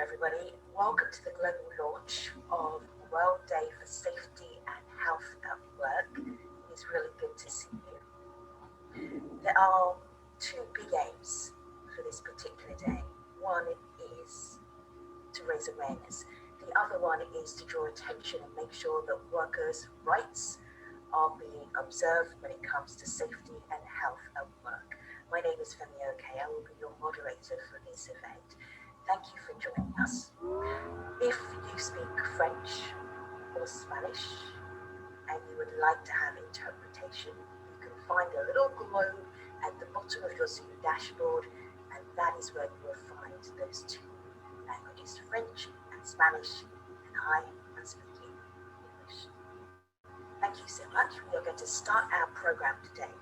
everybody. Welcome to the global launch of World Day for Safety and Health at Work. It is really good to see you. There are two big aims for this particular day. One is to raise awareness. The other one is to draw attention and make sure that workers' rights are being observed when it comes to safety and health at work. My name is Femi Oke. I will be your moderator for this event. Thank you for joining us. If you speak French or Spanish and you would like to have interpretation, you can find a little globe at the bottom of your Zoom dashboard, and that is where you will find those two languages, French and Spanish, and I am speaking English. Thank you so much. We are going to start our program today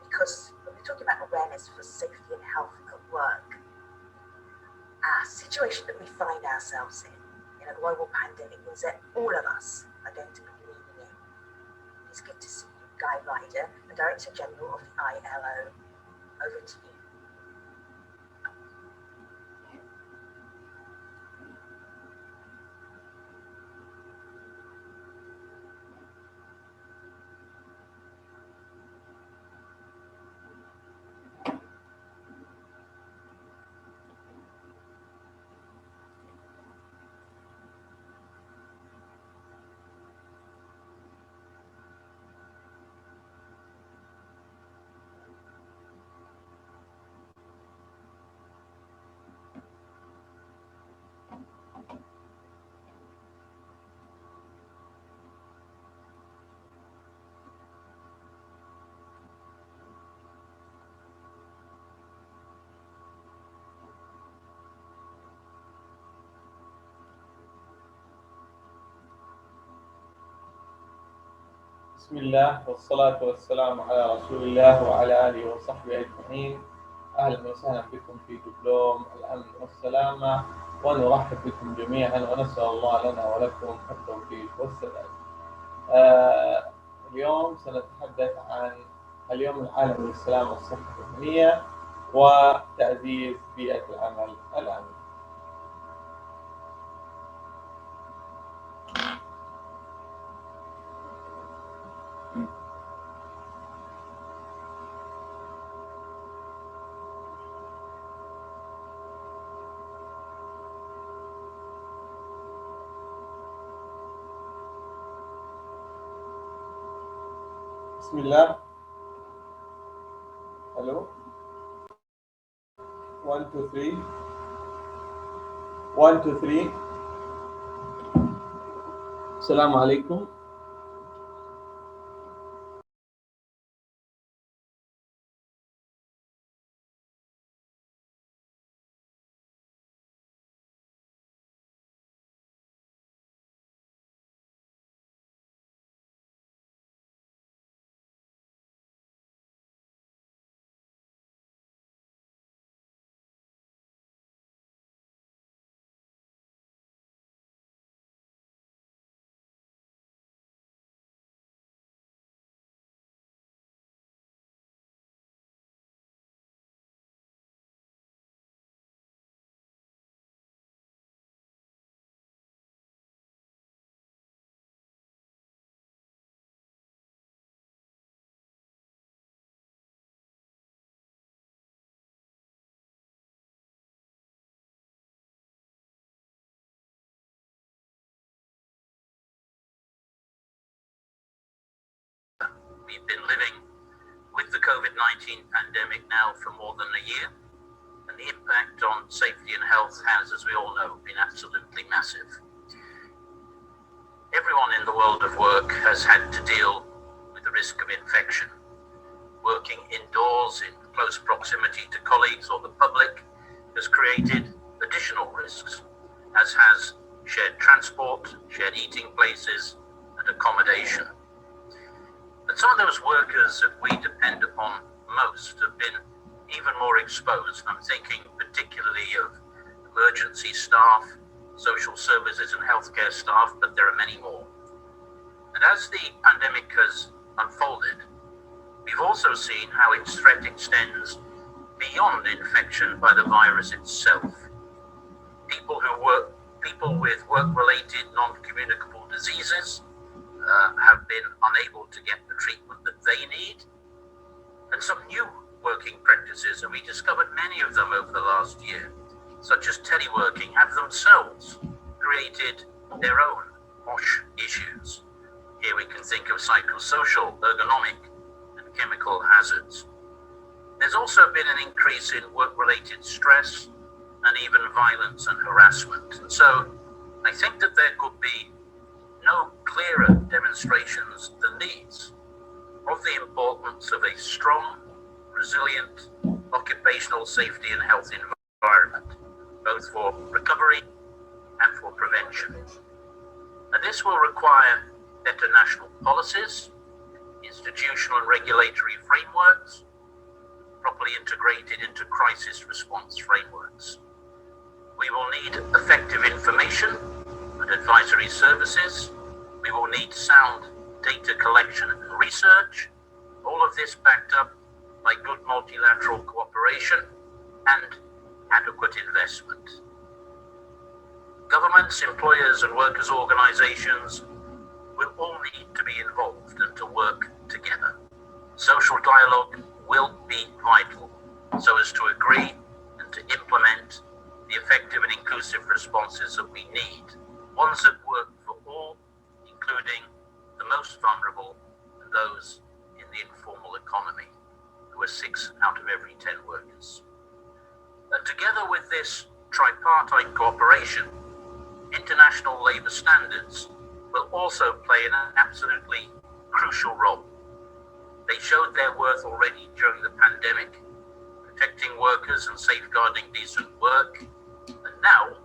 because when we're talking about awareness for safety and health at work, a situation that we find ourselves in a global pandemic means that all of us are going to be leaning in. It's good to see you, Guy Ryder, the Director General of the ILO. Over to you. بسم الله والصلاة والسلام على رسول الله وعلى آله وصحبه أجمعين. أهلا وسهلا بكم في دبلوم الأمن والسلامة، ونرحب بكم جميعا ونسأل الله لنا ولكم التوفيق والسداد. اليوم سنتحدث عن اليوم العالمي للسلامة والصحة المهنية وتعزيز بيئة العمل الآمنة. بسم الله. Hello. 1 2 3 1 2 3. السلام عليكم. We've been living with the COVID-19 pandemic now for more than a year, and the impact on safety and health has, as we all know, been absolutely massive. Everyone in the world of work has had to deal with the risk of infection. Working indoors in close proximity to colleagues or the public has created additional risks, as has shared transport, shared eating places, and accommodation. But some of those workers that we depend upon most have been even more exposed. I'm thinking particularly of emergency staff, social services and healthcare staff, but there are many more. And as the pandemic has unfolded, we've also seen how its threat extends beyond infection by the virus itself. People people with work-related non-communicable diseases have been unable to get the treatment that they need, and some new working practices, and we discovered many of them over the last year, such as teleworking, have themselves created their own OSH issues. Here we can think of psychosocial, ergonomic, and chemical hazards. There's also been an increase in work-related stress and even violence and harassment. And so I think that there could be no clearer demonstrations than these of the importance of a strong, resilient occupational safety and health environment, both for recovery and for prevention. And this will require better national policies, institutional and regulatory frameworks, properly integrated into crisis response frameworks. We will need effective information and advisory services. We will need sound data collection and research, all of this backed up by good multilateral cooperation and adequate investment. Governments, employers, and workers' organizations will all need to be involved and to work together. Social dialogue will be vital so as to agree and to implement the effective and inclusive responses that we need, ones that work for all, including the most vulnerable and those in the informal economy, who are 6 out of every 10 workers. And together with this tripartite cooperation, international labour standards will also play an absolutely crucial role. They showed their worth already during the pandemic, protecting workers and safeguarding decent work, and now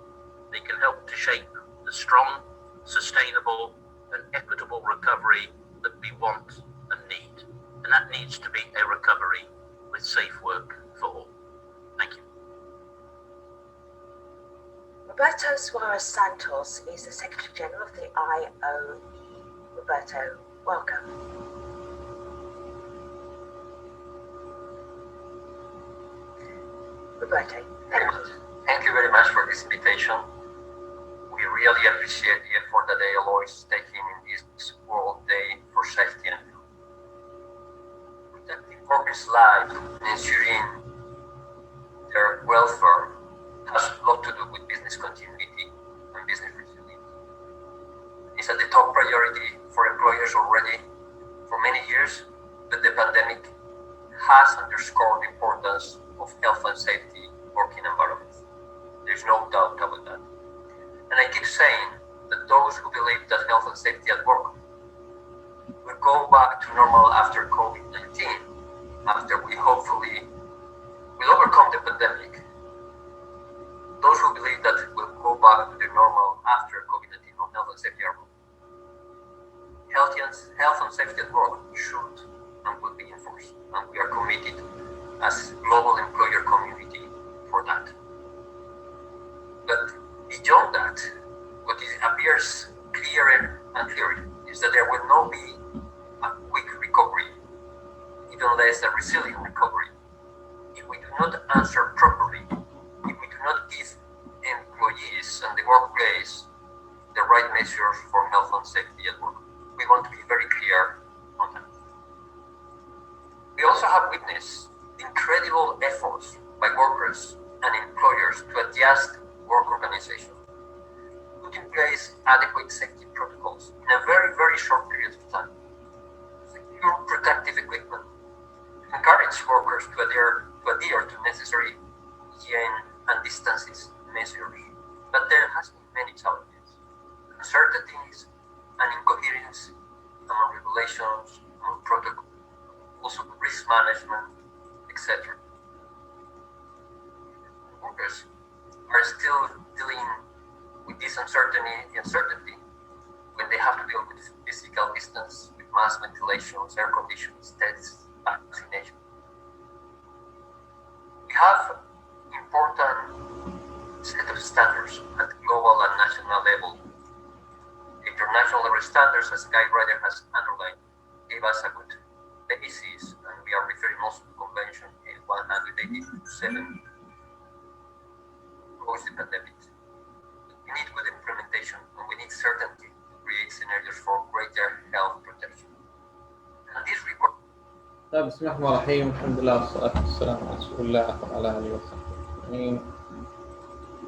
they can help to shape the strong, sustainable, and equitable recovery that we want and need. And that needs to be a recovery with safe work for all. Thank you. Roberto Suarez Santos is the Secretary General of the IOE. Roberto, welcome. Roberto, thank you. Thank you very much for this invitation. We really appreciate the effort that ILO is taking in this World Day for Safety and Health. Protecting workers' lives and ensuring their welfare has a lot to do with business continuity and business resilience. It's at the top priority for employers already for many years, but the pandemic has underscored the importance of health and safety working environments. There's no doubt about that. And I keep saying that those who believe that health and safety at work will go back to normal after COVID-19, after we hopefully will overcome the pandemic, those who believe that we'll go back to the normal after COVID-19 on health and safety at work, health and safety at work should and will be enforced. And we are committed as global employer community for that. But beyond that, what appears clearer and clearer is that there will not be a quick recovery, even less a resilient recovery, if we do not answer properly, if we do not give employees and the workplace the right measures for health and safety at work. We want to be very clear on that. We also have witnessed incredible efforts by workers and employers to adjust work organization, put in place adequate safety protocols in a very, very short period of time, secure protective equipment, encourage workers to adhere to necessary hygiene and distances measures. But there has been many challenges, uncertainties and incoherence among regulations, among protocols, also risk management, etc. Workers are still dealing with this uncertainty when they have to deal with physical distance, with mass ventilations, air conditions, tests, vaccination. We have important set of standards at global and national level. International level standards, as Guy Ryder has underlined, gave us a good basis, and we are referring also to Convention 187 post the pandemic. بسم الله الرحمن الرحيم، الحمد لله والصلاة والسلام على رسول الله وعلى آله وصحبه أجمعين.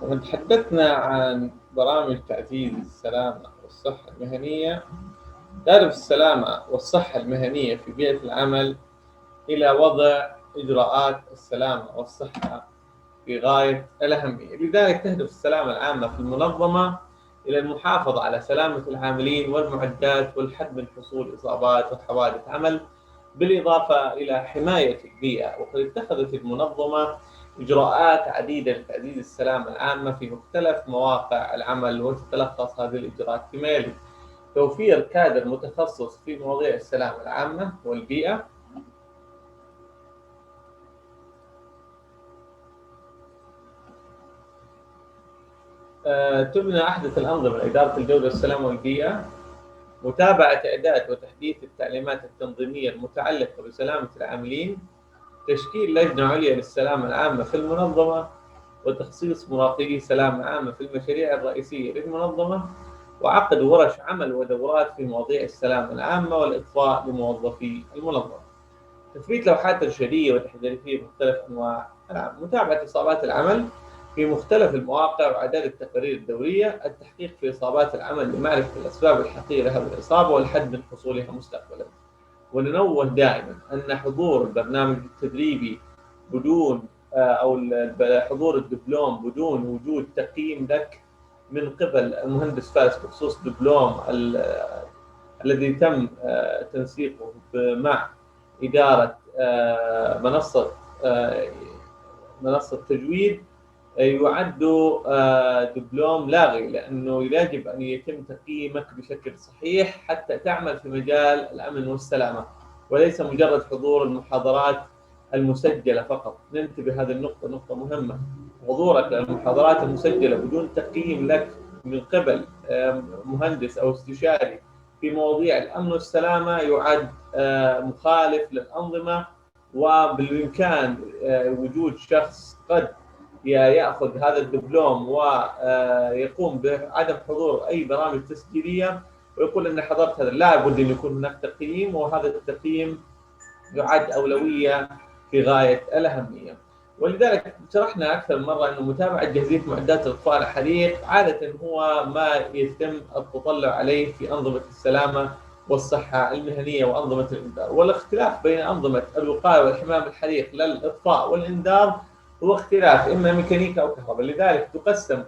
ومن تحدثنا عن برامج تعزيز السلامة والصحة المهنية، تعرف السلامة والصحة المهنية في بيئة العمل إلى وضع إجراءات السلامة والصحة في غاية الأهمية. لذلك تهدف السلامة العامة في المنظمة إلى المحافظة على سلامة العاملين والمعدات والحد من حصول إصابات وحوادث عمل، بالإضافة إلى حماية البيئة. وقد اتخذت المنظمة إجراءات عديدة لتعزيز السلامة العامة في مختلف مواقع العمل، وتتلخص هذه الإجراءات فيما يلي: توفير كادر متخصص في مواضيع السلامة العامة والبيئة، تبنى أحدث الأنظمة لإدارة الجودة والسلامة والبيئة، متابعة إعداد وتحديث التعليمات التنظيمية المتعلقة بسلامة العاملين، تشكيل لجنة عليا للسلامة العامة في المنظمة، وتخصيص مراقبي سلامة عامة في المشاريع الرئيسية للمنظمة، وعقد ورش عمل ودورات في مواضيع السلامة العامة والإطفاء لموظفي المنظمة، تثبيت لوحات إرشادية وتحذيرية بمختلف أنواع العمل، متابعة إصابات العمل في مختلف المواقع وإعداد التقارير الدورية، التحقيق في إصابات العمل لمعرفة الأسباب الحقيقية لهذه الإصابة والحد من حصولها مستقبلا. وننوه دائما أن حضور البرنامج التدريبي بدون أو حضور الدبلوم بدون وجود تقييم لك من قبل المهندس فارس بخصوص دبلوم الذي تم تنسيقه مع إدارة منصة تجويد، يعد دبلوم لاغي، لأنه يجب أن يتم تقييمك بشكل صحيح حتى تعمل في مجال الأمن والسلامة، وليس مجرد حضور المحاضرات المسجلة فقط. ننتبه هذه النقطة، نقطة مهمة. حضورك للمحاضرات المسجلة بدون تقييم لك من قبل مهندس أو استشاري في مواضيع الأمن والسلامة يعد مخالف للأنظمة، وبالإمكان وجود شخص قد يأخذ هذا الدبلوم ويقوم بعدم حضور أي برامج تسجيلية ويقول أن حضرت هذا. لا بد أن يكون هناك تقييم، وهذا التقييم يعد أولوية في غاية الأهمية. ولذلك شرحنا أكثر من مرة أن متابعة جاهزية معدات إطفاء الحريق عادة هو ما يتم التطلع عليه في أنظمة السلامة والصحة المهنية وأنظمة الإنذار. والاختلاف بين أنظمة الوقاية والحماية من الحريق للإطفاء والإنذار هو اختلاف إما ميكانيكا أو كهرباء. لذلك تقسم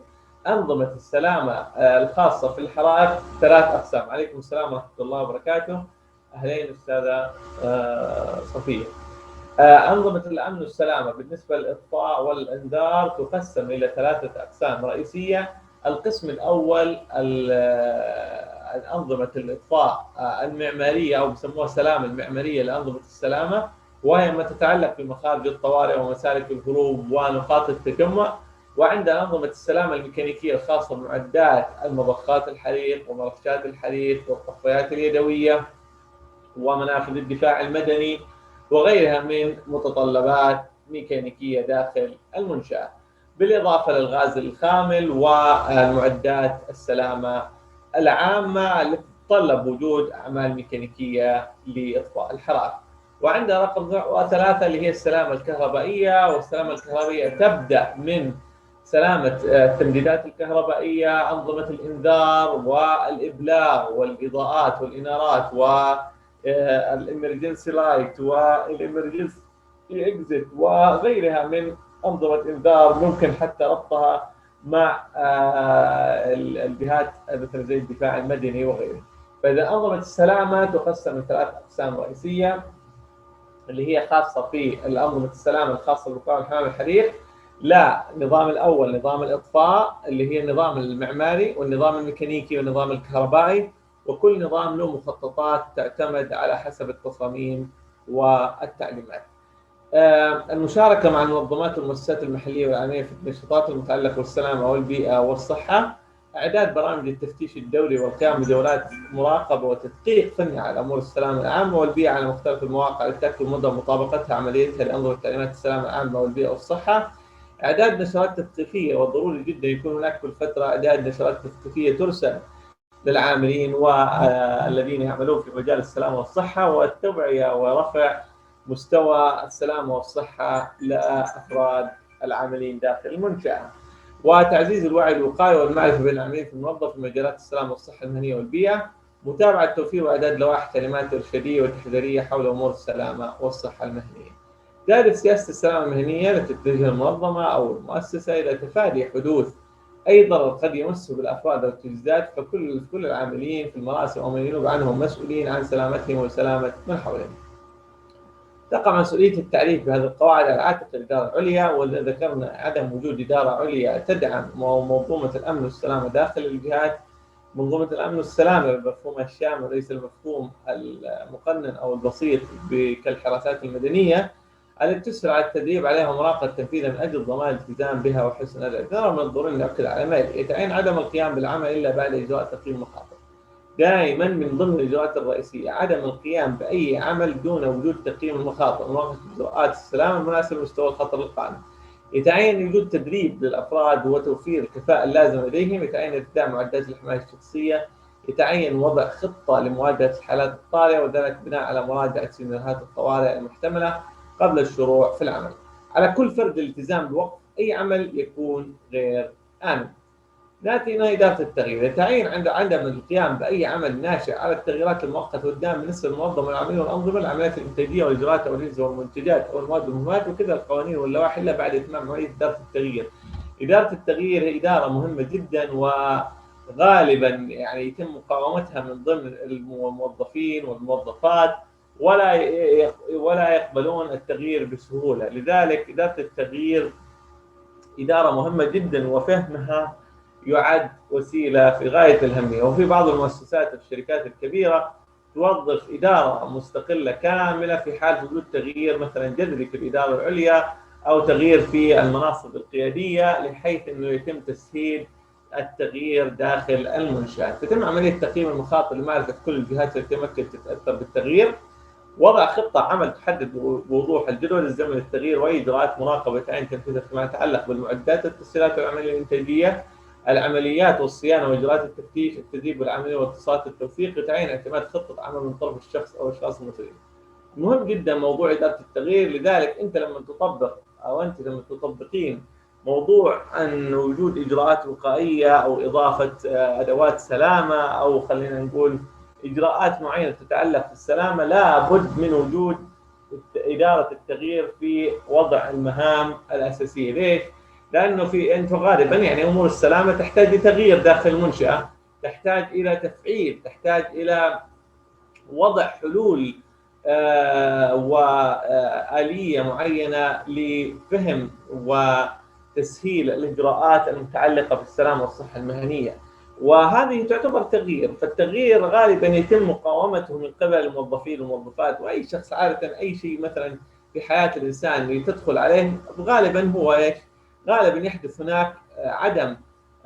أنظمة السلامة الخاصة في الحرائق ثلاث أقسام. عليكم السلام ورحمة الله وبركاته. أهلين أستاذة صفية. أنظمة الأمن والسلامة بالنسبة للإطفاء والإنذار تقسم إلى ثلاثة أقسام رئيسية. القسم الأول أنظمة الإطفاء المعمارية، أو بسموها السلامة المعمارية لأنظمة السلامة، وهي ما تتعلق بمخارج الطوارئ ومسالك الهروب ونقاط التجمع. وعندنا أنظمة السلامة الميكانيكية الخاصة بمعدات المضخات الحريق ومرشات الحريق والطفايات اليدوية ومنافذ الدفاع المدني وغيرها من متطلبات ميكانيكية داخل المنشأة، بالإضافة للغاز الخامل والمعدات السلامة العامة التي تتطلب وجود أعمال ميكانيكية لإطفاء الحرائق. وعندنا رقم 3 اللي هي السلامة الكهربائية. والسلامة الكهربائية تبدأ من سلامة التمديدات الكهربائية، أنظمة الإنذار والإبلاغ والإضاءات والإنارات والإمرجنسي لايت والإمرجنسي إكزيت وغيرها من أنظمة إنذار، ممكن حتى ربطها مع الجهات مثل زي الدفاع المدني وغيره. فإذا أنظمة السلامة تقسم من ثلاث أقسام رئيسية اللي هي خاصة في الأنظمة السلامة الخاصة بالوقاية والحماية من الحريق. لا، النظام الأول نظام الإطفاء اللي هي النظام المعماري، والنظام الميكانيكي والنظام الكهربائي، وكل نظام له مخططات تعتمد على حسب التصاميم والتعليمات. المشاركة مع المنظمات والمؤسسات المحلية والعالمية في النشاطات المتعلقة بالسلامة والبيئة والصحة، إعداد برامج التفتيش الدوري والقيام بدورات مراقبة وتدقيق فني على أمور السلامة العامة والبيئة على مختلف المواقع لتأكد مدى مطابقتها عمليتها لأنظمة تعليمات السلامة العامة والبيئة والصحة. إعداد نشرات تثقيفية، وضروري جدا يكون هناك كل فترة إعداد نشرات تثقيفية ترسل للعاملين والذين يعملون في مجال السلامة والصحة، والتوعية ورفع مستوى السلامة والصحة لأفراد العاملين داخل المنشأة، وتعزيز الوعي الوقائي والمعرفة بين العاملين في المنظمة في مجالات السلامة والصحة المهنية والبيئة، متابعة توفير وإعداد لوائح تعليمات إرشادية وتحذيرية حول أمور السلامة والصحة المهنية. تعرف سياسة السلامة المهنية التي تتجه المنظمة أو المؤسسة إلى تفادي حدوث أي ضرر قد يمس بالأفراد أو التجهيزات، فكل العاملين في المراسم أو من ينوب عنهم مسؤولين عن سلامتهم وسلامة من حولهم. تقع مسؤولية التعريف بهذه القواعد على عاتق الإدارة العليا، وذكرنا عدم وجود إدارة عليا تدعم منظومة الأمن والسلامة داخل الجهات. منظومة الأمن والسلامة بمفهومها الشامل وليس المفهوم المقنن أو البسيط كالحراسات المدنية التي تسهل على التدريب عليها ومراقبة تنفيذها من أجل ضمان الالتزام بها وحسن الإدارة. من الضروري أن نؤكد على ما يتعين عدم القيام بالعمل إلا بعد إجراء تقييم المخاطر. دائما من ضمن الإجراءات الرئيسية عدم القيام بأي عمل دون وجود تقييم المخاطر ومراقبة إجراءات السلامة المناسبة لمستوى الخطر القائم. يتعين وجود تدريب للأفراد وتوفير الكفاءة اللازمة لديهم. يتعين ارتداء معدات الحماية الشخصية. يتعين وضع خطة لمواجهة الحالات الطارئة، وذلك بناء على مراجعة سيناريوهات الطوارئ المحتملة قبل الشروع في العمل. على كل فرد الالتزام بوقف أي عمل يكون غير آمن. ناتي إلى إدارة التغيير. يتعين عدم القيام بأي عمل ناشئ على التغييرات المؤقتة والدائمة بالنسبة للمنظمة والعاملين والأنظمة، العمليات الإنتاجية والإجراءات والأجهزة والمنتجات أو المواد والمهمات، وكذا القوانين واللوائح إلا بعد إتمام عملية إدارة التغيير. إدارة التغيير هي إدارة مهمة جدا، وغالبا يعني يتم مقاومتها من ضمن الموظفين والموظفات، ولا يقبلون التغيير بسهولة. لذلك إدارة التغيير إدارة مهمة جدا، وفهمها يعد وسيلة في غاية الأهمية. وفي بعض المؤسسات والشركات الكبيرة توظف إدارة مستقلة كاملة في حال وجود تغيير مثلا جذري في الإدارة العليا أو تغيير في المناصب القيادية، لحيث أنه يتم تسهيل التغيير داخل المنشآت. تتم عملية تقييم المخاطر لمعرفة كل الجهات التي ممكن تتأثر بالتغيير، وضع خطة عمل تحدد بوضوح الجدول الزمني للتغيير وأي إجراءات مراقبة تعين تنفيذها فيما يتعلق بالمعدات، التسهيلات والعملية الإنتاجية، العمليات والصيانة وإجراءات التفتيش، التدريب والعملية واتصالات التوثيق. يتعين اعتماد خطة عمل من طرف الشخص أو الأشخاص المسؤولين. مهم جدا موضوع إدارة التغيير. لذلك أنت لما تطبق أو أنت لما تطبقين موضوع أن وجود إجراءات وقائية أو إضافة أدوات سلامة أو خلينا نقول إجراءات معينة تتعلق في السلامة، لا بد من وجود إدارة التغيير في وضع المهام الأساسية. ليش؟ لأنه أنت غالبا يعني أمور السلامة تحتاج لتغيير داخل المنشأة، تحتاج إلى تفعيل، تحتاج إلى وضع حلول وآلية معينة لفهم وتسهيل الإجراءات المتعلقة بالسلامة والصحة المهنية، وهذه تعتبر تغيير. فالتغيير غالبا يتم مقاومته من قبل الموظفين والموظفات وأي شخص. عادة أي شيء مثلا في حياة الإنسان اللي تدخل عليه غالبا هو إيش؟ غالبا يحدث هناك عدم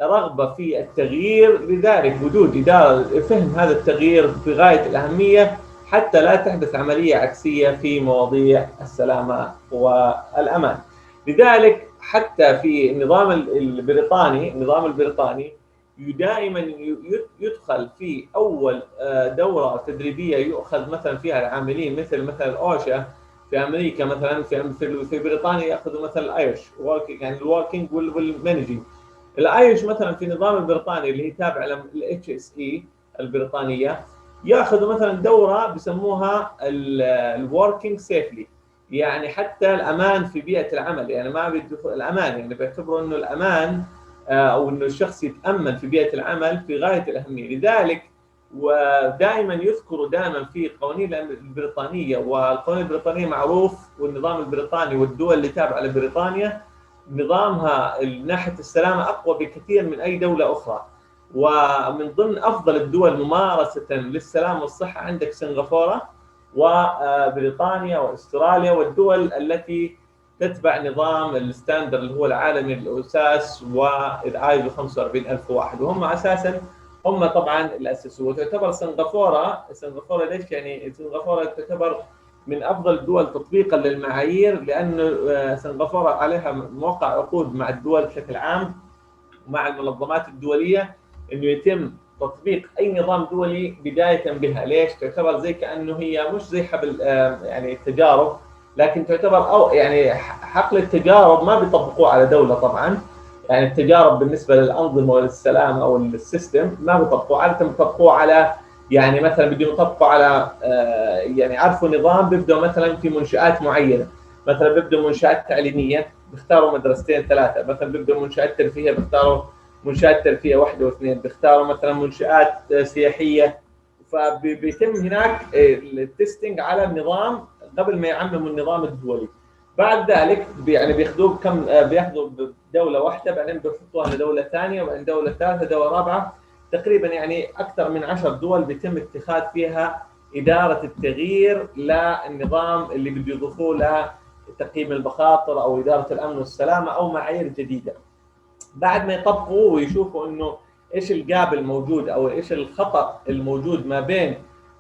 رغبة في التغيير. لذلك وجود إدارة فهم هذا التغيير في غاية الأهمية حتى لا تحدث عملية عكسية في مواضيع السلامة والأمان. لذلك حتى في النظام البريطاني دائما يدخل في أول دورة تدريبية يؤخذ مثلا فيها العاملين مثلا الأوشا في أمريكا، مثلا في بريطانيا يأخذوا مثلا الأيرش يعني الوركينج والمانجينج. الأيرش مثلا في النظام البريطاني اللي هي تابع للHSE البريطانية يأخذوا مثلا دورة بسموها الوركينج سيفلي، يعني حتى الأمان في بيئة العمل. يعني ما بيدخل الأمان، يعني بيعتبروا إنه الأمان أو إنه الشخص يتأمن في بيئة العمل في غاية الأهمية. لذلك ودائما يذكروا دائما في القوانين البريطانية، والقوانين البريطانية معروف، والنظام البريطاني والدول اللي تابعة لبريطانيا نظامها من ناحية السلامة أقوى بكثير من أي دولة أخرى. ومن ضمن أفضل الدول ممارسة للسلامة والصحة عندك سنغافورة وبريطانيا وأستراليا والدول التي تتبع نظام الستاندر اللي هو العالمي الأساس والآيزو 45001، وهم أساسا هم طبعا الأساس. وتعتبر سنغافورة ليش؟ يعني سنغافورة تعتبر من أفضل الدول تطبيقا للمعايير، لأن سنغافورة عليها موقع عقود مع الدول بشكل عام ومع المنظمات الدولية إنه يتم تطبيق أي نظام دولي بداية بها. ليش؟ تعتبر زي كأنه هي مش زي حبل يعني التجارب، لكن تعتبر أو يعني حقل التجارب ما بيطبقوه على دولة طبعا. يعني التجارب بالنسبة للأنظمة والسلامة أو السيستم ما بيطبقوه، عادة بيطبقوه على يعني مثلا بدهم يطبقوا على يعني عرفوا نظام بيبدأوا مثلا في منشآت معينة، مثلا بيبدأوا منشآت تعليمية بيختاروا مدرستين ثلاثة، مثلا بيبدأوا منشآت ترفيهية بيختاروا منشآت ترفيهية واحدة واثنين، بيختاروا مثلا منشآت سياحية. فبيتم هناك التستنج على النظام قبل ما يعمموا النظام الدولي. بعد ذلك يعني بياخذوه كم بياخذوا بدوله واحده، بعدين بيحطوها لدوله ثانيه، وبعدين دوله ثالثه، دوله رابعه. تقريبا يعني اكثر من 10 دول بيتم اتخاذ فيها اداره التغيير للنظام اللي بده يضيفوه لتقييم المخاطر او اداره الامن والسلامه او معايير جديده. بعد ما يطبقوا ويشوفوا انه ايش الجاب الموجود او ايش الخطأ الموجود ما بين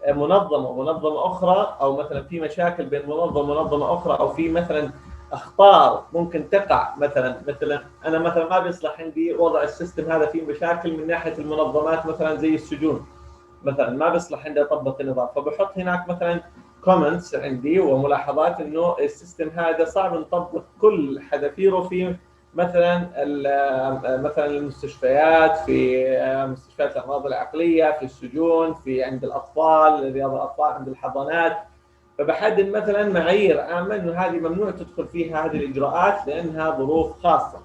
منظمه ومنظمه اخرى، او مثلا في مشاكل بين منظمه ومنظمه اخرى، او في مثلا اخطار ممكن تقع، مثلا انا مثلا ما بيصلح عندي وضع السيستم هذا فيه مشاكل من ناحيه المنظمات مثلا زي السجون، مثلا ما بيصلح عندي اطبق النظام، فبحط هناك مثلا كومنتس عندي وملاحظات انه السيستم هذا صعب نطبق كل حذافيره في مثلا المستشفيات، في مستشفيات الامراض العقليه، في السجون، في عند الاطفال، رياض الاطفال، عند الحضانات. فبحدد مثلا معايير عامه انه هذه ممنوع تدخل فيها هذه الاجراءات لانها ظروف خاصه.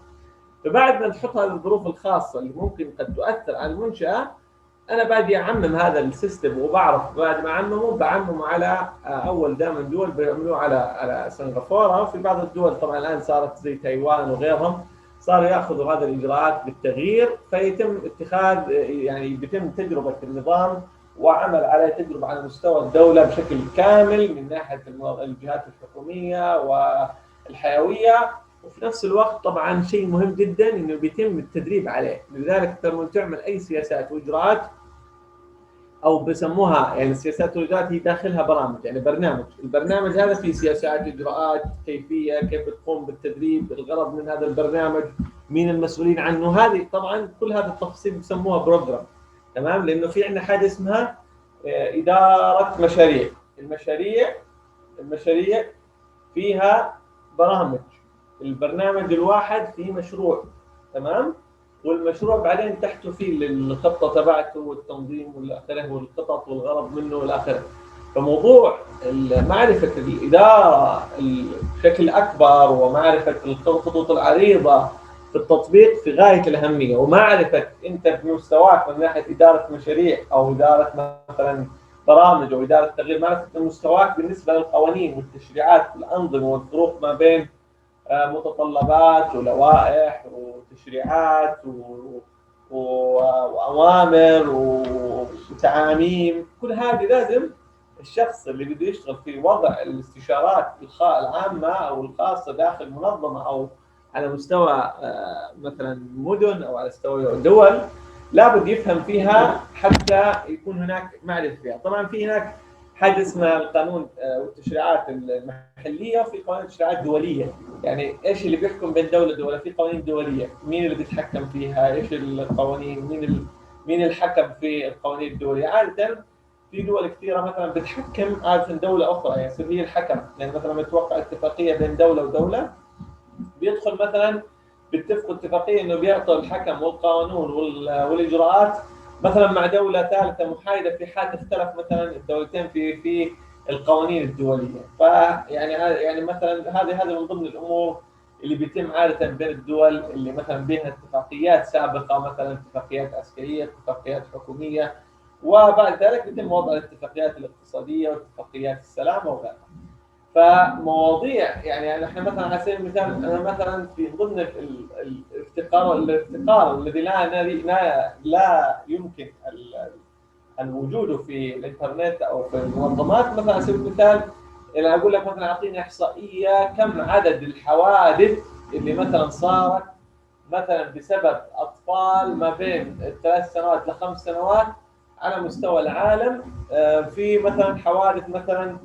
فبعد ما تحط هذه الظروف الخاصه اللي ممكن قد تؤثر على المنشاه، انا باجي اعمم هذا السيستم، وبعرف بعد ما بعممه على اول دائما دول بيعملوه على سنغافوره، وفي بعض الدول طبعا الان صارت زي تايوان وغيرهم صاروا ياخذوا هذه الاجراءات بالتغيير، فيتم اتخاذ يعني بيتم تجربه النظام وعمل عليه تجربه على مستوى الدوله بشكل كامل من ناحيه الجهات الحكوميه والحيويه. وفي نفس الوقت طبعا شيء مهم جدا انه بيتم التدريب عليه، لذلك لما تعمل اي سياسات واجراءات او بسموها يعني السياسات والاجراءات هي داخلها برامج، يعني البرنامج هذا فيه سياسات اجراءات كيفيه كيف تقوم بالتدريب، الغرض من هذا البرنامج، مين المسؤولين عنه، هذه طبعا كل هذا التفاصيل بسموها بروجرام. تمام، لانه في عندنا حاجه اسمها اداره مشاريع. المشاريع فيها برامج، البرنامج الواحد فيه مشروع، تمام، والمشروع بعدين تحته فيه الخطه تبعته والتنظيم والاخره والخطط والغرض منه والاخره. فموضوع معرفه الاداره بشكل اكبر ومعرفه الخطوط العريضه في التطبيق في غايه الاهميه، ومعرفه انت بمستواك من ناحيه اداره مشاريع او اداره مثلا برامج او اداره تغيير، معرفه مستواك بالنسبه للقوانين والتشريعات والانظمه والفروق ما بين متطلبات ولوائح وتشريعات واوامر وتعاميم. كل هذه لازم الشخص اللي بده يشتغل في وضع الاستشارات العامه او الخاصه داخل منظمه او على مستوى مثلا مدن او على مستوى دول لابد يفهم فيها حتى يكون هناك معرفه فيها. طبعا في هناك حاجه اسمها القانون والتشريعات المحليه، وفي قوانين تشريعات دوليه. يعني ايش اللي بيحكم بين دوله في قوانين دوليه، مين اللي بيتحكم فيها، ايش القوانين، مين الحكم في القوانين الدوليه. عاده في دول كثيره مثلا بتحكم عاده دوله اخرى، يعني يصير هي الحكم. يعني مثلا لما توقع اتفاقيه بين دوله ودوله بيدخل مثلا بيتفقوا اتفاقيه انه بيعطوا الحكم والقانون والاجراءات مثلا مع دوله ثالثه محايده في حال اختلف مثلا الدولتين في القوانين الدوليه. يعني مثلا هذه من ضمن الامور اللي بيتم عاده بين الدول اللي مثلا بينها اتفاقيات سابقه، مثلا اتفاقيات عسكريه، اتفاقيات حكوميه، وبعد ذلك يتم وضع الاتفاقيات الاقتصاديه واتفاقيات السلامه وغيرها. فمواضيع يعني احنا مثلا على سبيل المثال انا مثلا في ضمن الافتقار الذي لا يمكن الوجود في الانترنت او في المنظمات. مثلا على سبيل المثال انا اقول لك مثلا اعطيني احصائيه كم عدد الحوادث اللي مثلا صارت مثلا بسبب اطفال ما بين 3 سنوات ل5 سنوات على مستوى العالم، في مثلا حوادث مثلا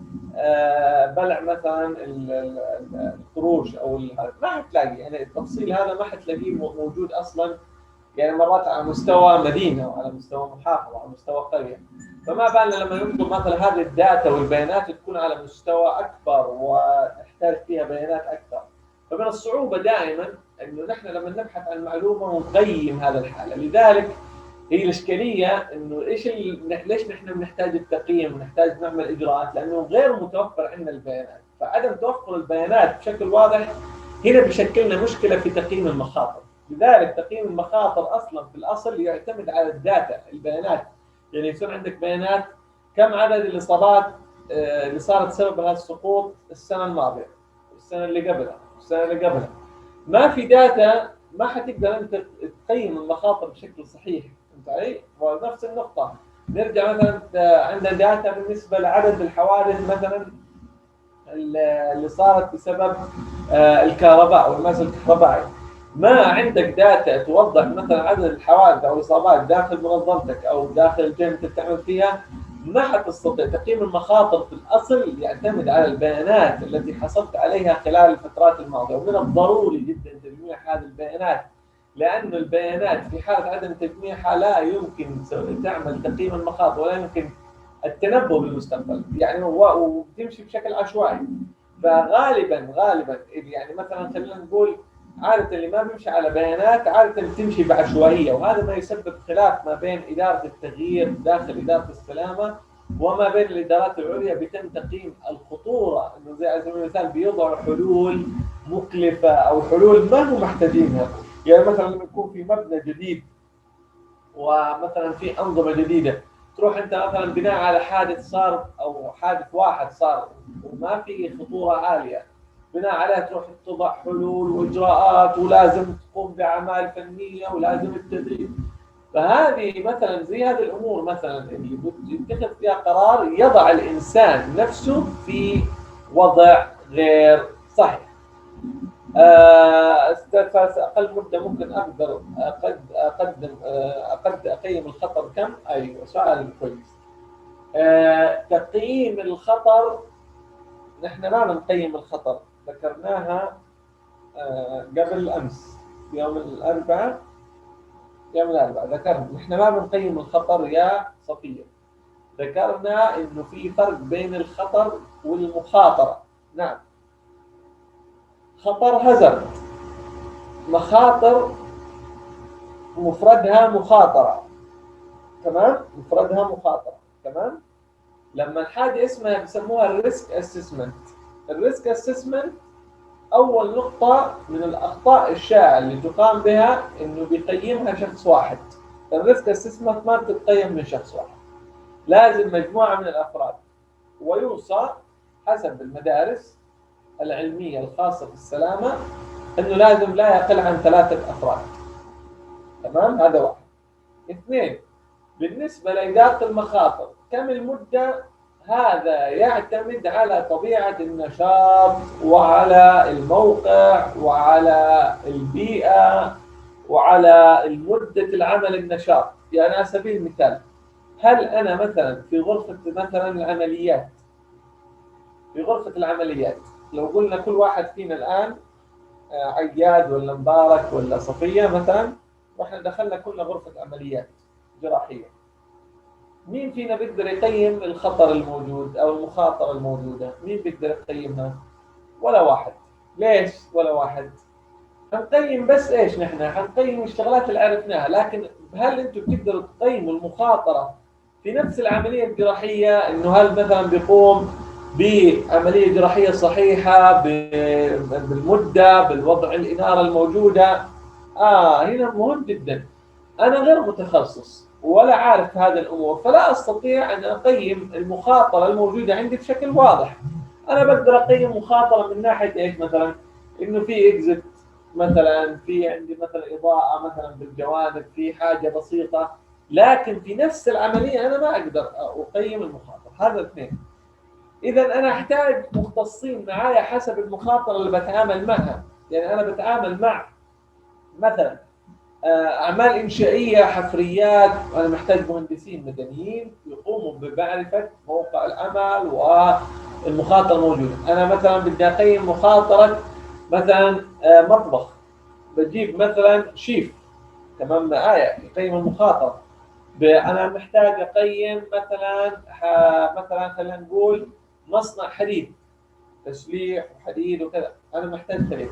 بلع مثلا القروش او ما حتلاقي، يعني التفصيل هذا ما حتلاقيه موجود اصلا، يعني مرات على مستوى مدينه وعلى مستوى محافظه وعلى مستوى قريه. فما بالنا لما يطلب مثلا هذه الداتا والبيانات تكون على مستوى اكبر نحتاج فيها بيانات اكثر. فمن الصعوبه دائما انه نحن لما نبحث عن معلومه ونقيم هذا الحاله. لذلك هي الاشكاليه انه ليش نحن بنحتاج التقييم ونحتاج نعمل اجراءات؟ لانه غير متوفر عندنا البيانات. فعدم توفر البيانات بشكل واضح هنا بشكل لنا مشكله في تقييم المخاطر. لذلك تقييم المخاطر اصلا في الاصل يعتمد على الداتا، البيانات. يعني يصير عندك بيانات كم عدد الاصابات اللي صارت سبب هذا السقوط السنه الماضيه، السنه اللي قبلها، السنه اللي قبلها. ما في داتا ما حتقدر انت تقيم المخاطر بشكل صحيح. فهمت علي؟ ونفس النقطه نرجع مثلا عندنا داتا بالنسبه لعدد الحوادث مثلا اللي صارت بسبب الكهرباء والماس الكهربائي. ما عندك داتا توضح مثلا عدد الحوادث او الاصابات داخل منظمتك او داخل الجهه اللي بتعمل فيها، ما حتستطيع. تقييم المخاطر في الاصل يعتمد على البيانات التي حصلت عليها خلال الفترات الماضيه، ومن الضروري جدا تجميع هذه البيانات، لأن البيانات في حالة عدم تجميعها لا يمكن تعمل تقييم المخاطر ولا يمكن التنبؤ بالمستقبل. يعني وبتمشي بشكل عشوائي. فغالبا يعني مثلا خلينا نقول عادة اللي ما بيمشي على بيانات عادة بتمشي بعشوائية، وهذا ما يسبب خلاف ما بين إدارة التغيير داخل إدارة السلامة وما بين الإدارات العليا بتم تقييم الخطورة. إنه زي على سبيل المثال بيوضعوا حلول مكلفة أو حلول ما هم محتاجينها. يعني مثلا لما يكون في مبنى جديد ومثلا في أنظمة جديدة، تروح أنت مثلا بناء على حادث صار أو حادث واحد صار وما في خطورة عالية، بناء عليها تروح تضع حلول وإجراءات ولازم تقوم بأعمال فنية ولازم التدريب. فهذه مثلا زي هذه الأمور مثلا اللي يتخذ فيها قرار يضع الإنسان نفسه في وضع غير صحيح. أقل مدة ممكن أقدر أقيم الخطر كم؟ أيوة سؤال كويس. تقييم الخطر نحن ما بنقيم الخطر، ذكرناها قبل أمس يوم الأربعاء ذكرنا نحن ما بنقيم الخطر يا صفية. ذكرنا إنه في فرق بين الخطر والمخاطرة. نعم، خطر هزارد، مخاطر مفردها مخاطرة، تمام؟ مفردها مخاطرة، تمام؟ لما الحاجة اسمها بيسموها الريسك اسسمنت. الريسك اسسمنت أول نقطة من الأخطاء الشائعة اللي تقام بها إنه بيقيمها شخص واحد. الريسك اسسمنت ما بتقيم من شخص واحد، لازم مجموعة من الأفراد، ويوصى حسب المدارس العلمية الخاصة في السلامة إنه لازم لا يقل عن 3 أفراد، تمام؟ هذا واحد. 2، بالنسبة لإدارة المخاطر كم المدة؟ هذا يعتمد على طبيعة النشاط وعلى الموقع وعلى البيئة وعلى مدة العمل النشاط. يعني على سبيل المثال، هل أنا مثلا في غرفة مثلا العمليات، في غرفة العمليات لو قلنا كل واحد فينا الآن عياد ولا مبارك ولا صفية مثلا، واحنا دخلنا كلنا غرفة عمليات جراحية، مين فينا بيقدر يقيم الخطر الموجود أو المخاطرة الموجودة؟ مين بيقدر يقيمها؟ ولا واحد. ليش ولا واحد؟ هنقيم بس إيش؟ نحن هنقيم الشغلات اللي عرفناها، لكن هل أنتم بتقدروا تقيموا المخاطرة في نفس العملية الجراحية؟ إنه هل مثلا بيقوم بعملية جراحية صحيحة بالمدة بالوضع الإنارة الموجودة؟ هنا مهم جدا. أنا غير متخصص ولا عارف هذه الأمور، فلا أستطيع أن أقيم المخاطرة الموجودة عندي بشكل واضح. أنا بقدر أقيم مخاطرة من ناحية إيش؟ مثلا إنه في إكزيت مثلا، في عندي مثلا إضاءة مثلا بالجوانب، في حاجة بسيطة، لكن في نفس العملية أنا ما أقدر أقيم المخاطرة. هذا 2. إذا أنا أحتاج مختصين معايا حسب المخاطرة اللي بتعامل معها. يعني أنا بتعامل مع مثلا أعمال إنشائية، حفريات، أنا محتاج مهندسين مدنيين يقوموا بمعرفة موقع العمل والمخاطرة الموجودة. أنا مثلا بدي أقيم مخاطرة مثلا مطبخ، بجيب مثلا شيف، تمام معايا، يقيم المخاطرة. أنا محتاج أقيم مثلا خلينا نقول مصنع حديد، تسليح وحديد وكذا، أنا محتاج فريق.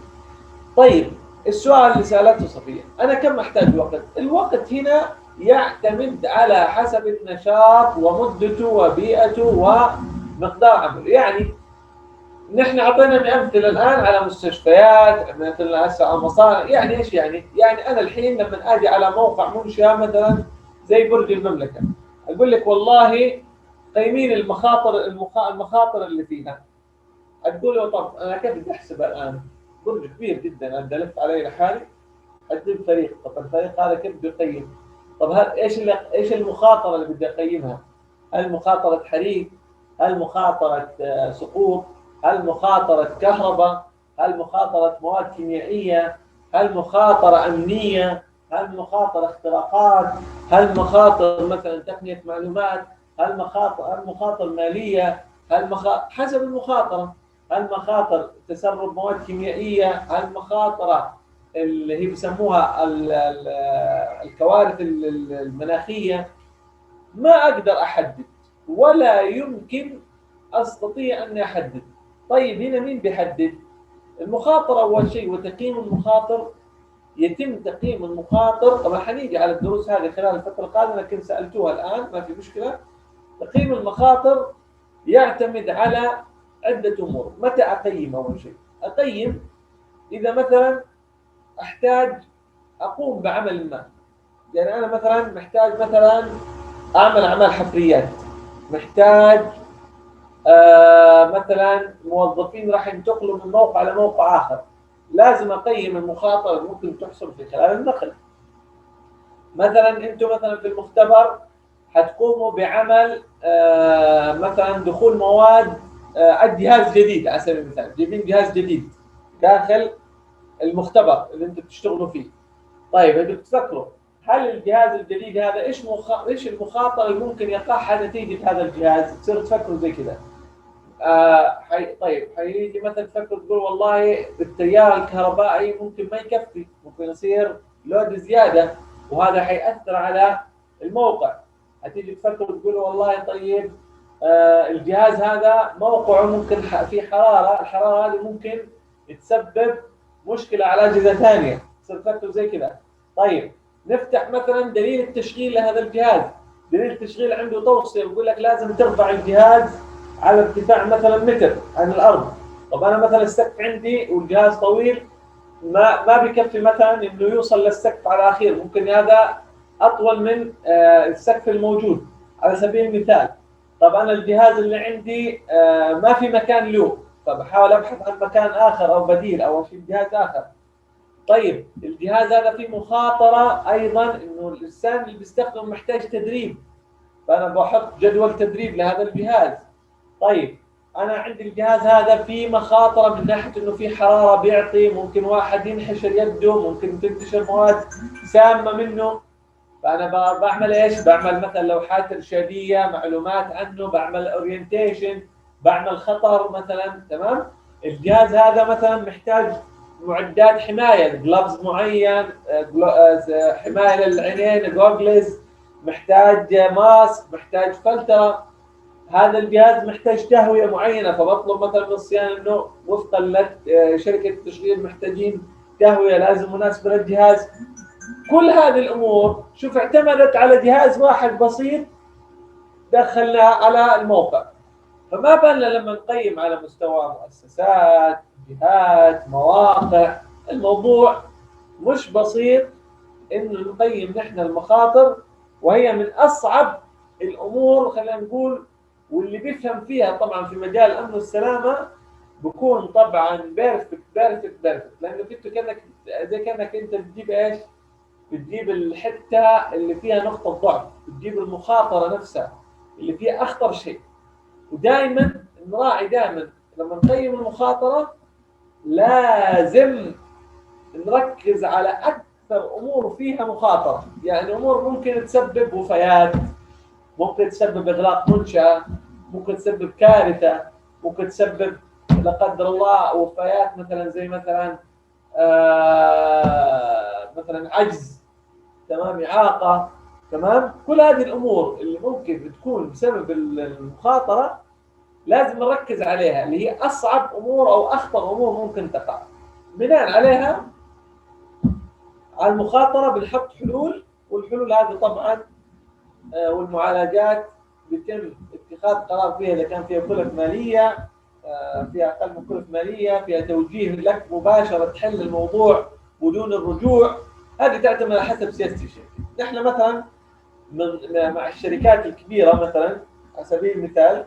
طيب السؤال اللي سألته صفية، أنا كم أحتاج وقت؟ الوقت هنا يعتمد على حسب النشاط ومدته وبيئته ومقدار عمله. يعني نحن أعطينا أمثلة الآن على مستشفيات، مثلا على مصانع. يعني إيش يعني؟ يعني أنا الحين لما أجي على موقع منشأة مثلا زي برج المملكة، أقول لك والله قيمين المخاطر اللي فيها. تقول له طب أنا كيف بدي أحسبها الآن؟ برج كبير جدا، أنا بدي ألف عليه لحالي، أدي فريق. طب الفريق هذا كيف بده يقيم؟ طب إيش المخاطرة اللي بدي أقيمها؟ هل مخاطرة حريق؟ هل مخاطرة سقوط؟ هل مخاطرة كهرباء؟ هل مخاطرة مواد كيميائية؟ هل مخاطرة أمنية؟ هل مخاطرة اختراقات؟ هل مخاطر مثلا تقنية معلومات؟ هل مخاطر مالية؟ حسب المخاطرة. هل مخاطر تسرب مواد كيميائية؟ هل مخاطرة اللي هي بيسموها الكوارث المناخية؟ ما أقدر أحدد ولا يمكن أستطيع أن أحدد. طيب هنا مين بيحدد؟ المخاطر أول شيء، وتقييم المخاطر. يتم تقييم المخاطر، طبعا حنيجي على الدروس هذه خلال الفترة القادمة لكن سألتوها الآن ما في مشكلة. تقييم المخاطر يعتمد على عدة أمور. متى أقيم؟ أول شيء أقيم إذا مثلا أحتاج أقوم بعمل ما. يعني أنا مثلا محتاج مثلا أعمل أعمال حفريات، محتاج مثلا موظفين راح ينتقلوا من موقع لموقع آخر، لازم أقيم المخاطرة اللي ممكن تحصل في خلال النقل. مثلا أنتم مثلا في المختبر حتقوموا بعمل مثلا دخول مواد جهاز جديد على سبيل المثال، جايبين جهاز جديد داخل المختبر اللي أنتم بتشتغلوا فيه. طيب انتوا بتفكروا هل الجهاز الجديد هذا ايش المخاطر اللي ممكن يقعها نتيجه هذا الجهاز؟ تصيروا تفكروا زي كذا. طيب حيجي مثلا تفكروا تقول والله التيار الكهربائي ممكن ما يكفي، ممكن يصير لود زياده وهذا حيأثر على الموقع. هتيجي تفكروا تقولوا والله طيب الجهاز هذا موقعه ممكن في حراره، الحراره هذه ممكن تسبب مشكله على اجهزه ثانيه. تصير تفكروا زي كذا. طيب نفتح مثلا دليل التشغيل لهذا الجهاز. دليل التشغيل عنده توصية يقول لك لازم ترفع الجهاز على ارتفاع مثلا متر عن الارض. طب انا مثلا السقف عندي والجهاز طويل، ما بيكفي مثلا انه يوصل للسقف على الاخير، ممكن هذا اطول من السقف الموجود على سبيل المثال. طب انا الجهاز اللي عندي ما في مكان له، فبحاول ابحث عن مكان اخر او بديل او في جهاز اخر. طيب الجهاز هذا فيه مخاطرة أيضا إنه الإنسان اللي بيستخدمه محتاج تدريب، فأنا بحط جدول تدريب لهذا الجهاز. طيب أنا عندي الجهاز هذا فيه مخاطرة من ناحية إنه فيه حرارة بيعطي، ممكن واحد ينحشر يده، ممكن تنتشر مواد سامة منه. فأنا بعمل إيش؟ بعمل مثلا لوحات إرشادية، معلومات عنه، بعمل أورينتيشن، بعمل خطر مثلا. تمام؟ الجهاز هذا مثلا محتاج معدات حماية، جلافز معين، حماية للعينين، جوجلز، محتاج ماسك، محتاج فلترة. هذا الجهاز محتاج تهوية معينة، فبطلب مثلا من الصيانة انه وفقا لشركة التشغيل محتاجين تهوية لازم مناسبة للجهاز. كل هذه الامور شوف اعتمدت على جهاز واحد بسيط دخلناه على الموقع. فما بالنا لما نقيم على مستوى مؤسسات، جهات، مواقع. الموضوع مش بسيط انه نقيم نحن المخاطر، وهي من اصعب الامور خلينا نقول. واللي بيفهم فيها طبعا في مجال الامن والسلامه بكون طبعا بيرفكت، لانه كنت كانك انت بتجيب ايش؟ بتجيب الحته اللي فيها نقطه ضعف، بتجيب المخاطره نفسها اللي فيها اخطر شيء. ودائما نراعي دائما لما نقيم المخاطره لازم نركز على اكثر امور فيها مخاطره. يعني امور ممكن تسبب وفيات، ممكن تسبب اغلاق منشاه، ممكن تسبب كارثه، ممكن تسبب لا قدر الله وفيات مثلا زي مثلا مثلا عجز، تمام، اعاقه. تمام، كل هذه الامور اللي ممكن تكون بسبب المخاطره لازم نركز عليها، اللي هي أصعب أمور أو أخطر أمور ممكن تقع. بناء عليها على المخاطرة بنحط حلول، والحلول هذه طبعا والمعالجات بيتم اتخاذ قرار فيها إذا كان فيها كلف مالية، فيها أقل من كلف مالية، فيها توجيه لك مباشرة تحل الموضوع بدون الرجوع. هذه تعتمد على حسب سياسة الشركة. نحن مثلا مع الشركات الكبيرة مثلا على سبيل المثال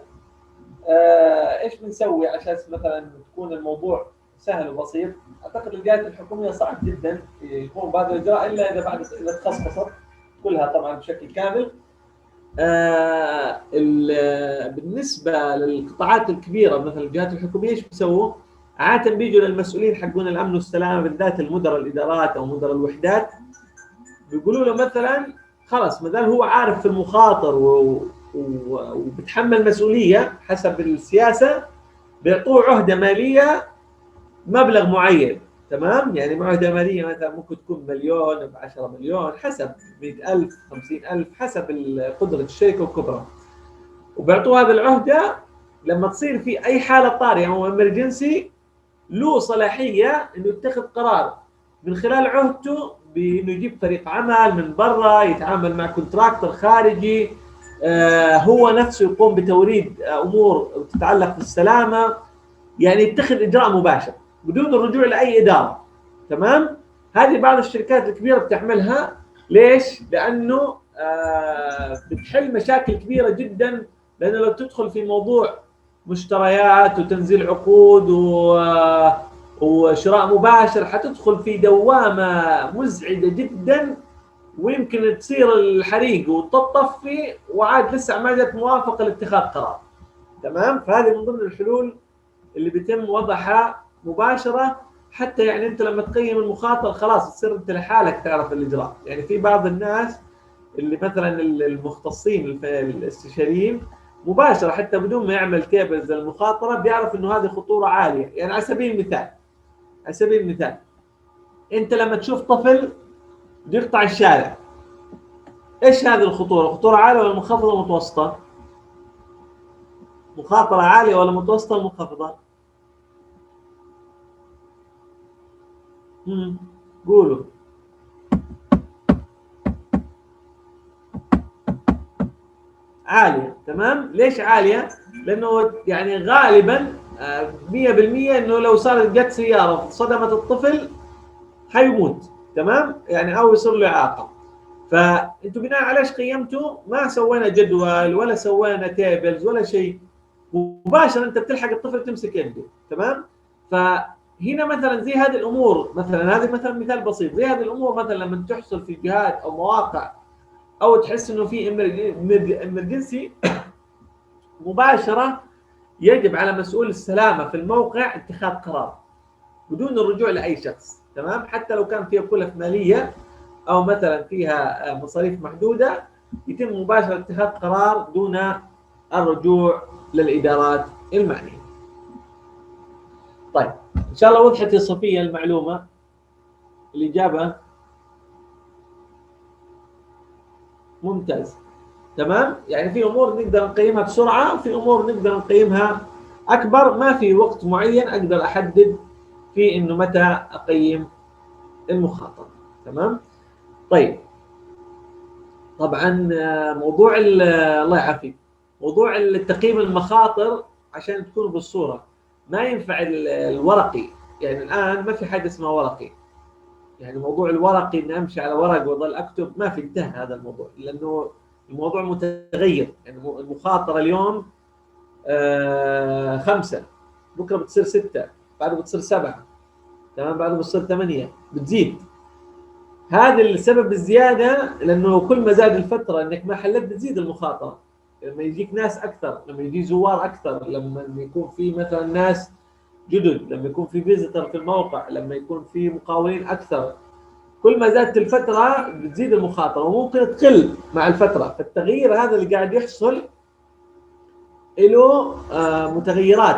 ايش بنسوي عشان مثلا تكون الموضوع سهل وبسيط؟ اعتقد الجهات الحكوميه صعب جدا يقوم بهذا الاجراء الا اذا بعد اذا تخصصت كلها طبعا بشكل كامل. بالنسبه للقطاعات الكبيره مثل الجهات الحكوميه ايش بيسووا؟ عاده بيجوا للمسؤولين حقون الامن والسلامه بالذات المدراء الادارات او مدراء الوحدات، بيقولوا له مثلا خلاص ما دام هو عارف في المخاطر وبتحمل مسؤوليه حسب السياسه، بيعطوه عهده ماليه مبلغ معين. تمام؟ يعني عهده ماليه مثلا ممكن تكون مليون ب 10 مليون حسب 100,000 50,000 حسب قدره الشركه وكبرها، وبيعطوه هذه العهده لما تصير في اي حاله طارئه او امرجنسي له صلاحيه انه يتخذ قرار من خلال عهدته بانه يجيب فريق عمل من برا يتعامل مع كونتراكتور خارجي، هو نفسه يقوم بتوريد امور تتعلق بالسلامه، يعني يتخذ اجراء مباشر بدون الرجوع لاي اداره. تمام؟ هذه بعض الشركات الكبيره بتعملها. ليش؟ لانه بتحل مشاكل كبيره جدا، لانه لو تدخل في موضوع مشتريات وتنزيل عقود وشراء مباشر حتدخل في دوامه مزعجه جدا، ويمكن تصير الحريق وتطفي وعاد لسه ما جت موافقه لاتخاذ قرار. تمام؟ فهذه من ضمن الحلول اللي بيتم وضعها مباشره، حتى يعني انت لما تقيم المخاطر خلاص تصير انت لحالك تعرف الاجراء. يعني في بعض الناس اللي مثلا المختصين الاستشاريين مباشره حتى بدون ما يعمل كيبلز المخاطره بيعرف انه هذه خطوره عاليه. يعني على سبيل المثال انت لما تشوف طفل بده يقطع الشارع، ايش هذه الخطوره؟ خطوره عاليه ولا منخفضه ولا متوسطه؟ مخاطره عاليه ولا متوسطه ولا منخفضه؟ قولوا. عاليه. تمام؟ ليش عاليه؟ لانه يعني غالبا 100% انه لو صارت جت سياره صدمت الطفل حيموت. تمام؟ يعني او يصير له اعاقه. فانتوا بناء على ايش قيمتوا؟ ما سوينا جدول ولا سوينا تيبلز ولا شيء، مباشره انت بتلحق الطفل تمسك يده. تمام؟ فهنا مثلا زي هذه الامور، مثلا هذه مثلا مثال بسيط، زي هذه الامور مثلا لما تحصل في جهات او مواقع او تحس انه في امرجنسي مباشره يجب على مسؤول السلامه في الموقع اتخاذ قرار بدون الرجوع لاي شخص. تمام؟ حتى لو كان فيها كلف ماليه او مثلا فيها مصاريف محدوده يتم مباشره اتخاذ قرار دون الرجوع للادارات المعنيه. طيب ان شاء الله وضحت يا صفيه المعلومه. الاجابه ممتاز. تمام؟ يعني في امور نقدر نقيمها بسرعه وفي امور نقدر نقيمها اكبر، ما في وقت معين اقدر احدد في انه متى اقيم المخاطره. تمام؟ طيب طبعا موضوع الله يعافيك، موضوع التقييم المخاطر عشان تكون بالصوره ما ينفع الورقي. يعني الان ما في حاجه اسمها ورقي، يعني موضوع الورقي اني امشي على ورق واظل اكتب ما في، انتهى هذا الموضوع لانه الموضوع متغير. يعني المخاطره اليوم 5، بكره بتصير 6، بعده بتصير 7، تمام، بعده بتصير 8، بتزيد. هذا السبب الزياده لانه كل ما زاد الفتره انك ما حلت بتزيد المخاطره. لما يجيك ناس اكثر، لما يجي زوار اكثر، لما يكون في مثلا ناس جدد، لما يكون في فيزيتر في الموقع، لما يكون في مقاولين اكثر، كل ما زادت الفتره بتزيد المخاطره وممكن تقل مع الفتره. فالتغيير هذا اللي قاعد يحصل له متغيرات.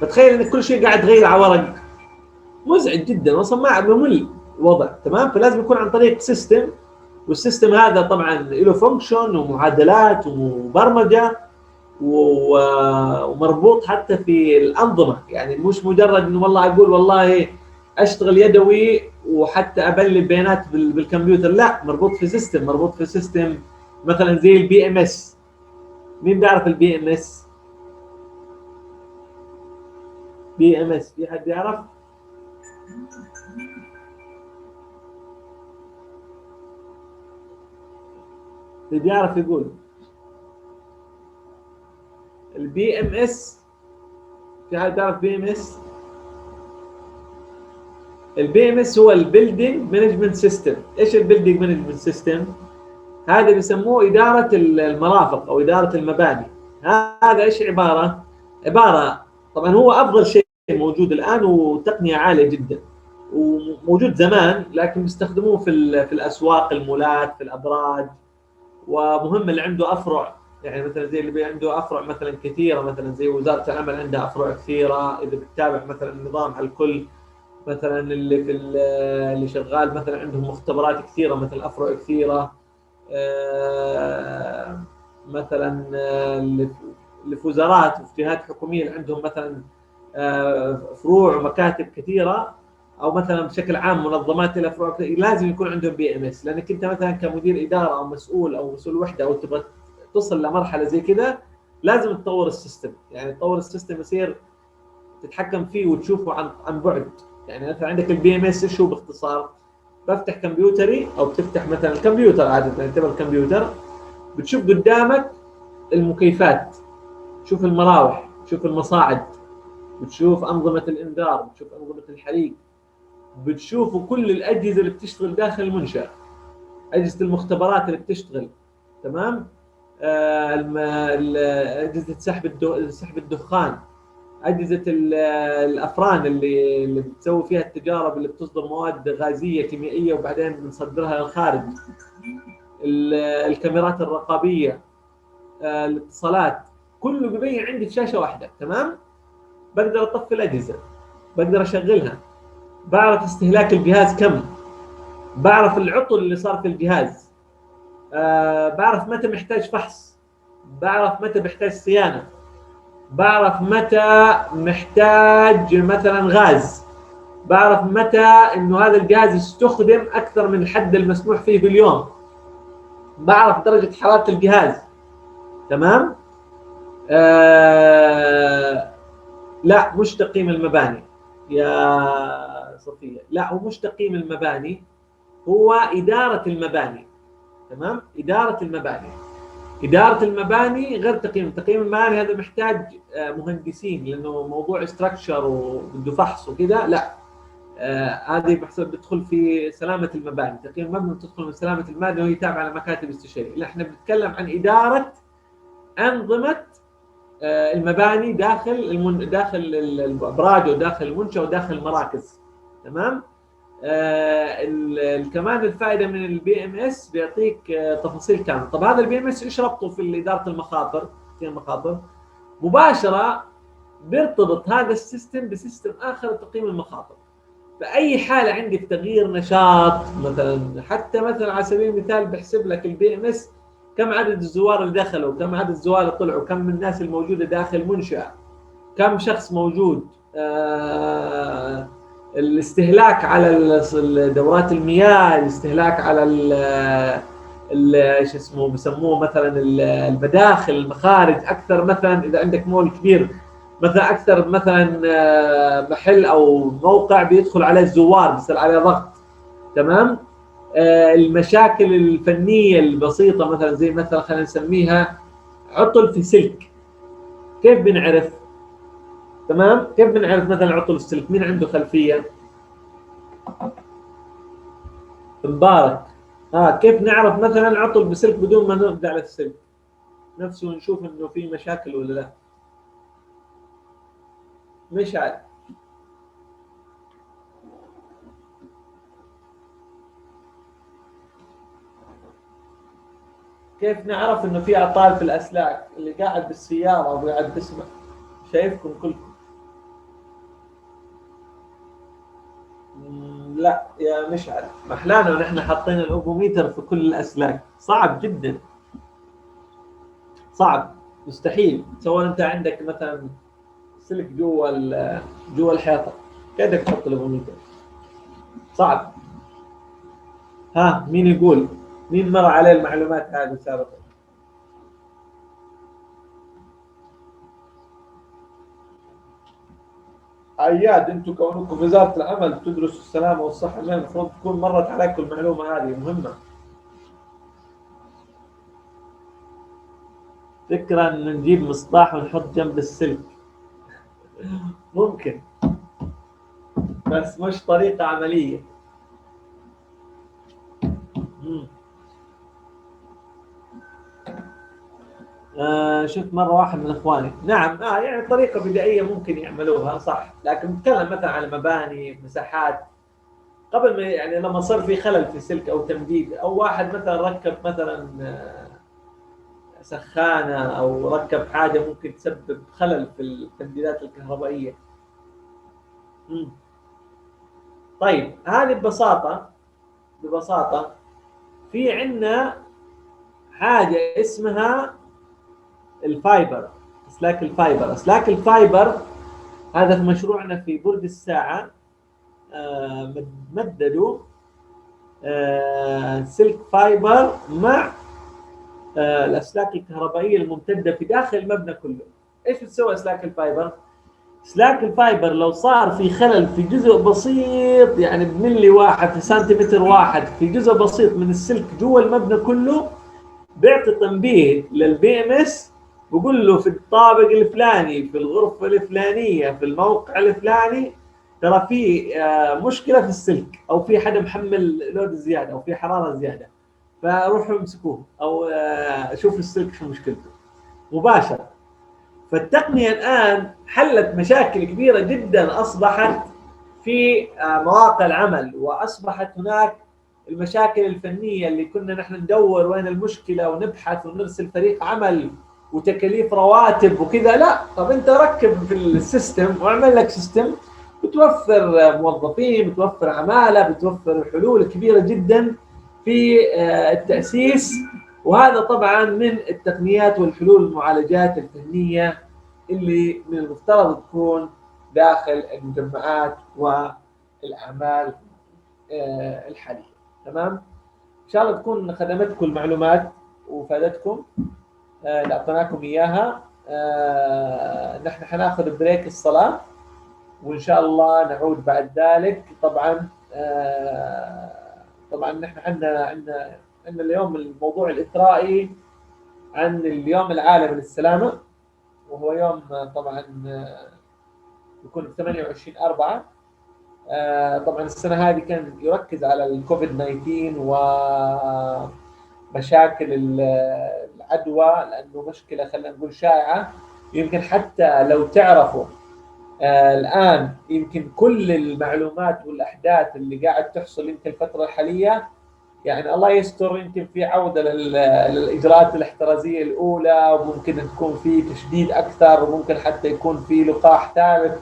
فتخيل ان كل شيء قاعد تغير على ورق، مزعج جدا اصلا، ما ممل الوضع. تمام؟ فلازم يكون عن طريق سيستم، والسيستم هذا طبعا له فانكشن ومعادلات ومبرمجه، ومربوط حتى في الانظمه، يعني مش مجرد انه والله اقول والله اشتغل يدوي وحتى ابلغ بيانات بالكمبيوتر، لا، مربوط في سيستم مثلا زي البي ام اس. مين بيعرف البي ام اس؟ بي ام اس في حد يعرف؟ اللي بيعرف يقول. البي ام اس، في حد يعرف بي ام اس؟ البي ام اس هو البيلدينج مانجمنت سيستم. ايش البيلدينج مانجمنت سيستم؟ هذا بيسموه اداره المرافق او اداره المباني. هذا ايش عباره طبعا هو افضل شيء موجود الان وتقنيه عاليه جدا، وموجود زمان لكن بيستخدموه في الاسواق، المولات، في الابراج. ومهم اللي عنده افرع، يعني مثلا زي اللي عنده افرع مثلا كثيره، مثلا زي وزاره العمل عندها افرع كثيره، اذا بتتابع مثلا النظام على الكل، مثلا اللي في اللي شغال مثلا عندهم مختبرات كثيره، مثلا افرع كثيره. مثلا اللي في وزارات وفي جهات حكوميه عندهم مثلا فروع ومكاتب كثيره، او مثلا بشكل عام منظمات لها فروع كثيرة، لازم يكون عندهم بي ام اس. لانك انت مثلا كمدير اداره او مسؤول وحده، او تبغى تصل لمرحله زي كذا، لازم تطور السيستم. يعني تطور السيستم يصير تتحكم فيه وتشوفه عن بعد. يعني مثلا عندك البي ام اس، ايش هو باختصار؟ بفتح كمبيوتري او بتفتح مثلا الكمبيوتر، عاده انتبه الكمبيوتر، بتشوف قدامك المكيفات، تشوف المراوح، تشوف المصاعد، بتشوف انظمه الانذار، بتشوف انظمه الحريق، بتشوفوا كل الاجهزه اللي بتشتغل داخل المنشاه، اجهزه المختبرات اللي بتشتغل، تمام؟ اجهزه سحب الدخان، اجهزه الافران اللي بتسوي فيها التجارب، اللي بتصدر مواد غازيه كيميائيه وبعدين بنصدرها للخارج، الكاميرات الرقابيه، الاتصالات، كله بيبين عندي في شاشه واحده، تمام؟ بقدر اطفي الاجهزه، بقدر اشغلها، بعرف استهلاك الجهاز كم، بعرف العطل اللي صار في الجهاز، بعرف متى محتاج فحص، بعرف متى محتاج صيانه، بعرف متى محتاج مثلا غاز، بعرف متى انه هذا الجهاز يستخدم اكثر من الحد المسموح فيه باليوم، بعرف درجه حراره الجهاز، تمام؟ لا، مش تقييم المباني يا صفيه، لا، هو مش تقييم المباني، هو اداره المباني، تمام؟ إدارة المباني غير تقييم المباني. هذا محتاج مهندسين، لأنه موضوع استراكشر وبده فحص وكذا. لا، هذه بتدخل في سلامة المباني. تقييم المبنى بتدخل من سلامة المباني وهي تابعة لمكاتب استشارية. احنا بنتكلم عن إدارة أنظمة المباني داخل الأبراج وداخل المنشأ وداخل المراكز، تمام؟ كمان الفائده من البي ام اس بيعطيك تفاصيل كامله. طب هذا البي ام اس ايش ربطه في اداره المخاطر؟ في المخاطر مباشره بيرتبط هذا السيستم بسيستم اخر تقييم المخاطر. فاي حاله عندي في تغيير نشاط مثلا، حتى مثلا على سبيل المثال بحسب لك البي ام اس كم عدد الزوار اللي دخلوا، كم عدد الزوار اللي طلعوا، كم من الناس الموجوده داخل المنشاه، كم شخص موجود، الاستهلاك على دورات المياه، الاستهلاك على ايش اسمه بسموه مثلا المداخل، المخارج، اكثر مثلا اذا عندك مول كبير مثلا، اكثر مثلا محل او موقع بيدخل عليه الزوار، بيصير عليه ضغط، تمام؟ المشاكل الفنيه البسيطه مثلا، زي مثلا خلينا نسميها عطل في سلك، كيف بنعرف؟ تمام؟ كيف بنعرف مثلا عطل السلك؟ مين عنده خلفيه؟ مبارك. كيف نعرف مثلا عطل بسلك بدون ما نرد على السلك نفسه ونشوف انه في مشاكل ولا لا؟ مش عارف. كيف نعرف انه في اعطال في الاسلاك؟ اللي قاعد بالسياره او قاعد بسمع شايفكم كلكم. لا يا مش عارف، محلانا ونحن حاطين الاوبوميتر في كل الاسلاك، صعب جدا، صعب. مستحيل. سواء انت عندك مثلا سلك جوا الحيطه كيف تحط الفوميتر؟ صعب. ها مين يقول؟ مين مر عليه المعلومات هذه سابقا؟ عياد، انتم كونكم في وزاره العمل تدرسوا السلامه والصحه، المفروض تكون مرت عليكم المعلومه هذه مهمه. فكره ان نجيب مصباح ونحط جنب السلك ممكن، بس مش طريقه عمليه. شفت مرة واحد من إخواني، نعم يعني طريقة بدائية ممكن يعملوها صح، لكن نتكلم مثلا على مباني، مساحات، قبل ما يعني لما صار في خلل في سلك أو تمديد، أو واحد مثلا ركب مثلا سخانة أو ركب حاجة ممكن تسبب خلل في التمديدات الكهربائية. طيب هذه ببساطة في عندنا حاجة اسمها الفايبر، اسلاك الفايبر هذا في مشروعنا في برج الساعة. مددوا سلك فايبر مع الاسلاك الكهربائية الممتدة في داخل المبنى كله. ايش بتسوي اسلاك الفايبر؟ اسلاك الفايبر لو صار في خلل في جزء بسيط، يعني بملي واحد في سنتيمتر واحد في جزء بسيط من السلك جوا المبنى كله، بيعطي تنبيه للبي ام اس، بقول له في الطابق الفلاني في الغرفة الفلانية في الموقع الفلاني ترى في مشكلة في السلك، او في حدا محمل لود زيادة او في حرارة زيادة، فروحوا امسكوه او شوفوا السلك شو مشكلته مباشرة. فالتقنية الآن حلت مشاكل كبيرة جدا أصبحت في مواقع العمل، وأصبحت هناك المشاكل الفنية اللي كنا نحن ندور وين المشكلة ونبحث ونرسل فريق عمل وتكاليف رواتب وكذا. لا، طب أنت ركب في السيستم واعمل لك سيستم، بتوفر موظفين، بتوفر عمالة، بتوفر حلول كبيرة جدا في التأسيس. وهذا طبعا من التقنيات والحلول المعالجات الفنية اللي من المفترض تكون داخل المجمعات والأعمال الحالية. تمام؟ إن شاء الله تكون خدمتكم المعلومات وفادتكم اللي أعطيناكم إياها. نحن حناخذ بريك الصلاة، وإن شاء الله نعود بعد ذلك. طبعا نحن عندنا اليوم الموضوع الإثرائي عن اليوم العالمي للسلامة، وهو يوم طبعا يكون 28/4. طبعا السنة هذه كان يركز على الكوفيد 19 ومشاكل العدوى، لأنه مشكلة خلينا نقول شائعة. يمكن حتى لو تعرفوا الآن يمكن كل المعلومات والأحداث اللي قاعد تحصل يمكن الفترة الحالية، يعني الله يستر، يمكن في عودة للإجراءات الاحترازية الأولى، وممكن تكون في تشديد أكثر، وممكن حتى يكون في لقاح ثالث.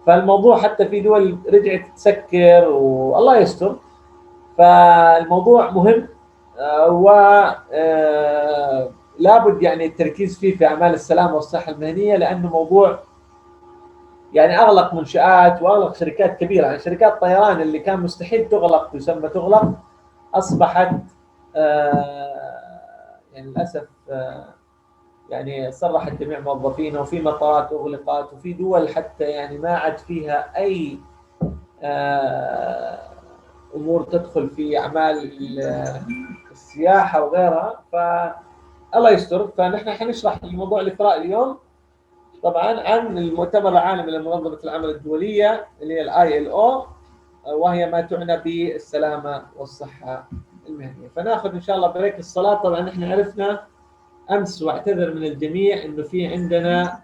فالموضوع حتى في دول رجعت تسكر والله يستر. فالموضوع مهم ولابد يعني التركيز فيه في أعمال السلامة والصحة المهنية، لأنه موضوع يعني أغلق منشآت وأغلق شركات كبيرة. يعني شركات طيران اللي كان مستحيل تغلق تسمى تغلق أصبحت يعني للأسف يعني صرحت جميع موظفينها، وفي مطارات أغلقت، وفي دول حتى يعني ما عاد فيها أي أمور تدخل في أعمال السياحة وغيرها. فالله يستر. فنحن حنشرح الموضوع الإثراء اليوم طبعا عن المؤتمر العالمي لمنظمة العمل الدولية اللي هي الILO، وهي ما تعنى بالسلامة والصحة المهنية. فناخذ إن شاء الله بريك الصلاة. طبعا نحن عرفنا أمس، واعتذر من الجميع، إنه في عندنا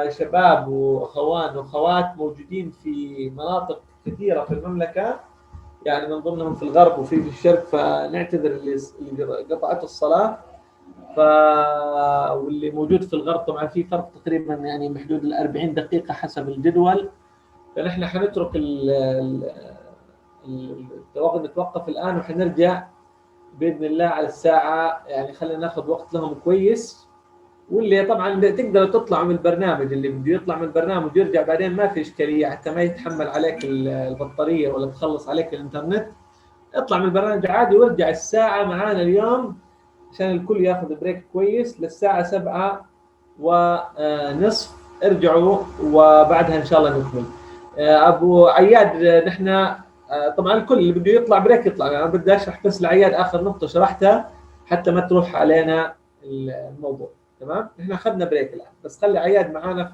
شباب وأخوان وأخوات موجودين في مناطق كثيرة في المملكة، يعني من ضمنهم في الغرب وفي الشرق، فنعتذر اللي قطعت الصلاة. واللي موجود في الغرب طبعا في فرق تقريبا يعني بحدود 40 دقيقة حسب الجدول. فنحن حنترك نتوقف الآن وحنرجع بإذن الله على الساعة، يعني خلينا ناخذ وقت لهم كويس واللي طبعا تقدروا تطلعوا من البرنامج، اللي بده يطلع من البرنامج ويرجع بعدين ما في اشكاليه، حتى ما يتحمل عليك البطاريه ولا تخلص عليك الانترنت. اطلع من البرنامج عادي وارجع الساعه معانا اليوم عشان الكل ياخذ بريك كويس للساعه 7:30. ارجعوا وبعدها ان شاء الله نكمل. ابو عياد، نحن طبعا الكل اللي بده يطلع بريك يطلع، انا بدي اشرح بس لعياد اخر نقطه شرحتها حتى ما تروح علينا الموضوع. تمام، احنا اخذنا بريك الان، بس خلي عياد معانا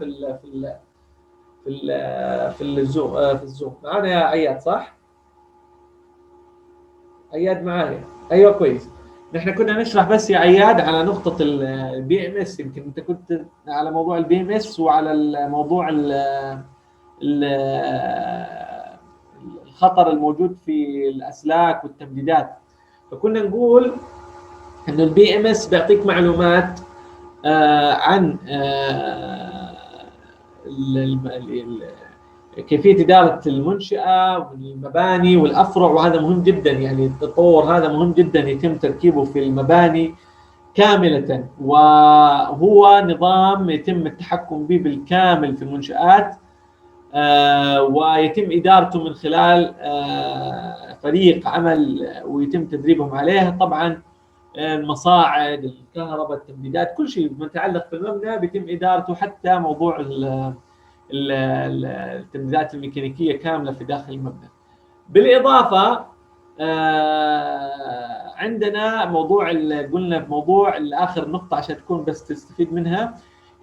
في الزوم معانا يا عياد، صح؟ عياد معايا؟ ايوه كويس. نحن كنا نشرح بس يا عياد على نقطة البي ام اس، يمكن انت كنت على موضوع البي ام اس وعلى الموضوع الخطر الموجود في الاسلاك والتمديدات. فكنا نقول انه البي ام اس بيعطيك معلومات عن كيفية إدارة المنشأة والمباني والأفرع، وهذا مهم جدا. يعني التطور هذا مهم جدا يتم تركيبه في المباني كاملة، وهو نظام يتم التحكم به بالكامل في المنشآت، ويتم إدارته من خلال فريق عمل ويتم تدريبهم عليه. طبعا المصاعد، الكهرباء، التمديدات، كل شيء متعلق في المبنى بيتم إدارته، حتى موضوع التمديدات الميكانيكية كاملة في داخل المبنى. بالإضافة عندنا موضوع قلنا بموضوع آخر نقطة عشان تكون بس تستفيد منها،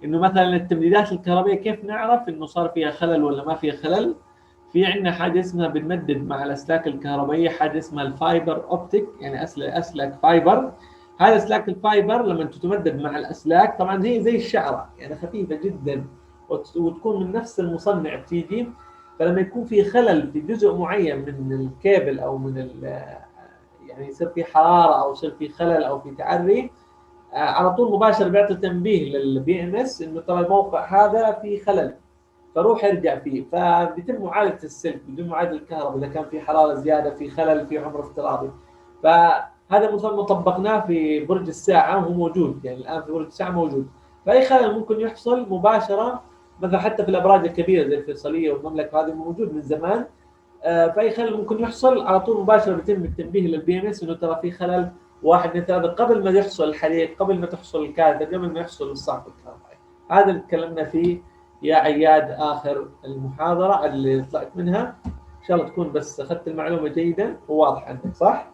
إنه مثلا التمديدات الكهربائية كيف نعرف إنه صار فيها خلل ولا ما فيها خلل. في عندنا حاجة اسمها بنمدد مع الأسلاك الكهربائية حاجة اسمها الفايبر أوبتيك، يعني أسلاك فايبر. هذا أسلاك الفايبر لما تتمدد مع الأسلاك طبعا هي زي الشعرة، يعني خفيفة جدا وتكون من نفس المصنع بتيجي. فلما يكون في خلل في جزء معين من الكابل او من يعني يصير في حراره او يصير في خلل او في تعري، على طول مباشر بيعطي تنبيه للبي ام اس انه ترى الموقع هذا فيه خلل، فروح ارجع فيه. فبيتم معالجه السلك بدون معالجه الكهرباء اذا كان في حراره زياده، في خلل، في عمر افتراضي. فهذا مثلا طبقناه في برج الساعه وهو موجود، يعني الان في برج الساعه موجود. فاي خلل ممكن يحصل مباشره، مثلا حتى في الابراج الكبيره زي الفيصليه والمملكه، هذا موجود من زمان. فاي خلل ممكن يحصل على طول مباشره بيتم التنبيه للبي ام اس انه ترى في خلل 1 2 3 قبل ما يحصل الحريق، قبل ما تحصل الكارثه، قبل ما يحصل الصعق الكهربائي. هذا اللي تكلمنا فيه يا عياد اخر المحاضره اللي طلعت منها. ان شاء الله تكون بس اخذت المعلومه جيدا وواضح عندك، صح؟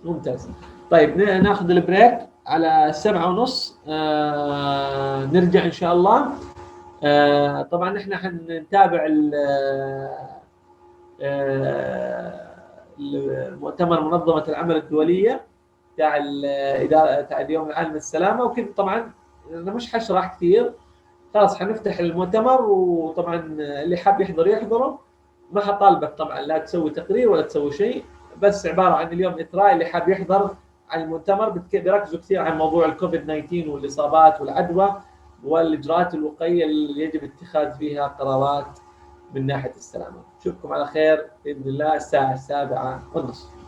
ممتاز. طيب ناخذ البريك على 7:30. نرجع ان شاء الله. طبعا احنا حنتابع المؤتمر منظمه العمل الدوليه تاع الاداره تاع اليوم العالمي للسلامه وكذا. طبعا انا مش حشرح كثير، خلاص حنفتح المؤتمر، وطبعا اللي حاب يحضر يحضره. ما حطالبك طبعا لا تسوي تقرير ولا تسوي شيء، بس عباره عن اليوم اثراء. اللي حاب يحضر عن المؤتمر بيركزوا كثير عن موضوع الكوفيد 19 والاصابات والعدوى والاجراءات الوقائيه اللي يجب اتخاذ فيها قرارات من ناحيه السلامه. نشوفكم على خير باذن الله الساعه 7:30.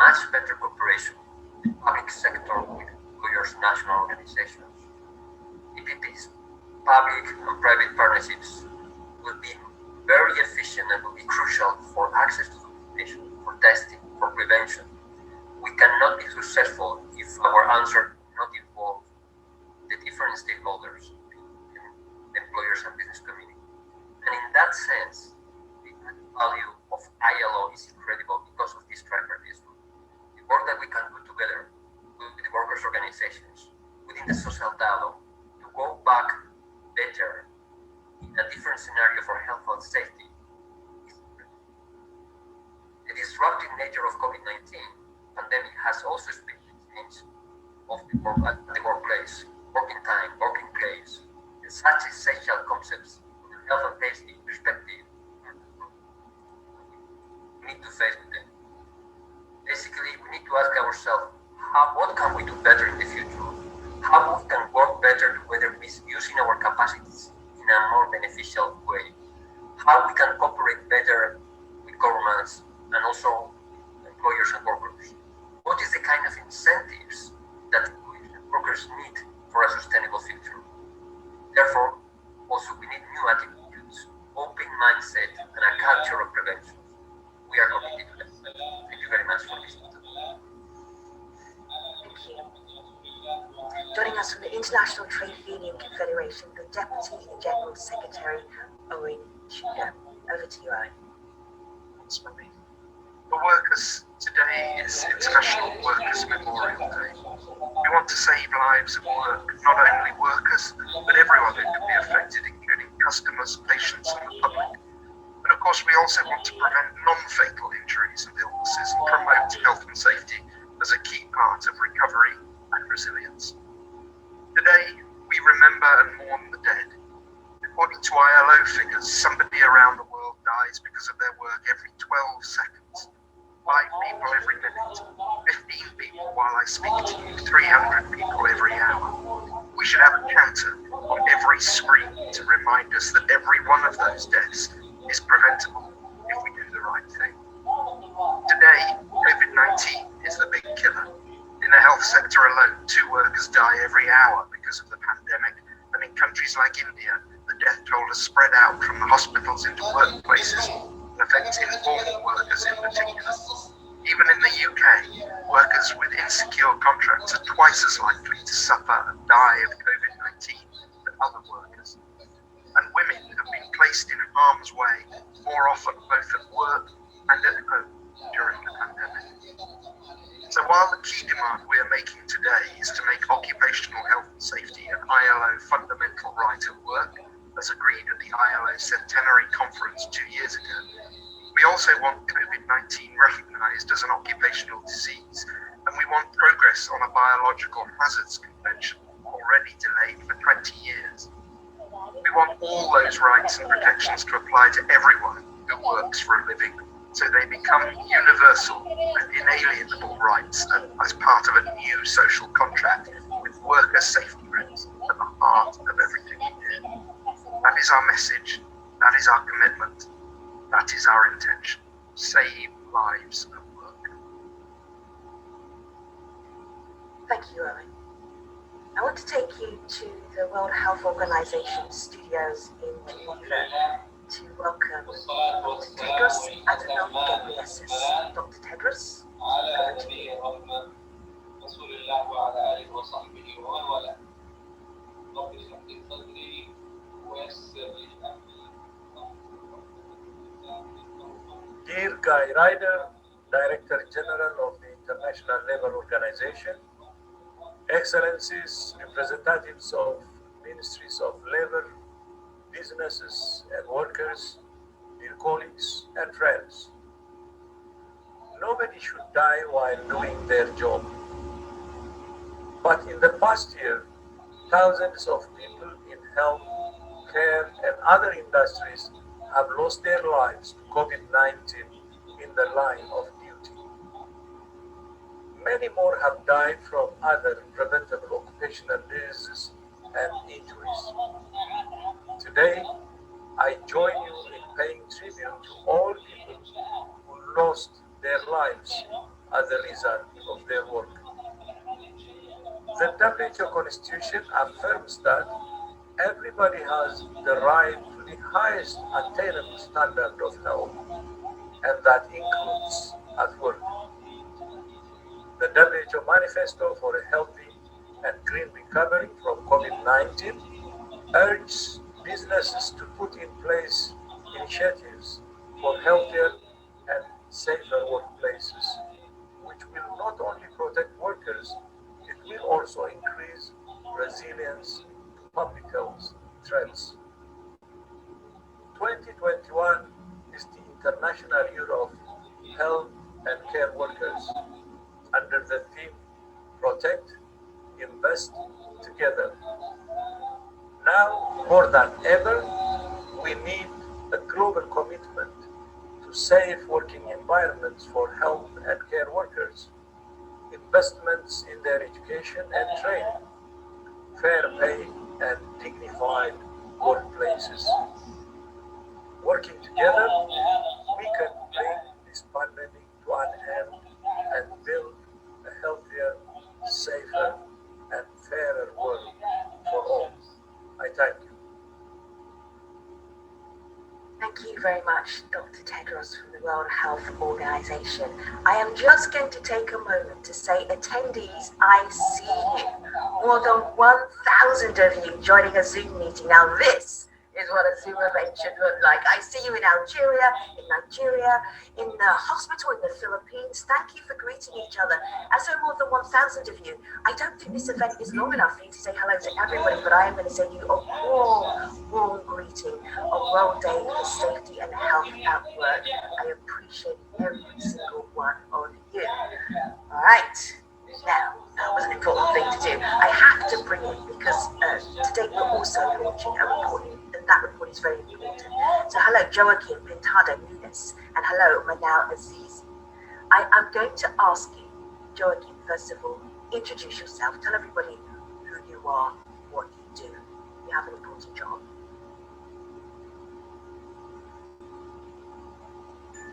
Much better cooperation with public sector, with employers' national organizations, EPPs, public and private partnerships will be very efficient and will be crucial for access to documentation, for testing, for prevention. We cannot be successful if our answer does not involve the different stakeholders, the employers and business community. And in that sense, the value of ILO is incredible because of this tripartite. work that we can do together with the workers' organizations within the social dialogue to go back better in a different scenario for health and safety. The disruptive nature of COVID-19 pandemic has also split the change of the work at the workplace, working time, working place, and such essential concepts from a health and safety perspective. We need to face with them. Basically, we need to ask ourselves, what can we do better in the future? How we can work better together using our capacities in a more beneficial way? How we can cooperate better with governments and also employers and workers? What is the kind of incentives that workers need for a sustainable future? Therefore, also we need new attitudes, open mindset, and a culture of prevention. We are committed to that. Thank you very much for listening. Joining us from the International Trade Union Confederation, the Deputy General Secretary, Owen Tudor. Over to you, Owen. Thanks, Mummy. For workers, today is International Workers' Memorial Day. We want to save lives at work, not only workers, but everyone who can be affected, including customers, patients, and the public. And of course, we also want to prevent non-fatal injuries and illnesses and promote health and safety as a key part of recovery and resilience. Today, we remember and mourn the dead. According to ILO figures, somebody around the world dies because of their work every 12 seconds. 5 people every minute, 15 people while I speak to you, 300 people every hour. We should have a counter on every screen to remind us that every one of those deaths is preventable if we do the right thing. Today, COVID-19 is the big killer. In the health sector alone, 2 workers die every hour because of the pandemic, and in countries like India, the death toll has spread out from the hospitals into workplaces and affects informal workers in particular. Even in the UK, workers with insecure contracts are twice as likely to suffer and die of COVID-19 than other workers. And women have been placed in harm's way more often both at work and at home during the pandemic. So while the key demand we are making today is to make occupational health and safety an ILO fundamental right at work, as agreed at the ILO Centenary Conference 2 years ago, we also want COVID-19 recognised as an occupational disease, and we want progress on a biological hazards convention already delayed for 20 years. We want all those rights and protections to apply to everyone who works for a living, so they become universal and inalienable rights as part of a new social contract with worker safety rights at the heart of everything we do. That is our message, that is our commitment, that is our intention. Save lives at work. Thank you, Owen. I want to take you to the World Health Organization studios in Geneva to welcome Dr. Tedros Adhanom Ghebreyesus. Dr. Tedros, over to you. Dear Guy Ryder, Director General of the International Labour Organization, Excellencies, representatives of Ministries of Labour, businesses and workers, dear colleagues and friends. Nobody should die while doing their job. But in the past year, thousands of people in health, care and other industries have lost their lives to COVID-19 in the line of duty. Many more have died from other preventable occupational diseases and injuries. Today, I join you in paying tribute to all people who lost their lives as a result of their work. The WHO Constitution affirms that everybody has the right to the highest attainable standard of health, and that includes at work. The WHO Manifesto for a Healthy and Green Recovery from COVID-19 urges businesses to put in place initiatives for healthier and safer workplaces, which which will not only protect workers, it will also increase resilience to public health threats. 2021 is the International Year of Health and Care Workers under the theme Protect, Invest Together. Now, more than ever, we need a global commitment to safe working environments for health and care workers, investments in their education and training, fair pay and dignified workplaces. Working together, we can bring this pandemic to an end and build a healthier, safer, and fairer world for all. I thank you. Thank you very much, Dr. Tedros from the World Health Organization. I am just going to take a moment to say, attendees, I see you. More than 1,000 of you joining a Zoom meeting. Now this is what a Zoom event should look like. I see you in Algeria, in Nigeria, in the hospital in the Philippines. Thank you for greeting each other. As there are more than 1,000 of you, I don't think this event is long enough for you to say hello to everybody, but I am going to say you a warm greeting on World Day for Safety and Health at Work. I appreciate every single one of you. All right. Now, that was an important thing to do. I have to bring it because today we're also launching a report, and that report is very important. So hello, Joaquin Pintado Nunes, and hello, Manal Azizi. I am going to ask you, Joaquin, first of all, introduce yourself. Tell everybody who you are, what you do. You have an important job.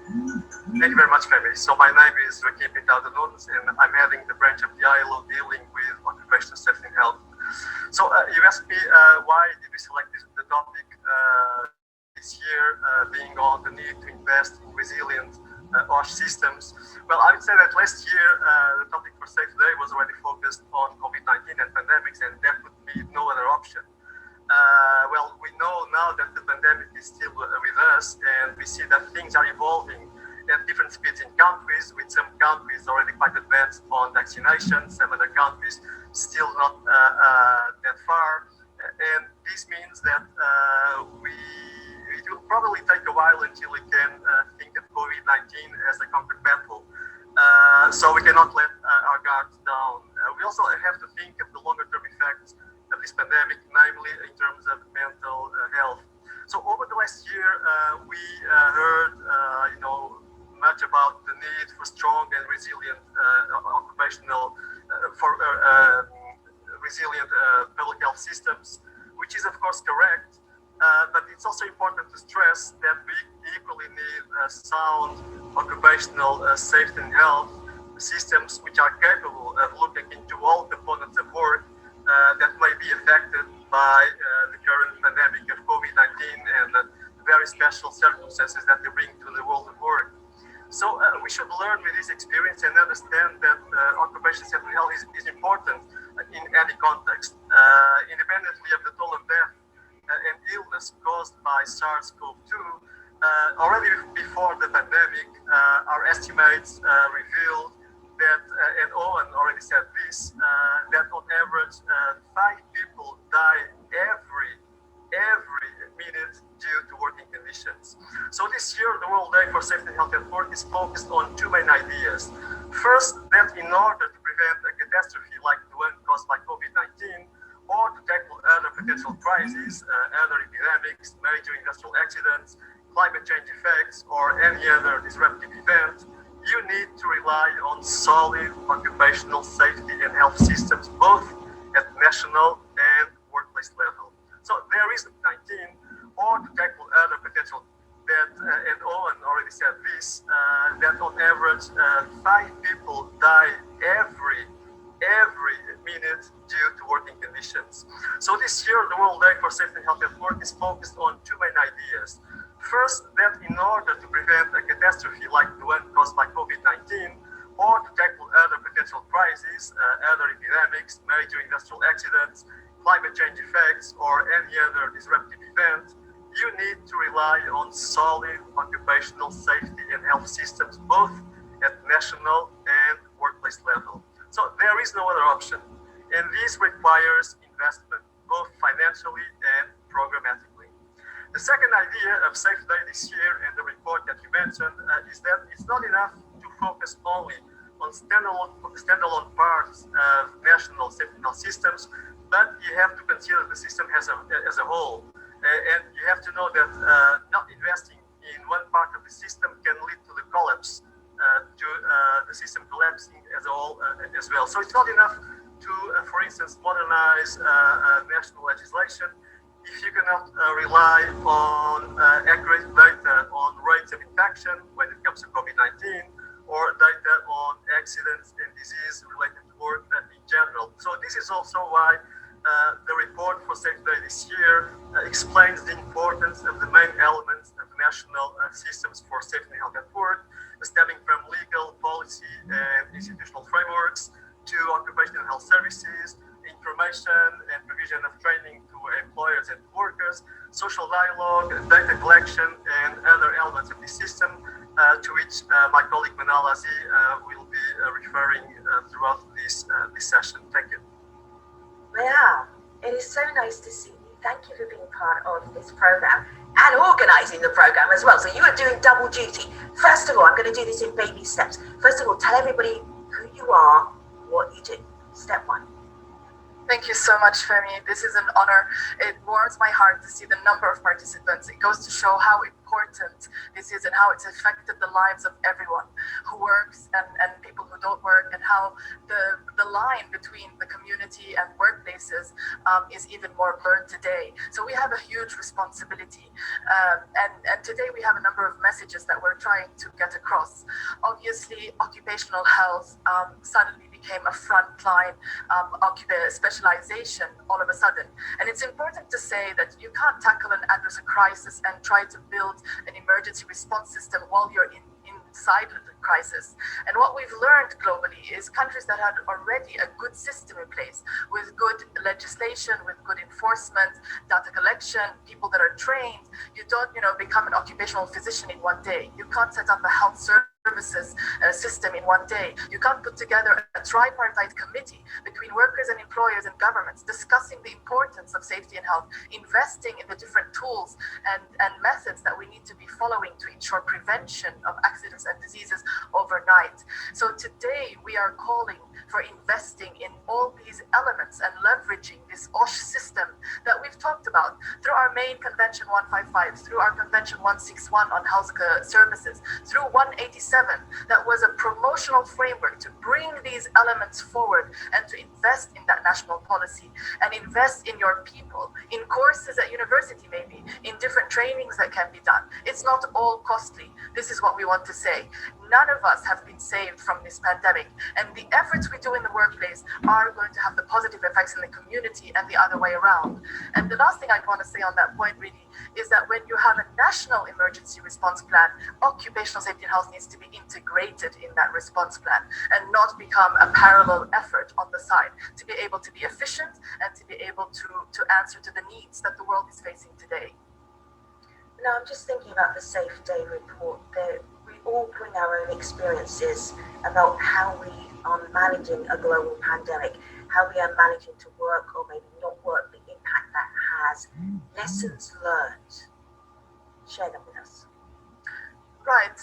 Thank you very much, Femi. So my name is Joaquin Pintado Nunes, and I'm heading the branch of the ILO dealing with occupational safety and health. So you asked me why did we select the topic this year, being on the need to invest in resilient OSH systems. Well, I would say that last year the topic for Safe Day was already focused on COVID-19 and pandemics, and there would be no other option. Well, we know now that the pandemic is still with us, and we see that things are evolving at different speeds in countries, with some countries already quite advanced on vaccination, some other countries still not that far. And this means that it will probably take a while until we can think of COVID-19 as a concrete battle. So we cannot let our guards down. We also have to think of the longer-term effects of this pandemic, namely in terms of mental health. So over the last year, we heard, much about the need for strong and resilient occupational, resilient public health systems, which is of course correct. But it's also important to stress that we equally need sound occupational safety and health systems which are capable of looking into all components of work that may be affected by the current pandemic of COVID-19 and the very special circumstances that they bring to the world of work. So we should learn with this experience and understand that occupational safety and health is important in any context, independently of the toll of death and illness caused by SARS-CoV-2. Already before the pandemic, our estimates revealed that, and Owen already said this, that on average 5 people die every minute due to working conditions. So this year, the World Day for Safety and Health at Work is focused on 2 main ideas. First, that in order to prevent a catastrophe like the one caused by COVID-19, or to tackle other potential crises, other epidemics, major industrial accidents, climate change effects, or any other disruptive event, you need to rely on solid occupational safety and health systems, both at national and workplace level. So there is COVID-19, or to tackle other potential that, and Owen already said this, that on average 5 people die every minute due to working conditions. So this year, the World Day for Safety and Health at Work is focused on 2 main ideas. First, that in order to prevent a catastrophe like the one caused by COVID-19, or to tackle other potential crises, other epidemics, major industrial accidents, climate change effects, or any other disruptive event, you need to rely on solid occupational safety and health systems, both at national and So there is no other option. And this requires investment, both financially and programmatically. The second idea of Safe Day this year and the report that you mentioned is that it's not enough to focus only on standalone parts of national safety health systems, but you have to consider the system as a whole. And you have to know that not investing in one part of the system can lead to the collapse, to the system collapsing as a whole as well. So it's not enough to, for instance, modernize national legislation if you cannot rely on accurate data on rates of infection when it comes to COVID-19, or data on accidents and disease related to work in general. So this is also why the report for Safe Day this year explains the importance of the main elements of national systems for safety and health at work, stemming from legal, policy, and institutional frameworks to occupational health services, information and provision of training to employers and workers, social dialogue, data collection, and other elements of the system, to which my colleague Manal Azi will be referring throughout this session. Thank you. Wow, it is so nice to see you. Thank you for being part of this program and organising the program as well. So you are doing double duty. First of all, I'm going to do this in baby steps. First of all, tell everybody who you are, what you do. Step one. Thank you so much, Femi. This is an honor. It warms my heart to see the number of participants. It goes to show how important this is and how it's affected the lives of everyone who works and people who don't work, and how the line between the community and workplaces is even more blurred today. So we have a huge responsibility. And today we have a number of messages that we're trying to get across. Obviously, occupational health suddenly became a frontline specialization all of a sudden. And it's important to say that you can't tackle and address a crisis and try to build an emergency response system while you're inside the crisis. And what we've learned globally is countries that had already a good system in place with good legislation, with good enforcement, data collection, people that are trained. You don't, become an occupational physician in one day. You can't set up a health services system in one day. You can't put together a tripartite committee between workers and employers and governments discussing the importance of safety and health, investing in the different tools and methods that we need to be following to ensure prevention of accidents and diseases overnight. So today we are calling for investing in all these elements and leveraging this OSH system that we've talked about through our main Convention 155, through our Convention 161 on health services, through 187 that was a promotional framework to bring these elements forward and to invest in that national policy and invest in your people, in courses at university maybe, in different trainings that can be done. It's not all costly. This is what we want to say. None of us have been saved from this pandemic, and the efforts we do in the workplace are going to have the positive effects in the community and the other way around. And the last thing I want to say on that point really is that when you have a national emergency response plan, occupational safety and health needs to be integrated in that response plan and not become a parallel effort on the side, to be able to be efficient and to be able to answer to the needs that the world is facing today. Now, I'm just thinking about the Safe Day report. We all bring our own experiences about how we are managing a global pandemic, how we are managing to work or maybe not work, the impact that has, lessons learned. Share them with us. Right.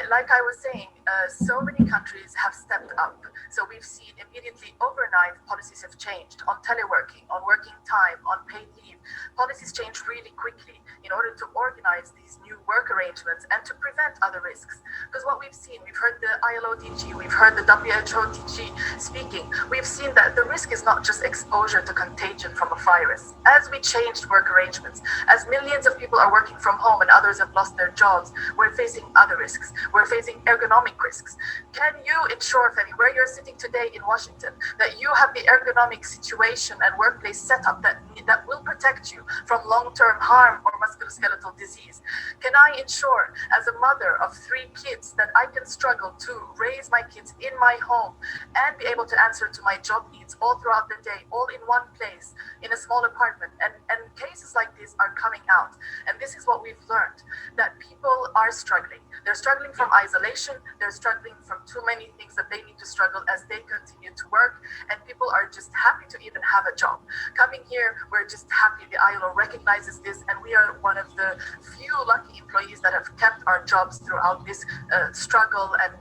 Like I was saying, so many countries have stepped up. So we've seen immediately overnight policies have changed on teleworking, on working time, on paid leave. Policies change really quickly in order to organize these new work arrangements and to prevent other risks. Because what we've seen, we've heard the ILO DG, we've heard the WHO DG speaking. We've seen that the risk is not just exposure to contagion from a virus. As we changed work arrangements, as millions of people are working from home and others have lost their jobs, we're facing other risks. We're facing ergonomic risks. Can you ensure, Femi, where you're sitting today in Washington, that you have the ergonomic situation and workplace setup that will protect you from long-term harm or musculoskeletal disease? Can I ensure, as a mother of 3 kids, that I can struggle to raise my kids in my home and be able to answer to my job needs all throughout the day, all in one place, in a small apartment? And cases like this are coming out. And this is what we've learned, that people are struggling. They're struggling from isolation. They're struggling from too many things that they need to struggle as they continue to work. And people are just happy to even have a job. Coming here, we're just happy the ILO recognizes this, and we are one of the few lucky employees that have kept our jobs throughout this struggle and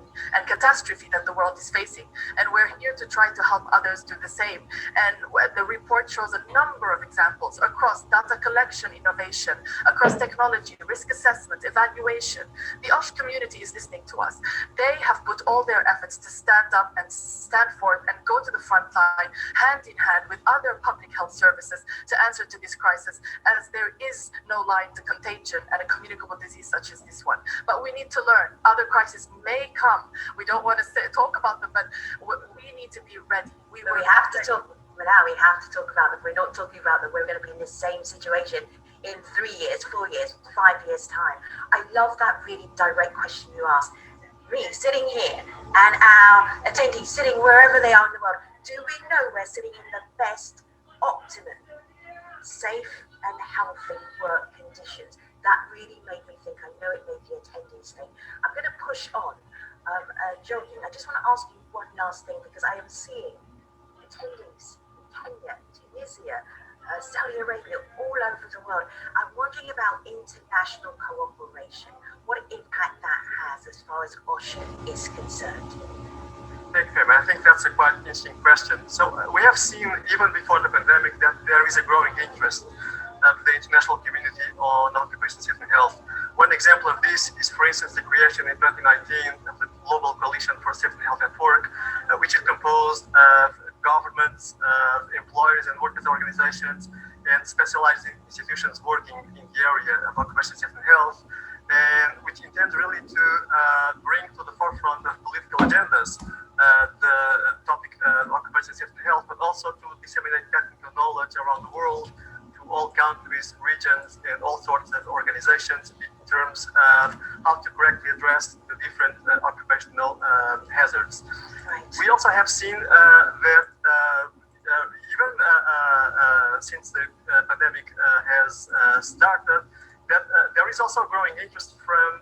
catastrophe that the world is facing. And we're here to try to help others do the same. And the report shows a number of examples across data collection, innovation, across technology, risk assessment, evaluation. The OSH community is listening to us. They have put all their efforts to stand up and stand forth and go to the front line, hand in hand with other public health services to answer to this crisis, as there is no line to contagion and a communicable disease such as this one. But we need to learn. Other crises may come. We don't want to talk about them, but we need to be ready. We have to talk. Now we have to talk about them. We're not talking about that we're going to be in the same situation in 3 years, 4 years, 5 years time. I love that really direct question you asked. Me sitting here and our attendees sitting wherever they are in the world. Do we know we're sitting in the best, optimum, safe and healthy work conditions? That really made me think. I know it made the attendees think. I'm going to push on. Joking, I just want to ask you one last thing, because I am seeing attendees in Kenya, Tunisia, Saudi Arabia, all over the world. I'm wondering about international cooperation, what impact that has as far as OSH is concerned. Thank you. I think that's a quite interesting question. So we have seen, even before the pandemic, that there is a growing interest of the international community on occupational safety and health. One example of this is, for instance, the creation in 2019 of the Global Coalition for Safety and Health at Work, which is composed of governments, employers and workers organizations, and specialized institutions working in the area of occupational safety and health, and which intends really to bring to the forefront of political agendas the topic of occupational safety and health, but also to disseminate technical knowledge around the world to all countries, regions, and all sorts of organizations in terms of how to correctly address the different occupational hazards. Right. We also have seen that even since the pandemic has started, that there is also growing interest from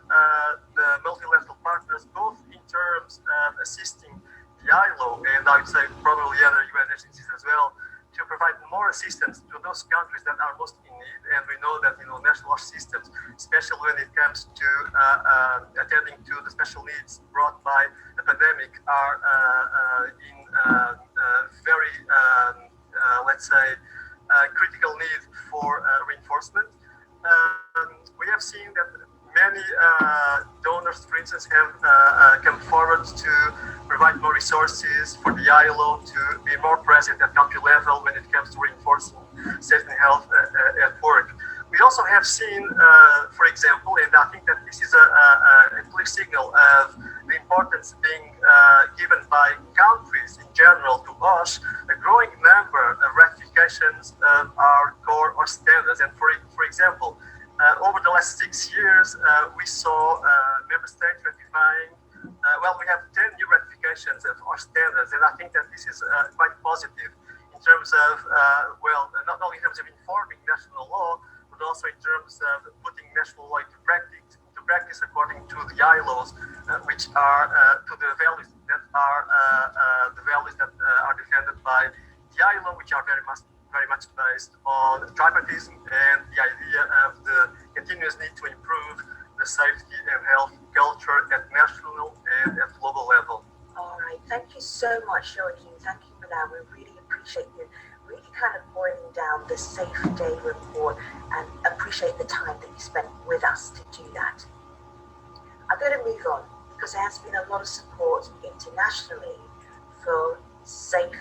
the multilateral partners, both in terms of assisting the ILO and I would say probably other UN agencies as well, to provide more assistance to those countries that are most in need. And we know that national OSH systems, especially when it comes to attending to the special needs brought by the pandemic, are in very, let's say, critical need for reinforcement. We have seen that many donors, for instance, have come forward to provide more resources for the ILO to be more present at country level when it comes to reinforcing safety and health at work. We also have seen, for example, and I think that this is a clear signal of the importance being given by countries in general to OSH, a growing number of ratifications of our core OSH standards. And for example, over the last 6 years, we saw member states ratifying, we have 10 new ratifications of OSH standards, and I think that this is quite positive in terms of, not only in terms of informing national law, but also in terms of putting national law into practice according to the ILOs, which are to the values that are defended by the ILO, which are very much based on tripartism and the idea of the continuous need to improve the safety and health culture at national and at global level. All right, thank you so much, Joaquin. Thank you for that. We really appreciate you really kind of boiling down the Safe Day report and appreciate the time that you spent with us to do that. I'm going to move on because there has been a lot of support internationally for safe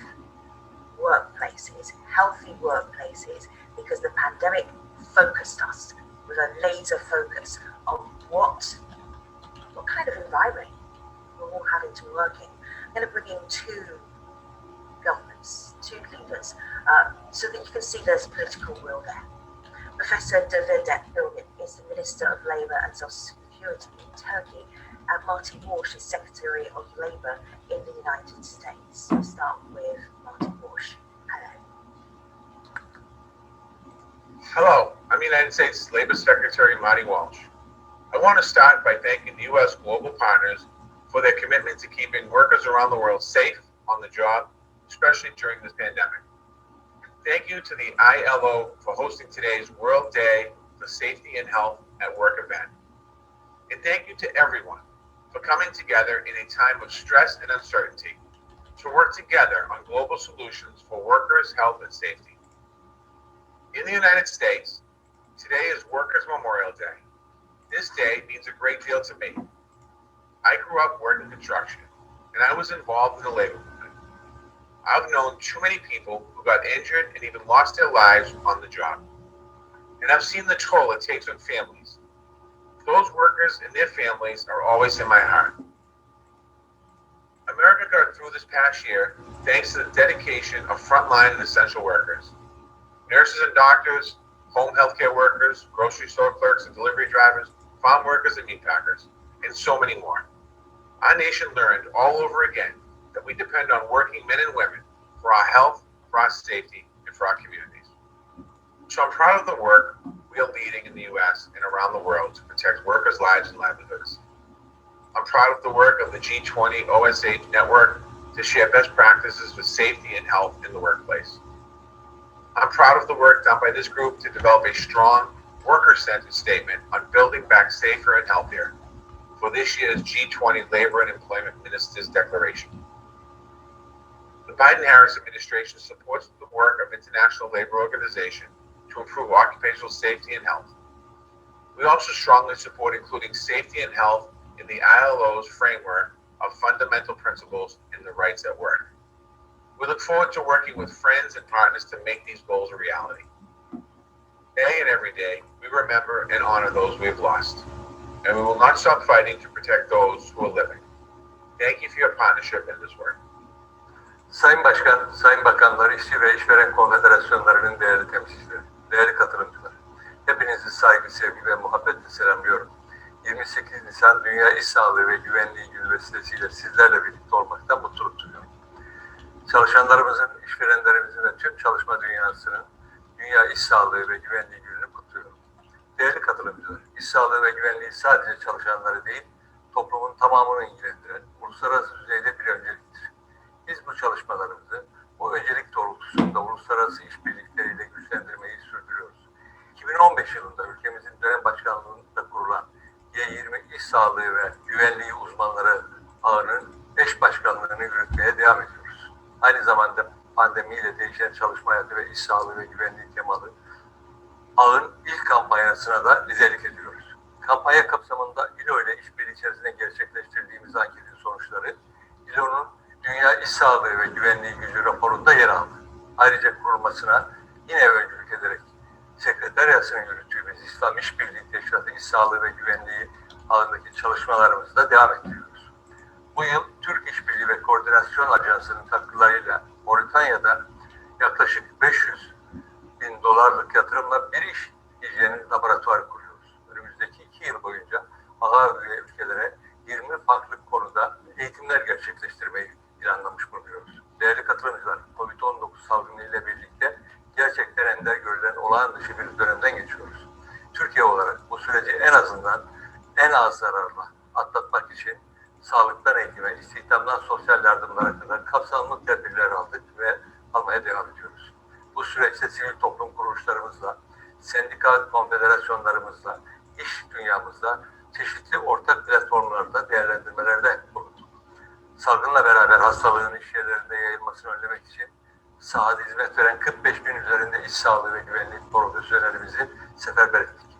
workplaces, healthy workplaces, because the pandemic focused us with a laser focus on what kind of environment we're all having to work in. I'm going to bring in two governments, two leaders, so that you can see there's political will there. Professor David is the Minister of Labour and Social Security in Turkey, and Martin Walsh is Secretary of Labour in the United States. We'll start with Martin Walsh. Hello, I'm United States Labor Secretary Marty Walsh. I want to start by thanking the U.S. global partners for their commitment to keeping workers around the world safe on the job, especially during this pandemic. Thank you to the ILO for hosting today's World Day for Safety and Health at Work event. And thank you to everyone for coming together in a time of stress and uncertainty to work together on global solutions for workers' health and safety. In the United States, today is Workers' Memorial Day. This day means a great deal to me. I grew up working construction, and I was involved in the labor movement. I've known too many people who got injured and even lost their lives on the job. And I've seen the toll it takes on families. Those workers and their families are always in my heart. America got through this past year thanks to the dedication of frontline and essential workers. Nurses and doctors, home healthcare workers, grocery store clerks and delivery drivers, farm workers and meat packers, and so many more. Our nation learned all over again that we depend on working men and women for our health, for our safety, and for our communities. So I'm proud of the work we are leading in the U.S. and around the world to protect workers' lives and livelihoods. I'm proud of the work of the G20 OSH network to share best practices for safety and health in the workplace. I'm proud of the work done by this group to develop a strong, worker-centered statement on building back safer and healthier for this year's G20 Labor and Employment Ministers Declaration. The Biden-Harris administration supports the work of International Labor Organization to improve occupational safety and health. We also strongly support including safety and health in the ILO's framework of fundamental principles in the rights at work. We look forward to working with friends and partners to make these goals a reality. Day and every day, we remember and honor those we have lost, and we will not stop fighting to protect those who are living. Thank you for your partnership in this work. Sayın Başkan, Sayın Bakanlar, İşçi ve İşveren Konfederasyonlarının değerli temsilcileri, değerli katılımcılar, hepinizi saygı, sevgi ve muhabbetle selamlıyorum. 28 Nisan Dünya İş Sağlığı ve Güvenliği Günü vesilesiyle sizlerle birlikte olmaktan mutluluk duyuyorum. Çalışanlarımızın, işverenlerimizin ve tüm çalışma dünyasının Dünya İş Sağlığı ve Güvenliği Günü'nü kutluyorum. Değerli katılımcılar, iş sağlığı ve güvenliği sadece çalışanları değil, toplumun tamamını ilgilendiren uluslararası düzeyde bir önceliktir. Biz bu çalışmalarımızı bu öncelik doğrultusunda uluslararası işbirlikleriyle güçlendirmeyi sürdürüyoruz. 2015 yılında ülkemizin dönem başkanlığında kurulan G20 İş Sağlığı ve Güvenliği Uzmanları Ağı'nın eş başkanlığını yürütmeye devam ediyoruz. Aynı zamanda pandemiyle değişen çalışma hayatı ve iş sağlığı ve güvenliği temalı ağın ilk kampanyasına da liderlik ediyoruz. Kampanya kapsamında İLO ile işbirliği içerisinde gerçekleştirdiğimiz anketin sonuçları İLO'nun Dünya İş Sağlığı ve Güvenliği Gücü raporunda yer aldı. Ayrıca kurulmasına yine öncülük ederek sekreteriyasını yürüttüğümüz İslam İşbirliği Teşkilatı İş Sağlığı ve Güvenliği ağındaki çalışmalarımızı da devam ettiriyoruz. Bu yıl Türk İşbirliği ve Koordinasyon Ajansı'nın katkılarıyla Moritanya'da yaklaşık 500 bin dolarlık yatırımla bir iş hijyeni laboratuvarı kuruyoruz. Önümüzdeki 2 yıl boyunca ağa üye ülkelere 20 farklı konuda eğitimler gerçekleştirmeyi planlamış bulunuyoruz. Değerli katılımcılar, COVID-19 salgını ile birlikte gerçekten ender görülen olağan dışı bir dönemden geçiyoruz. Türkiye olarak bu süreci en azından en az zararla atlatmak için sağlıktan eğitime, istihdamdan sosyal yardımlara kadar kapsamlı tedbirler aldık ve almaya devam ediyoruz. Bu süreçte sivil toplum kuruluşlarımızla, sendika konfederasyonlarımızla, iş dünyamızla çeşitli ortak platformlarda değerlendirmelerde bulunduk. Salgınla beraber hastalığın iş yerlerinde yayılmasını önlemek için sahada hizmet veren 45 bin üzerinde iş sağlığı ve güvenliği profesyonelimizi seferber ettik.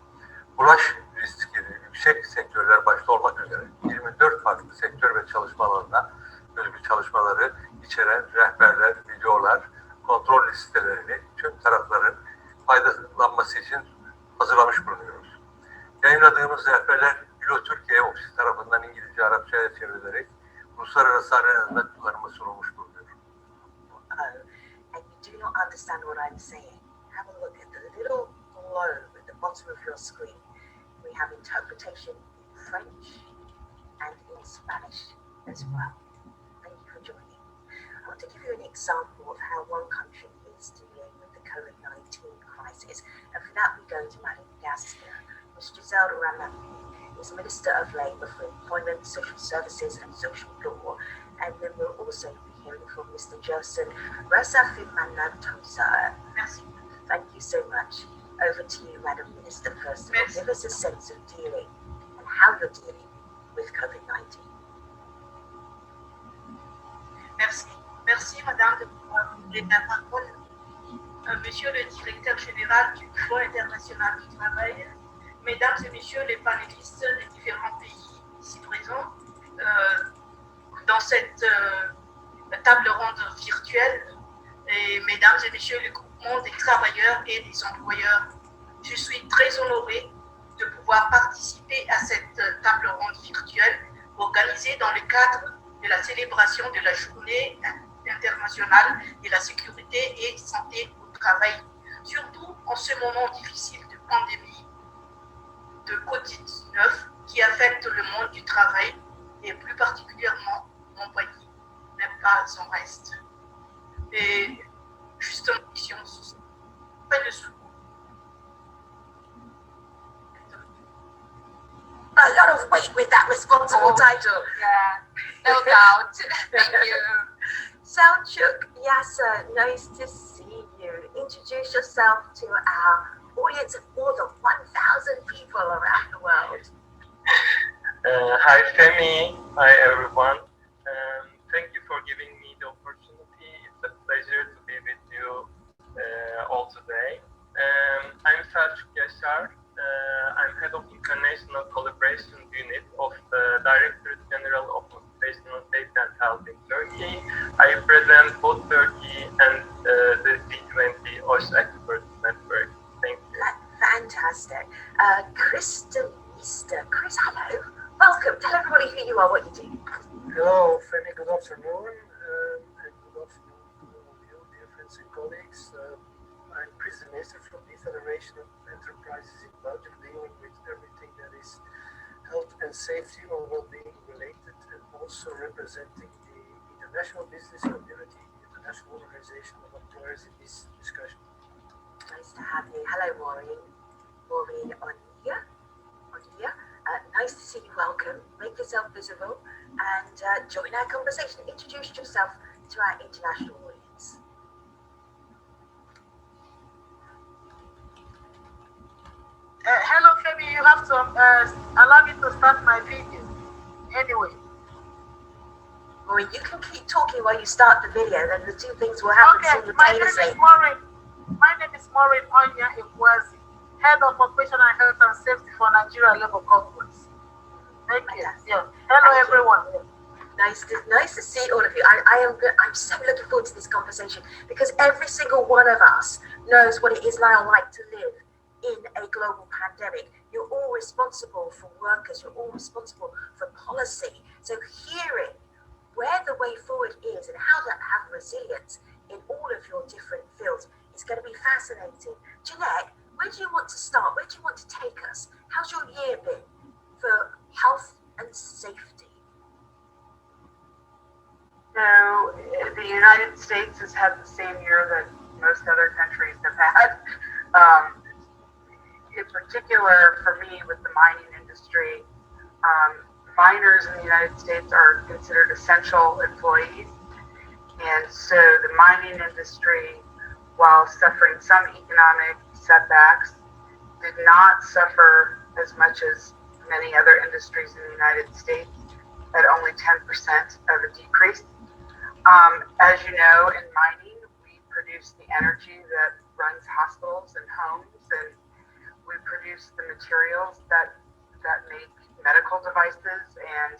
Bulaş riskleri yüksek sektörler başta olmak üzere 24 farklı sektör ve çalışma alanına özgü çalışmaları içeren rehberler, videolar, kontrol listelerini tüm tarafların faydalanması için hazırlamış bulunuyoruz. Yayınladığımız rehberler İLO Türkiye ofisi tarafından İngilizce, Arapçaya çevrilerek uluslararası arenada kullanıma sunulmuş bulunuyor. And you do not understand what I'm saying. Have a look at the little globe at the bottom of your screen. We have interpretation in French and in Spanish as well. Thank you for joining. I want to give you an example of how one country is dealing with the COVID-19 crisis. And for that we go to Madagascar, which Giselle Rama is Minister of Labour for Employment, Social Services and Social Law. And then we'll also be hearing from Mr. Gerson Rasafimanantosa. Thank you so much. Over to you, Madam Minister, first of all. Give us a sense of dealing and how you're dealing with COVID-19. Merci. Merci, Madame, de pouvoir donner la parole. Monsieur le Directeur Général du Fonds International du Travail, Mesdames et Messieurs les panélistes des différents pays ici présents, dans cette table ronde virtuelle, et Mesdames et Messieurs les groupements des travailleurs et des employeurs, je suis très honorée de pouvoir participer à cette table ronde virtuelle organisée dans le cadre de la célébration de la Journée internationale de la sécurité et santé au travail, surtout en ce moment difficile de pandémie de Covid-19 qui affecte le monde du travail et plus particulièrement mon pays, même pas son reste. Et justement, pas de secours. A lot of weight with that responsible title. Yeah, no doubt. Thank you. Selçuk Yasser, nice to see you. Introduce yourself to our audience of more than 1,000 people around the world. Hi Femi, hi everyone. Thank you for giving me the opportunity. It's a pleasure to be with you all today. I'm Selçuk Yasser. I'm head of International Collaboration Unit of the Directorate General of Occupational Safety and Health in Turkey. I represent both Turkey and the G20 OSH Experts Network. Thank you. Fantastic. Chris, hello. Welcome. Tell everybody who you are, what you do. Hello, Femi. Good afternoon. And good afternoon to all of you, dear friends and colleagues. I'm Chris Minister from the Federation of Enterprises in Belgium, dealing with everything that is health and safety or well-being related, and also representing the international business community, the International Organization of Employers in this discussion. Nice to have you. Hello, Maureen. Maureen on here. Nice to see you. Welcome. Make yourself visible and join our conversation. Introduce yourself to our international audience. Hello, Femi. You have to allow me to start my video. Anyway. Maureen, you can keep talking while you start the video, then the two things will happen simultaneously. My name is Mourn Onya Ikwazi, Head of Occupational Health and Safety for Nigeria Labour Conference. Thank you. Yeah. Hello, everyone. Nice to see all of you. I'm so looking forward to this conversation because every single one of us knows what it is now like to live in a global pandemic. You're all responsible for workers. You're all responsible for policy. So hearing where the way forward is and how to have resilience in all of your different fields is going to be fascinating. Jeanette, where do you want to start? Where do you want to take us? How's your year been for health and safety? So the United States has had the same year that most other countries have had. In particular, for me, with the mining industry, miners in the United States are considered essential employees. And so the mining industry, while suffering some economic setbacks, did not suffer as much as many other industries in the United States, at only 10% of a decrease. As you know, in mining, we produce the energy that runs hospitals and homes, and we produce the materials that make medical devices and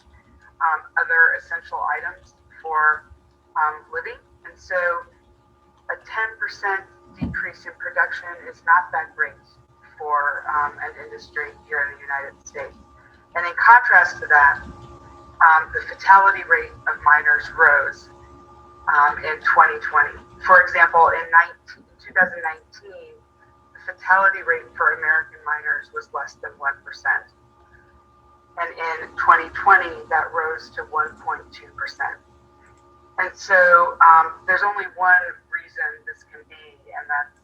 other essential items for living. And so a 10% decrease in production is not that great for an industry here in the United States. And in contrast to that, the fatality rate of miners rose in 2020. For example, in 2019, the fatality rate for American miners was less than 1%. And in 2020, that rose to 1.2%. And so there's only one reason this can be, and that's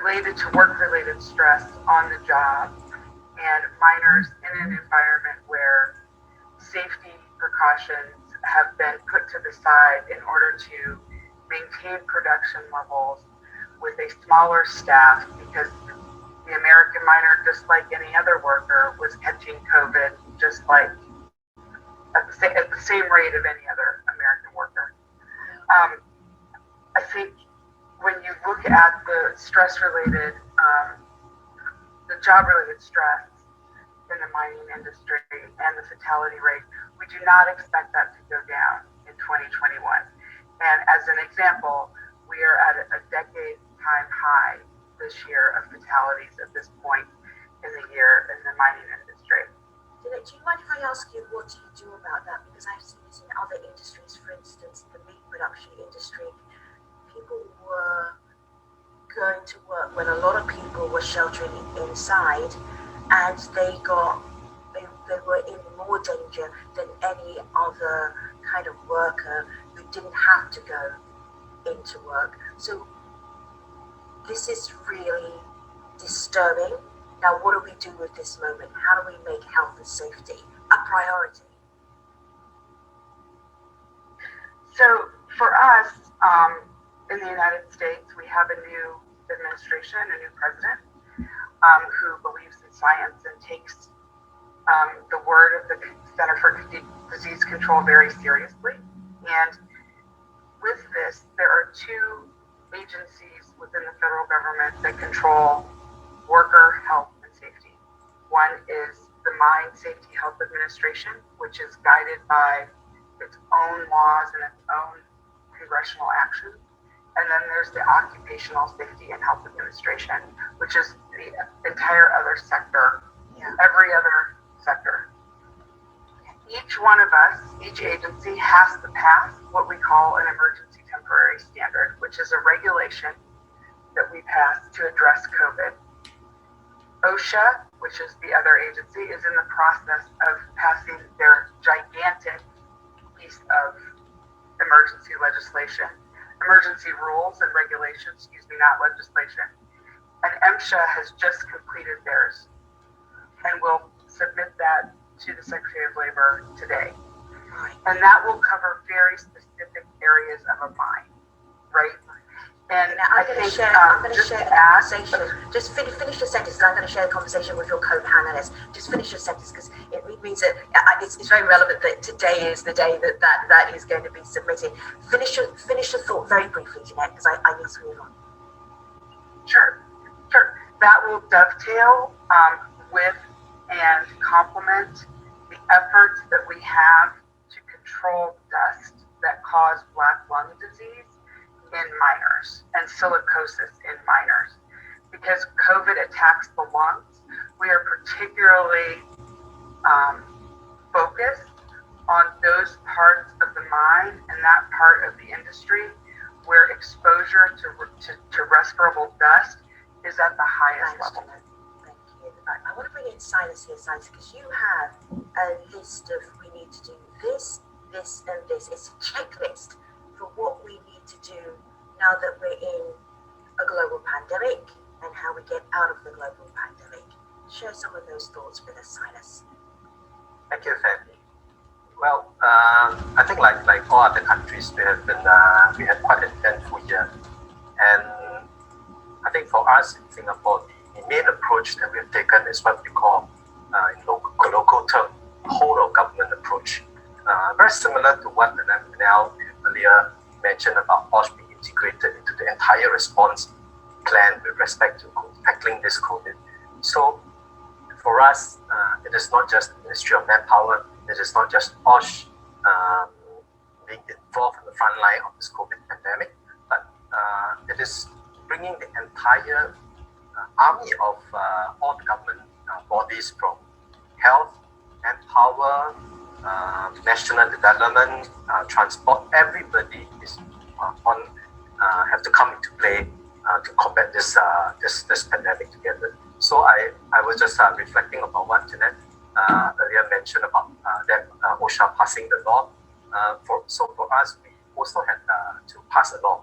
related to work-related stress on the job. and miners in an environment where safety precautions have been put to the side in order to maintain production levels with a smaller staff, because the American miner, just like any other worker, was catching COVID just like at the same rate of any other American worker. I think when you look at the stress-related, the job-related stress in the mining industry and the fatality rate, we do not expect that to go down in 2021. And as an example, we are at a decade-time high this year of fatalities at this point in the year in the mining industry. Do you mind if I ask you what do you do about that? Because I've seen this in other industries, for instance, the meat production industry. People were going to work when a lot of people were sheltering inside, and they were in more danger than any other kind of worker who didn't have to go into work. So this is really disturbing. Now, what do we do with this moment? How do we make health and safety a priority? So for us, in the United States, we have a new administration, a new president, who believes in science and takes the word of the Center for Disease Control very seriously. And with this, there are two agencies within the federal government that control worker health and safety. One is the Mine Safety Health Administration, which is guided by its own laws and its own congressional action. And then there's the Occupational Safety and Health Administration, which is the entire other sector, every other sector. Each one of us, each agency has to pass what we call an emergency temporary standard, which is a regulation that we pass to address COVID. OSHA, which is the other agency, is in the process of passing their gigantic piece of emergency legislation, emergency rules and regulations, not legislation. And MSHA has just completed theirs and will submit that to the Secretary of Labor today. And that will cover very specific areas of a mine, right? And now I'm going to share the conversation. Just finish your sentence. I'm going to share the conversation with your co-panelists. Just finish your sentence, because it means that it's very relevant that today is the day that is going to be submitted. Finish your thought very briefly, Jeanette, because I need to move on. Sure. That will dovetail with and complement the efforts that we have to control dust that cause black lung disease in miners and silicosis in miners. Because COVID attacks the lungs, we are particularly focused on those parts of the mine and that part of the industry where exposure to respirable dust is at the highest level. Thank you. I want to bring in Silas here, Silas, because you have a list of, we need to do this, this, and this. It's a checklist for what we need to do now that we're in a global pandemic and how we get out of the global pandemic. Share some of those thoughts with us, Silas. Thank you, Fanny. Well, I think like all other countries, we had quite an eventful year, and I think for us in Singapore, the main approach that we have taken is what we call, in local term, whole of government approach. Very similar to what Nell earlier mentioned about OSH being integrated into the entire response plan with respect to tackling this COVID. So for us, it is not just the Ministry of Manpower, it is not just OSH being involved in the front line of this COVID pandemic, but it is bringing the entire army of all the government bodies, from health, manpower, national development, transport. Everybody is have to come into play to combat this pandemic together. So I was just reflecting about what Jeanette earlier mentioned about that OSHA passing the law. So for us, we also had to pass a law.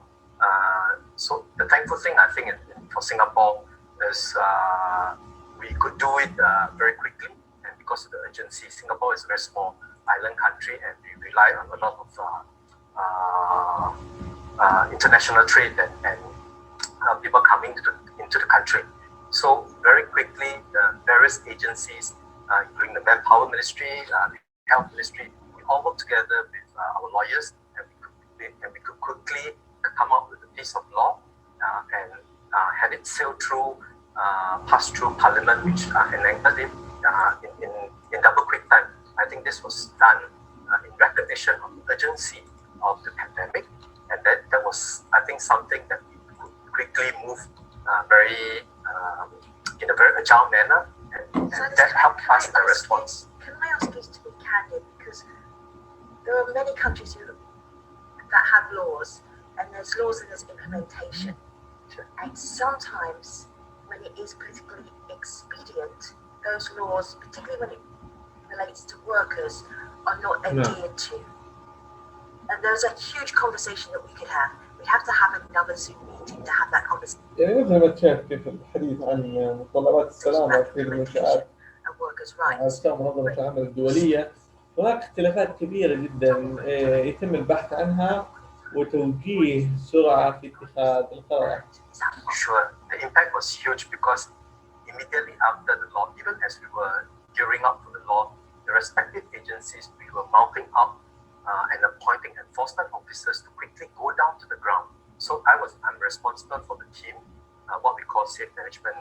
So the thankful thing, I think, for Singapore is we could do it very quickly, and because of the urgency, Singapore is a very small island country, and we rely on a lot of international trade and people coming into the country. So very quickly, the various agencies, including the Manpower Ministry, the Health Ministry, we all work together with our lawyers, and we could quickly come up with a piece of law and had it sailed through, passed through Parliament, which enacted it in double quick time. I think this was done in recognition of the urgency of the pandemic, and that was, I think, something that we could quickly move in a very agile manner, and that helped us in the response. Can I ask you to be candid, because there are many countries that have laws, and there's laws and there's implementation. Sure. And sometimes when it is politically expedient, those laws, particularly when it relates to workers, are not adhered to. And there's a huge conversation that we could have. We have to have another Zoom meeting to have that conversation. يعني مثل ما تشاهد في الحديث عن متطلبات السلامة وتطوير المنشآت على مستوى منظمة العمل الدولية، هناك اختلافات كبيرة جدا يتم البحث عنها وتوجيه سرعة في اتخاذ القرار. Sure, the impact was huge because immediately after the law, even as we were gearing up for the law, the respective agencies, we were mounting up and appointing enforcement officers to quickly go down to the ground. So I'm responsible for the team, what we call safe management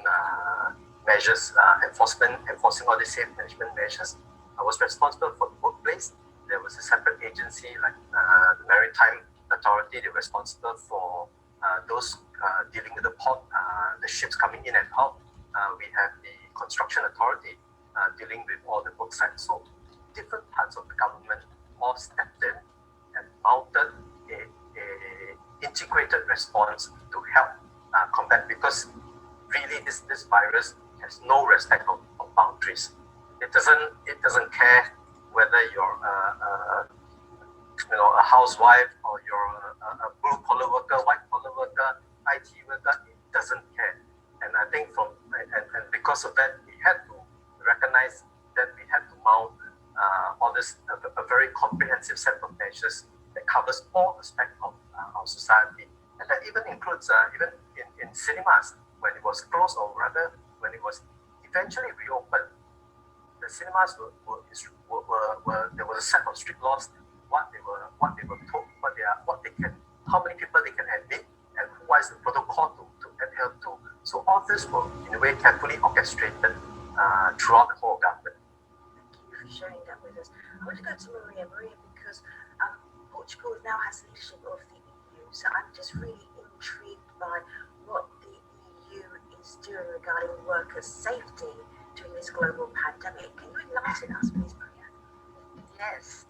measures, enforcing all these safe management measures. I was responsible for the workplace. There was a separate agency like the Maritime Authority. They're responsible for those dealing with the port, the ships coming in and out. We have the Construction Authority dealing with all the work sites. So different parts of the government all stepped in and mounted a integrated response to help combat, because really this virus has no respect of boundaries. It doesn't care whether you're a housewife or you're a blue collar worker, white collar worker, IT worker. It doesn't care. And I think and because of that, we had to recognize that we had to mount all this a very comprehensive set of measures that covers all aspects of our society, and that even includes even in cinemas when it was closed, or rather when it was eventually reopened. The cinemas were there was a set of strict laws, what they were told, how many people they can admit, and what is the protocol to adhere to. So all this were in a way carefully orchestrated throughout the whole government. Thank you for sharing that with us. I want to go to Maria, because Portugal now has leadership of the EU. So I'm just really intrigued by what the EU is doing regarding workers' safety during this global pandemic. Can you enlighten us, please, Maria? Yes.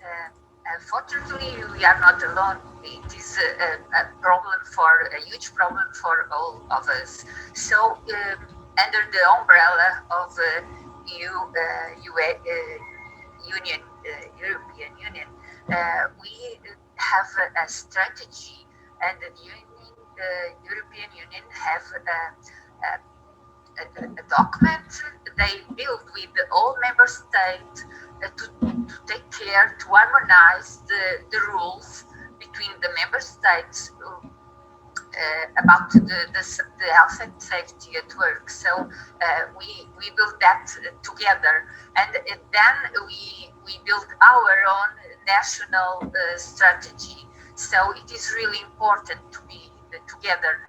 Unfortunately, we are not alone. It is a huge problem for all of us. So, under the umbrella of European Union, we have a strategy, and the European Union have a document they built with all member states to take care to harmonize the rules between the member states about the health and safety at work. So we built that together, and then we built our own national strategy. So it is really important to be together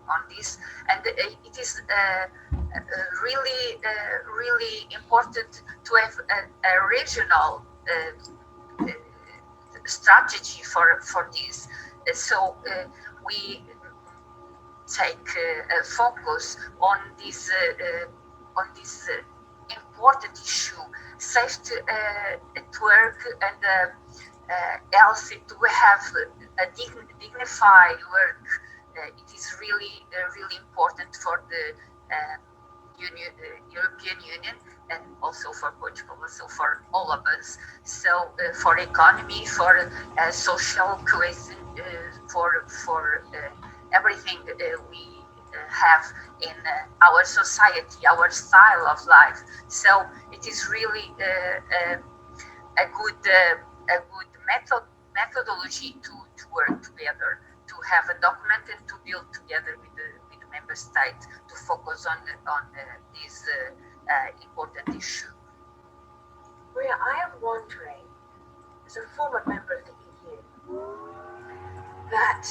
on this, and it is really important to have a regional strategy for this. So we take a focus on this important issue, safety at work, and health to have a dignified work. It is really important for the European Union, and also for Portugal, also for all of us. So for economy, for social cohesion, for everything, have in our society, our style of life. So it is really a good methodology to work together, to have a document and to build together with the member state to focus on this important issue. Maria, I am wondering, as a former member of the EU, that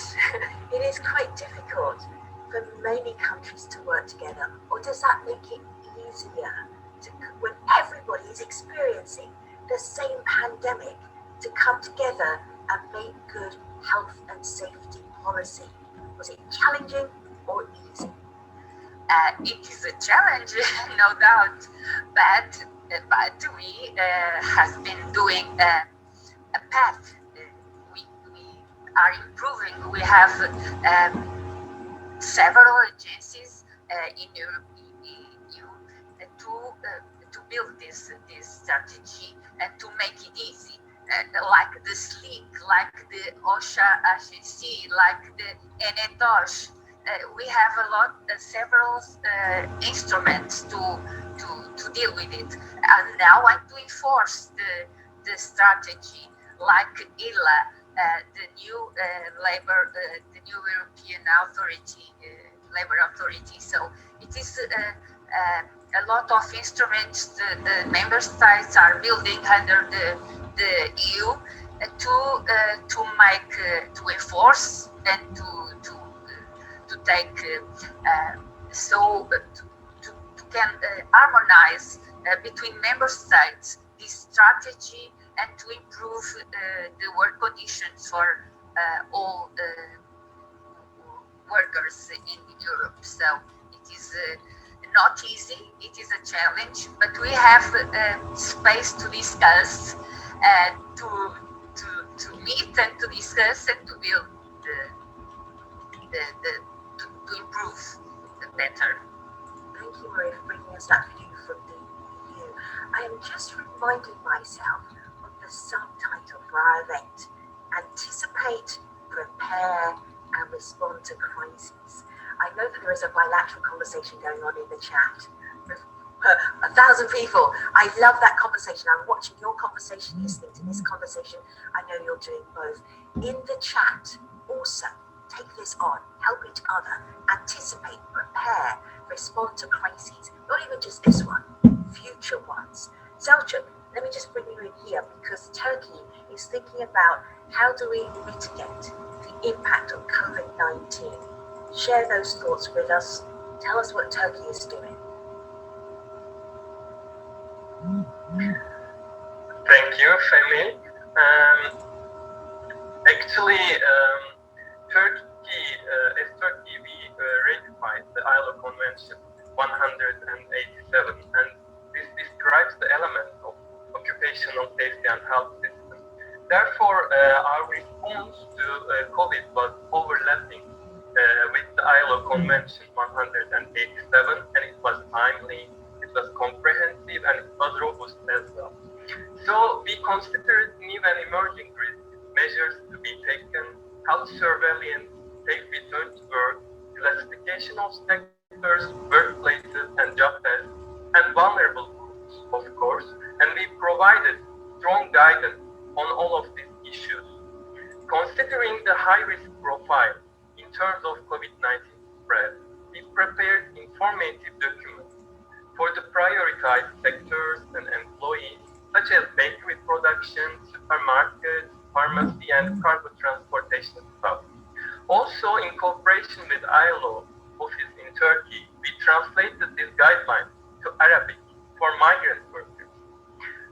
it is quite difficult for many countries to work together, or does that make it easier when everybody is experiencing the same pandemic to come together and make good health and safety policy? Was it challenging or easy? It is a challenge, no doubt, but we have been doing a path. We are improving. We have several agencies in Europe to build this strategy and to make it easy, like the SLIC, like the OSHA agency, like the ENETOSH. We have several instruments to deal with it, and now I'm to enforce the strategy, like ILA, the new the new European Authority, Labor Authority. So it is a lot of instruments the member states are building under the EU to enforce and to take to can harmonize between member states this strategy and to improve the work conditions for all workers in Europe. So it is not easy, it is a challenge, but we have space to discuss, to meet and to discuss and to build to improve better. Thank you, Maria, for bringing us that view from the EU. I am just reminding myself of the subtitle for our event: Anticipate, Prepare, and Respond to Crises. I know that there is a bilateral conversation going on in the chat with 1,000 people. I love that conversation. I'm watching your conversation, listening to this conversation. I know you're doing both. In the chat, also, take this on, help each other, anticipate, prepare, respond to crises, not even just this one, future ones. Selçuk, let me just bring you in here, because Turkey is thinking about how do we mitigate the impact of COVID-19. Share those thoughts with us. Tell us what Turkey is doing. Thank you, Femi. Actually, Turkey, we ratified the ILO Convention 187, and this describes the elements of occupational safety and health system. Therefore, our response to COVID was overlapping with the ILO Convention 187, and it was timely, it was comprehensive, and it was robust as well. So we considered new and emerging risk measures to be taken, health surveillance, safe return to work, classification of sectors, workplaces, and job tests, and vulnerable groups, of course, and we provided strong guidance on all of these issues. Considering the high-risk profile in terms of COVID-19 spread, we prepared informative documents for the prioritized sectors and employees, such as bakery production, supermarkets, pharmacy, and cargo transportation staff. Also, in cooperation with ILO office in Turkey, we translated these guidelines to Arabic for migrant workers.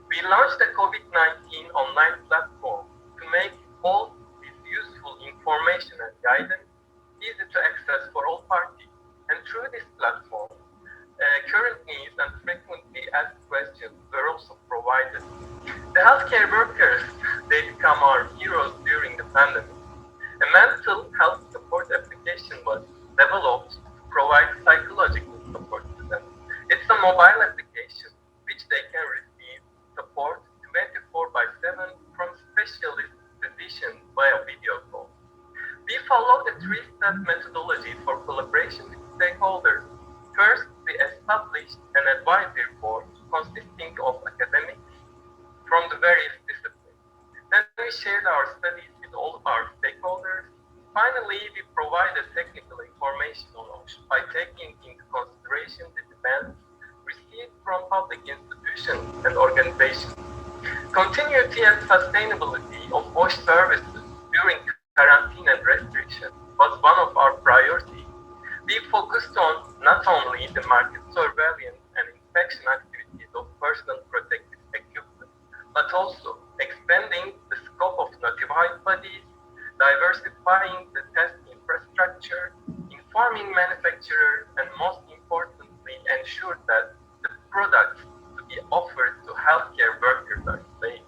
We launched a COVID-19 online platform to make all this useful information and guidance easy to access for all parties. And through this platform, current needs and frequently asked questions were also provided. The healthcare workers, they become our heroes during the pandemic. A mental health support application was developed to provide psychological support to them. It's a mobile application which they can receive support 24/7 from specialist physicians via video call. We follow the three-step methodology for collaboration with we shared our studies with all of our stakeholders. Finally, we provided technical information on OSH by taking into consideration the demands received from public institutions and organizations. Continuity and sustainability of OSH services during quarantine and restriction was one of our priorities. We focused on not only the market surveillance and inspection activities of personal protective equipment, but also expanding the scope of notified bodies, diversifying the test infrastructure, informing manufacturers, and most importantly, ensure that the products to be offered to healthcare workers are safe.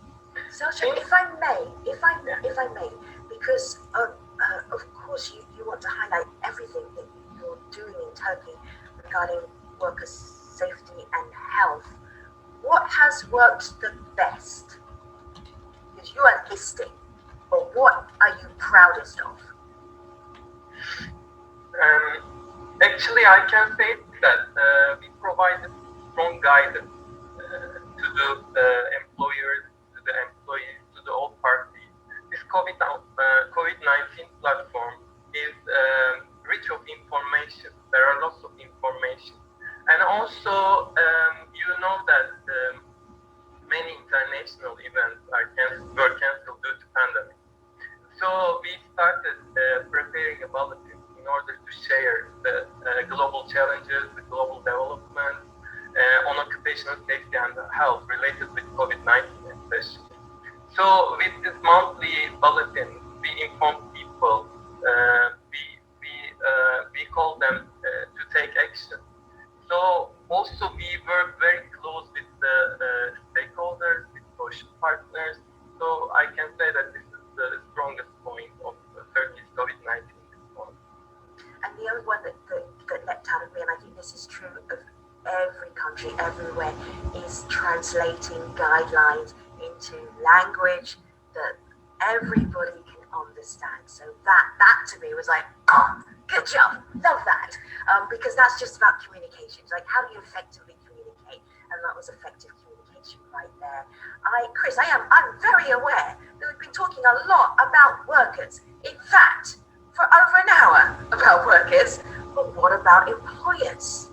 Sasha, if I may, because of course you want to highlight everything that you're doing in Turkey regarding workers' safety and health. What has worked the best? Because you are listing, but what are you proudest of? Actually, I can say that we provided strong guidance to the employers, to the employees, to the all parties. This COVID-19 platform is rich of information. There are lots of information. And also, you know that many international events were cancelled due to pandemic. So we started preparing a bulletin in order to share the global challenges, the global development on occupational safety and health related with COVID-19 especially. So with this monthly bulletin, we inform people, we call them to take action. So also we work very close with the stakeholders, with social partners. So I can say that this is the strongest point of Turkey's COVID-19 response. And the other one that leapt out of me, and I think this is true of every country, everywhere, is translating guidelines into language that everybody can understand. So that to me was like, oh, good job, love that. Because that's just about communication. It's like, how do you effectively communicate? And that was effective communication right there. Chris, I'm very aware that we've been talking a lot about workers. In fact, for over an hour about workers, but what about employers?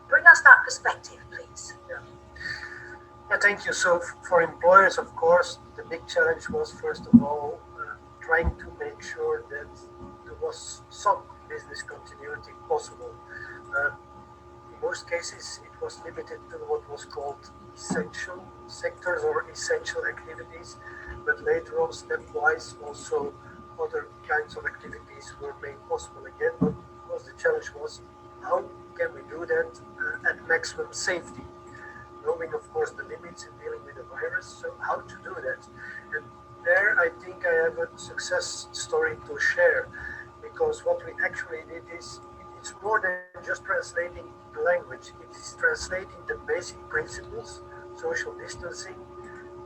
Bring us that perspective, please. Yeah, thank you. So for employers, of course, the big challenge was, first of all, trying to make sure that there was some business continuity possible. In most cases, it was limited to what was called essential sectors or essential activities, but later on, stepwise, also other kinds of activities were made possible again. But of course, the challenge was, how can we do that at maximum safety? Knowing, of course, the limits in dealing with the virus, so how to do that? And there, I think I have a success story to share, because what we actually did is, it's more than just translating the language, it is translating the basic principles, social distancing,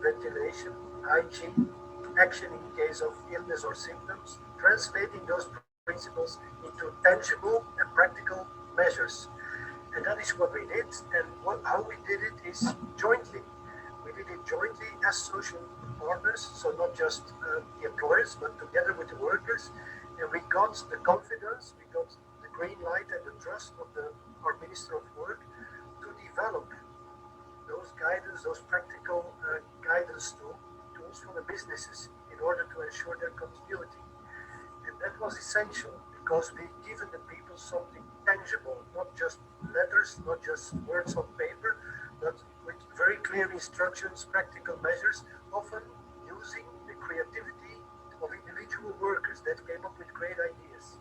ventilation, hygiene, action in case of illness or symptoms, translating those principles into tangible and practical measures. And that is what we did. And how we did it is jointly. We did it jointly as social partners, so not just the employers, but together with the workers. And we got the confidence, we got the green light and the trust of our Minister of Work to develop those guidance, those practical guidance tools for the businesses in order to ensure their continuity. And that was essential, because we've given the people something tangible, not just letters, not just words on paper, but with very clear instructions, practical measures, often using the creativity of individual workers that came up with great ideas.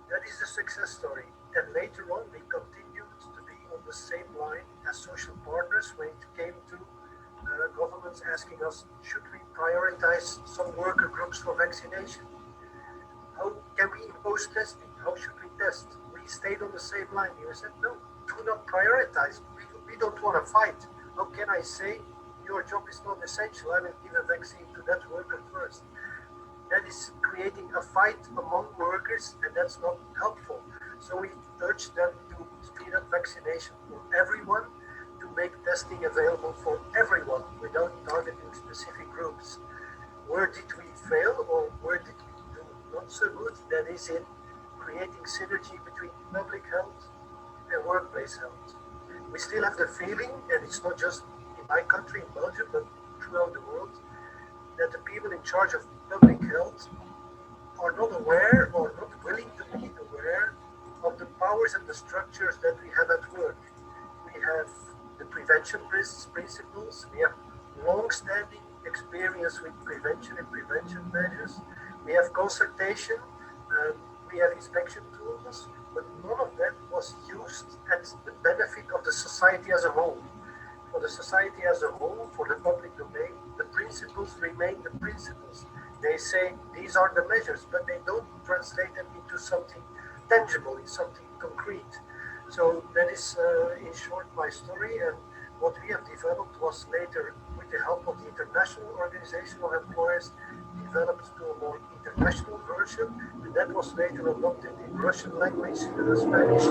That is the success story. And later on, we continued to be on the same line as social partners when it came to governments asking us, should we prioritize some worker groups for vaccination? How can we impose testing? How should we test? We stayed on the same line. You said, no, do not prioritize. We don't want to fight. How can I say your job is not essential? I will give a vaccine to that worker first. That is creating a fight among workers, and that's not helpful. So we urged them to speed up vaccination for everyone, to make testing available for everyone without targeting specific groups. where did we fail or where did we do not so good? That is in creating synergy between public health and workplace health. We still have the feeling, and it's not just in my country, in Belgium, but throughout the world, that the people in charge of public health are not aware or not willing to be aware of the powers and the structures that we have at work. We have the prevention principles, we have long-standing experience with prevention and prevention measures, we have consultation, we have inspection tools, but none of that was used at the benefit of the society as a whole. For the society as a whole, for the public domain, the principles remain the principles. They say these are the measures, but they don't translate them into something tangible, in something concrete. So that is, in short, my story. And what we have developed was later, with the help of the International Organization of Employers, developed to a more international version. And that was later adopted in Russian language, Spanish,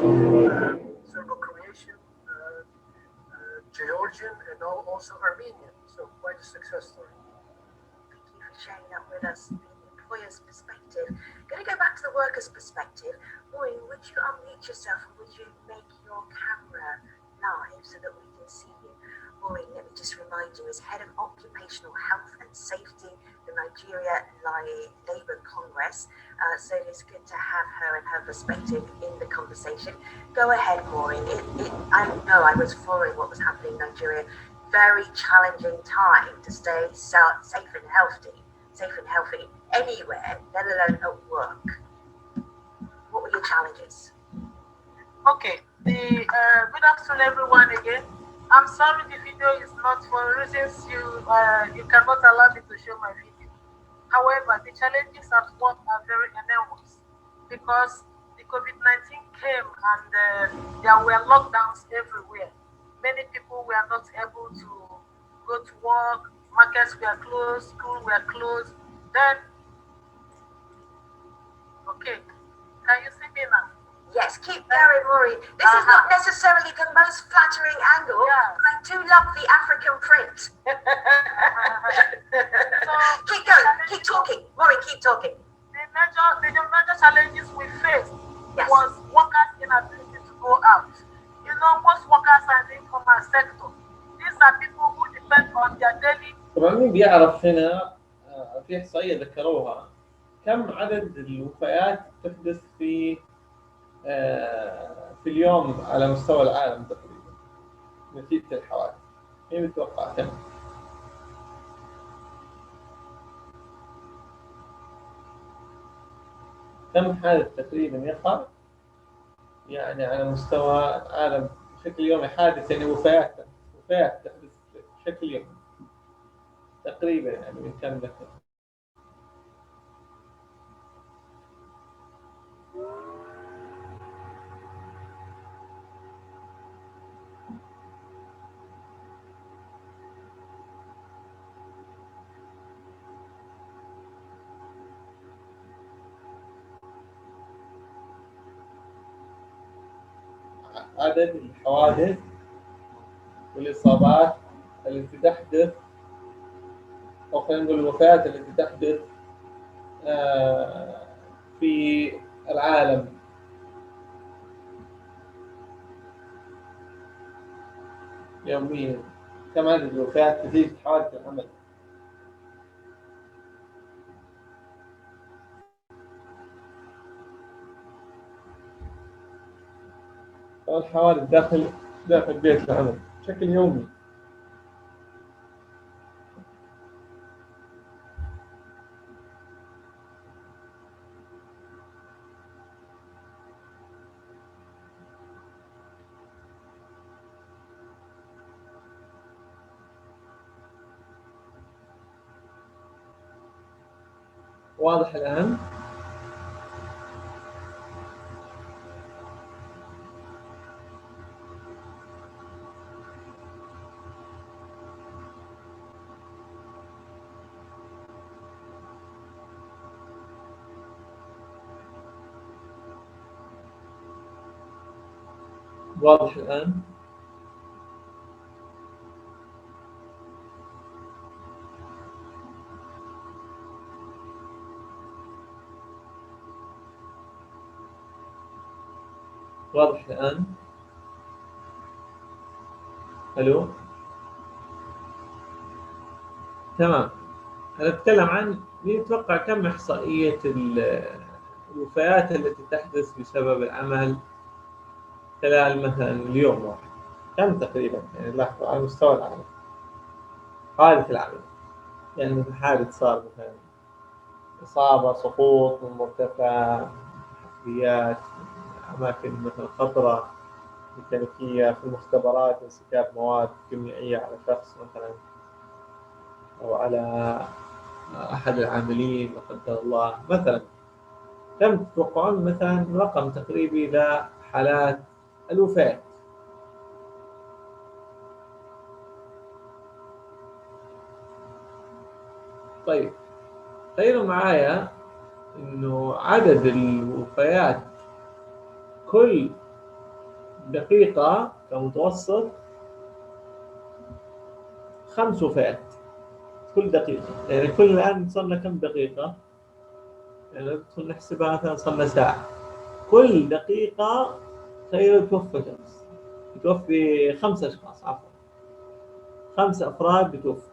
Serbo-Croatian, Georgian, and now also Armenian. So quite a success story. Thank you for sharing that with us, the employer's perspective. Going to go back to the worker's perspective. Mourn, would you unmute yourself and would you make your camera live so that we can see you? Mourn, let me just remind you, is Head of Occupational Health and Safety, the Nigeria Labour Congress. So it's good to have her and her perspective in the conversation. Go ahead, Mourn. I know I was following what was happening in Nigeria. Very challenging time to stay safe and healthy anywhere, let alone at work. What were your challenges? Okay. Good afternoon, everyone. Again, I'm sorry the video is not, for reasons you cannot allow me to show my video. However, the challenges at work are very enormous because the COVID-19 came and there were lockdowns everywhere. Many people were not able to go to work, markets were closed, schools were closed. Then, okay, can you see me now? Yes, keep going, Mourn. This is not necessarily the most flattering angle, but I do love the African print. So, keep going, keep talking. Mourn, keep talking. The major challenges we faced was workers' inability to go out. You know, most workers are in the informal sector. These are people who depend on their daily. طبعا مين بيعرف هنا في إحصائية ذكروها كم عدد الوفيات تحدث في اليوم على مستوى العالم تقريبا نتيجة الحوادث؟ مين بيتوقع كم؟ كم حادث تقريبا يقع يعني على مستوى العالم بشكل يومي؟ حادث يعني وفيات تحدث بشكل يومي تقريبا، يعني من كم ذكر؟ عدد الحوادث والإصابات التي تحدث، أو خلينا نقول الوفيات التي تحدث في العالم يوميا. كم عدد الوفيات نتيجة حوادث العمل؟ أو الحوادث داخل بيت العمل بشكل يومي. واضح الآن؟ واضح الآن؟ واضح الآن؟ ألو؟ تمام. أنا أتكلم عن يتوقع كم إحصائية الوفيات التي تحدث بسبب العمل خلال مثلا اليوم واحد، كم تقريبا؟ يعني لاحظوا على مستوى العالم حادث العمل، يعني مثل حادث صار مثلا إصابة، سقوط من مرتفع، حفريات، أماكن مثلا خطرة ميكانيكية، في المختبرات انسكاب مواد كيميائية على شخص مثلا أو على أحد العاملين لا قدر الله مثلا. كم تتوقعون مثلا رقم تقريبي لحالات الوفاة؟ طيب تخيلوا معايا إنه عدد الوفيات كل دقيقة كمتوسط 5 وفيات كل دقيقة. يعني كل الآن صرنا كم دقيقة؟ يعني ندخل نحسبها مثلا صرنا ساعة. كل دقيقة تخيلوا توفى شخص، يتوفي 5 أشخاص، عفوا 5 أفراد بتوفوا.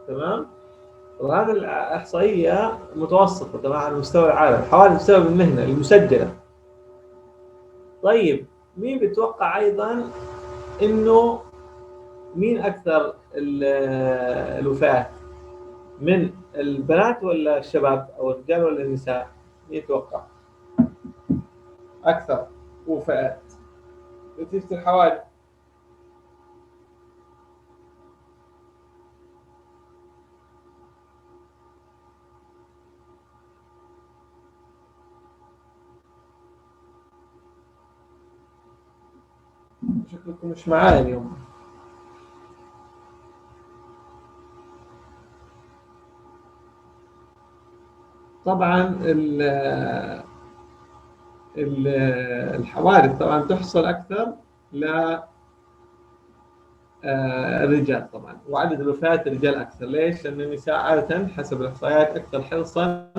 تمام؟ وهذا الإحصائية متوسطة طبعا على مستوى العالم، حوالي بسبب المهنة المسجلة. طيب مين بيتوقع أيضا إنه مين أكثر الوفاة، من البنات ولا الشباب أو الرجال ولا النساء؟ مين يتوقع أكثر وفاة نتيجة الحوادث؟ شكلكم مش معايا اليوم. طبعا الحوادث طبعا تحصل أكثر للرجال طبعا، وعدد الوفيات الرجال أكثر. ليش؟ لأن النساء عادة حسب الإحصائيات أكثر حرصا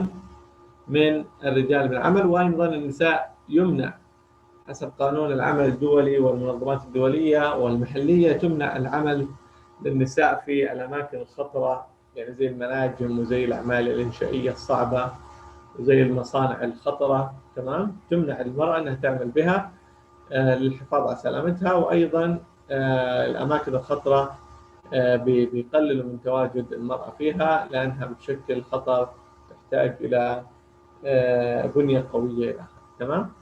من الرجال بالعمل، وأيضا النساء يمنع حسب قانون العمل الدولي والمنظمات الدولية والمحلية، تمنع العمل للنساء في الأماكن الخطرة، يعني زي المناجم وزي الأعمال الإنشائية الصعبة وزي المصانع الخطرة. تمام؟ تمنع المرأة أنها تعمل بها للحفاظ على سلامتها، وأيضا الأماكن الخطرة بيقللوا من تواجد المرأة فيها لأنها بتشكل خطر تحتاج إلى بنية قوية إلى آخره. تمام؟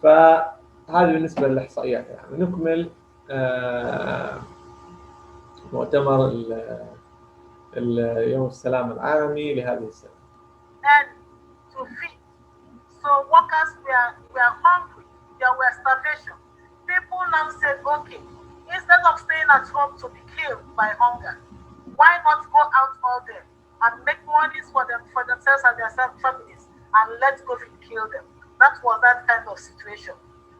فهذا بالنسبة للإحصائيات. يعني نكمل مؤتمر يوم السلامة العالمي لهذه السنة. And to feed. So workers were hungry, there were starvation. People now said, okay, instead of staying at home to be killed by hunger, why not go out all day and make monies for themselves and their families, and let COVID kill them? That was that kind of situation.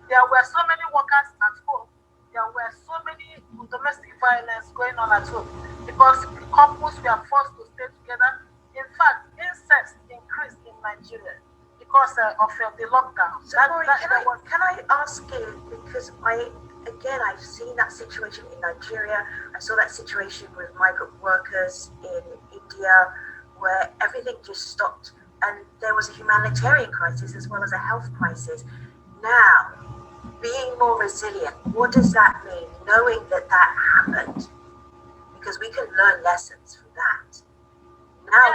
There were so many workers at home. There were so many domestic violence going on at home because couples were forced to stay together. In fact, incest increased in Nigeria because of the lockdown. So, can I ask you, because I've seen that situation in Nigeria. I saw that situation with migrant workers in India, where everything just stopped, and there was a humanitarian crisis as well as a health crisis. Now, being more resilient, what does that mean, knowing that happened? Because we can learn lessons from that. Now,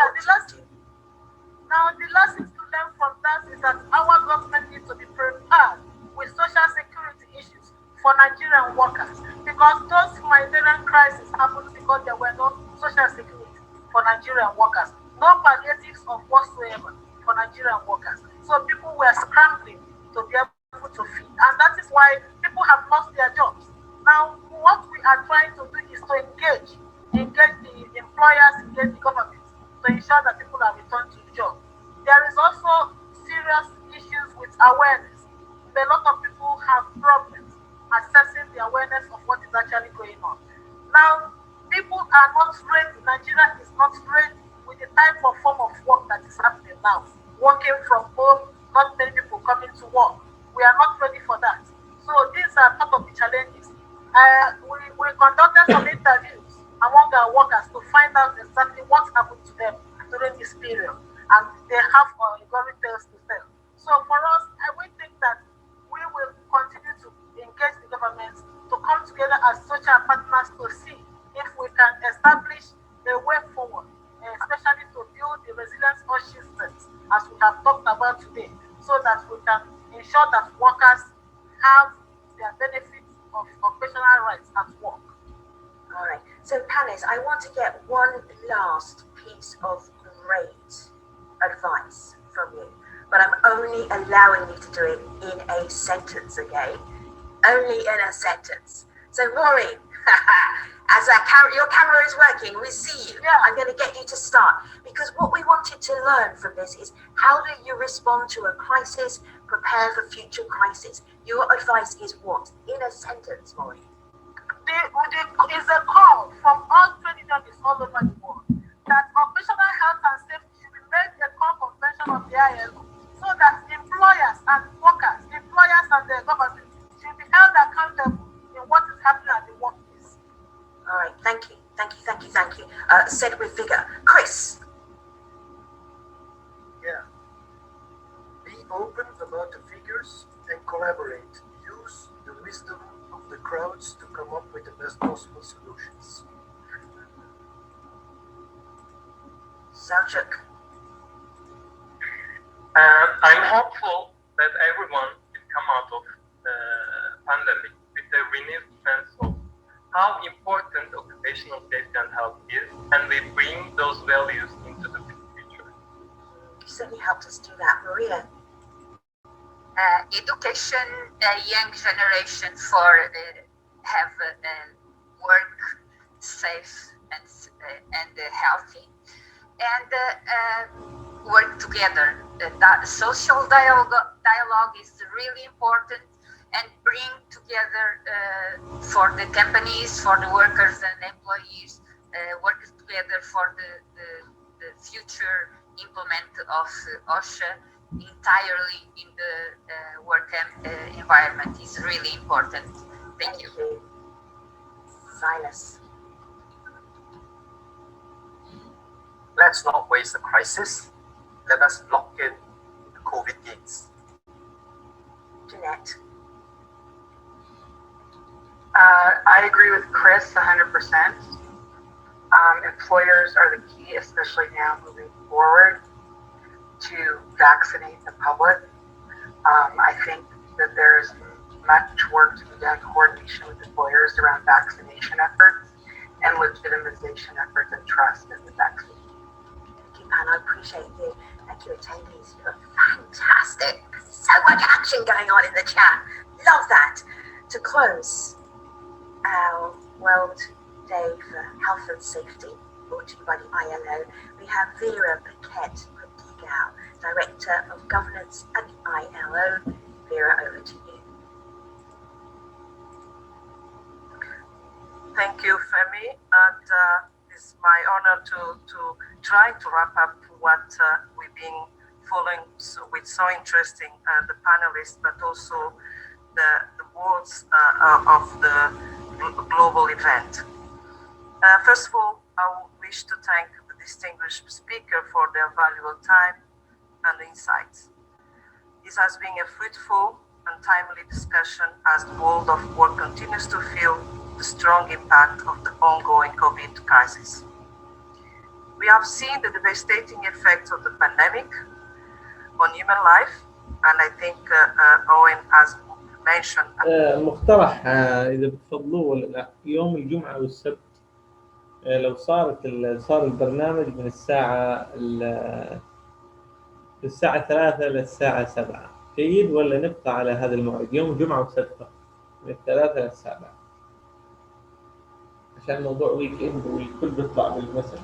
Now, the lessons to learn from that is that our government needs to be prepared with social security issues for Nigerian workers, because those humanitarian crises happened because there were no social security for Nigerian workers, no palliatives of whatsoever for Nigerian workers. So people were scrambling to be able to feed, and that is why people have lost their jobs. Now, what we are trying to do is to engage the employers, engage the government to ensure that people are returned to job. There is also serious issues with awareness. A lot of people have problems assessing the awareness of what is actually going on. Now, people are not ready. Nigeria is not ready with the type of form of work that is happening now. Working from home, not many people coming to work. We are not ready for that. So these are part of the challenges. We conducted some interviews among our workers to find out exactly what happened to them during this period, and they have gory tales to tell. So for us, we think that we will continue to engage the government to come together as social partners to see if we can establish a way forward, especially to build the resilience of systems, as we have talked about today, so that we can ensure that workers have their benefits of occupational rights at work. All right. So, Panis, I want to get one last piece of great advice from you, but I'm only allowing you to do it in a sentence, okay? Only in a sentence. So, Maureen, as your camera is working, we see you. Yeah. I'm going to get you to start, because what we wanted to learn from this is how do you respond to a crisis, prepare for future crises. Your advice is what? In a sentence, Maureen. Is a call from all trade unions all over the world that occupational health and safety should be made a core convention of the ILO, so that employers and workers, employers and the government should be held accountable in what is happening at the workplace. All right, thank you. Said with vigor. Chris. Yeah. Be open about the figures and collaborate. Use the wisdom of the crowds to come up with the best possible solutions. Selçuk. I'm hopeful that everyone will come out of the pandemic with a renewed sense of how important occupational safety and health is, and we bring those values into the future. You certainly helped us do that, Maria. Education, young generation for have work safe and healthy, and work together. That social dialogue is really important, and bring together for the companies, for the workers and employees, work together for the future implement of OSHA entirely in the work environment is really important. Thank you. Silas. Let's not waste the crisis. Let us lock in the COVID gains. Jeanette. I agree with Chris 100%. Employers are the key, especially now moving forward, to vaccinate the public. I think that there's much work to be done, coordination with employers around vaccination efforts and legitimization efforts and trust in the vaccine. Thank you, Pan. I appreciate you. Thank you, attendees. You are fantastic. So much action going on in the chat. Love that. To close our World Day for Health and Safety, brought to you by the ILO, we have Vera Paquette, Director of Governance at the ILO. Vera, over to you. Thank you, Femi, and it's my honor to try to wrap up what we've been following with so interesting the panelists, but also the words of the global event. First of all, I wish to thank the distinguished speaker for their valuable time and insights. This has been a fruitful and timely discussion as the world of work continues to feel the strong impact of the ongoing COVID crisis. We have seen the devastating effects of the pandemic on human life, and I think Owen has mentioned. مقترح إذا بتفضلوا يوم الجمعة والسبت لو صار البرنامج من الساعة 3 للساعة 7 جيد، ولا نبقى على هذا الموعد يوم الجمعة والسبت من 3 للسابعة عشان موضوع ويك إند والكل بيطلع بالمساء.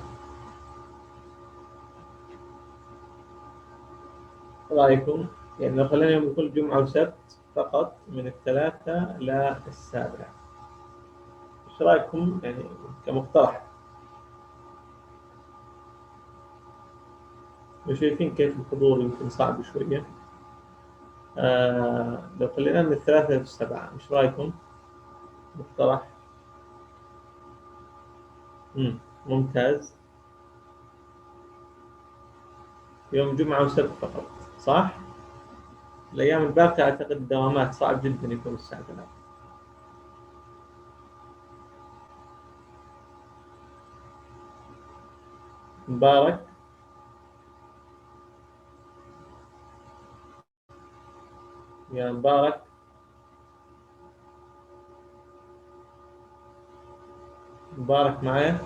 رأيكم؟ يعني لو خلينا يوم كل جمعة وسبت فقط من 3 للسابعة، إيش رأيكم يعني كمقترح؟ وشايفين كيف الحضور يمكن صعب شوية. لو خلينا من 3 ل 7 إيش رأيكم؟ مقترح. ممتاز. يوم جمعة وسبت فقط، صح؟ الأيام الباقية أعتقد الدوامات صعب جدا يكون الساعة 3. مبارك. يا مبارك. مبارك معايا؟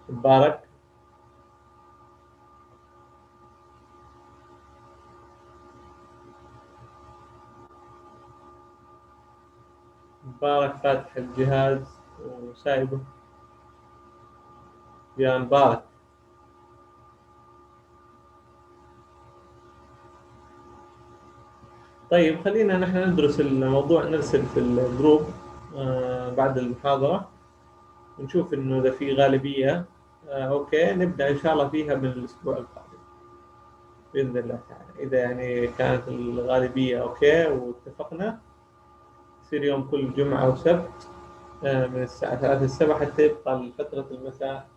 مبارك. مبارك فاتح الجهاز وسايبه. يا مبارك. طيب خلينا نحن ندرس الموضوع، نرسل في الجروب بعد المحاضرة ونشوف إنه إذا في غالبية أوكي نبدأ إن شاء الله فيها من الأسبوع القادم بإذن الله تعالى. إذا يعني كانت الغالبية أوكي واتفقنا يصير يوم كل جمعة وسبت من الساعة 3 ل 7 حتى يبقى لفترة المساء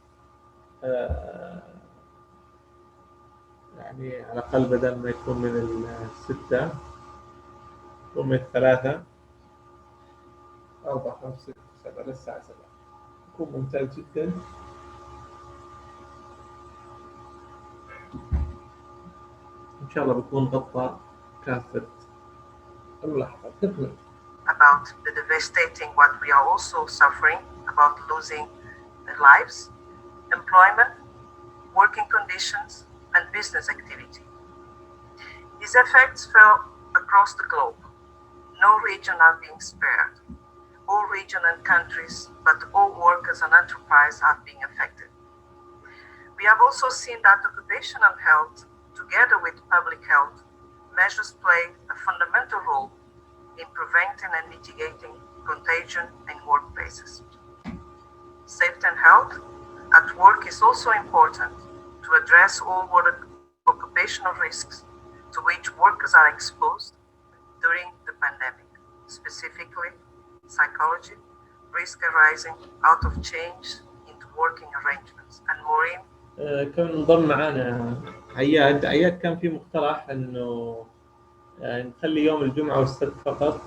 يعني على الأقل بدل ما يكون من 6 ومن 3 4 5 6 7 للساعة 7 يكون ممتاز جدا. إن شاء الله بيكون غطى كافة الملاحظات. About the devastating what we are also suffering, about losing lives, employment, working conditions, and business activity. These effects fell across the globe. No region are being spared. All regions and countries, but all workers and enterprises are being affected. We have also seen that occupational health, together with public health, measures play a fundamental role in preventing and mitigating contagion in workplaces. Safety and health at work is also important to address all occupational risks to which workers are exposed during the pandemic, specifically psychology, risk arising out of change into working arrangements. And Mourn كان انضم معنا عياد كان في مقترح انه نخلي يوم الجمعة والسبت فقط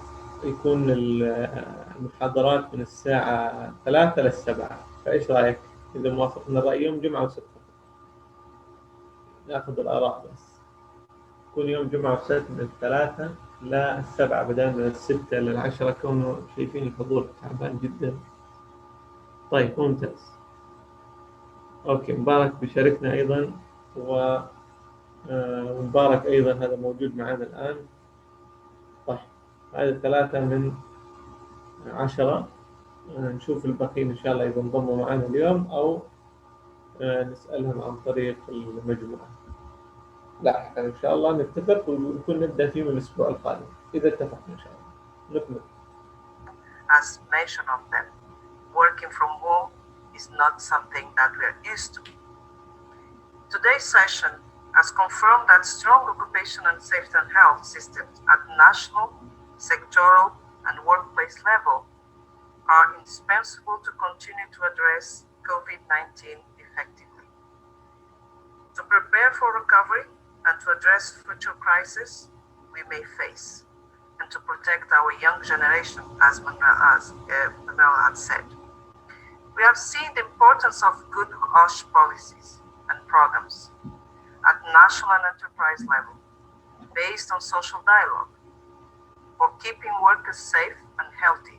يكون المحاضرات من الساعة 3 ل 7. فايش رايك اذا موافقنا الرأي يوم جمعة وسبت فقط؟ ناخذ الآراء بس. يكون يوم جمعة وسبت من 3 ل 7 بدل من 6 ل 10 كونه شايفين الحضور تعبان جدا. طيب ممتاز. اوكي مبارك بيشاركنا ايضا ومبارك ايضا هذا موجود معنا الان. طيب هذا 3 من 10. نشوف الباقيين ان شاء الله اذا انضموا معنا اليوم او نسالهم عن طريق المجموعه. لاحقا ان شاء الله نتفق ونكون نبدا فيه من الاسبوع القادم اذا اتفقنا ان شاء الله. نكمل. As mentioned of them, working from home is not something that we are used to. Today's session has confirmed that strong occupational and safety and health systems at national, sectoral, and workplace level are indispensable to continue to address COVID-19 effectively. To prepare for recovery and to address future crises we may face, and to protect our young generation, as Manuel had said. We have seen the importance of good OSH policies and programs at national and enterprise level, based on social dialogue, for keeping workers safe and healthy.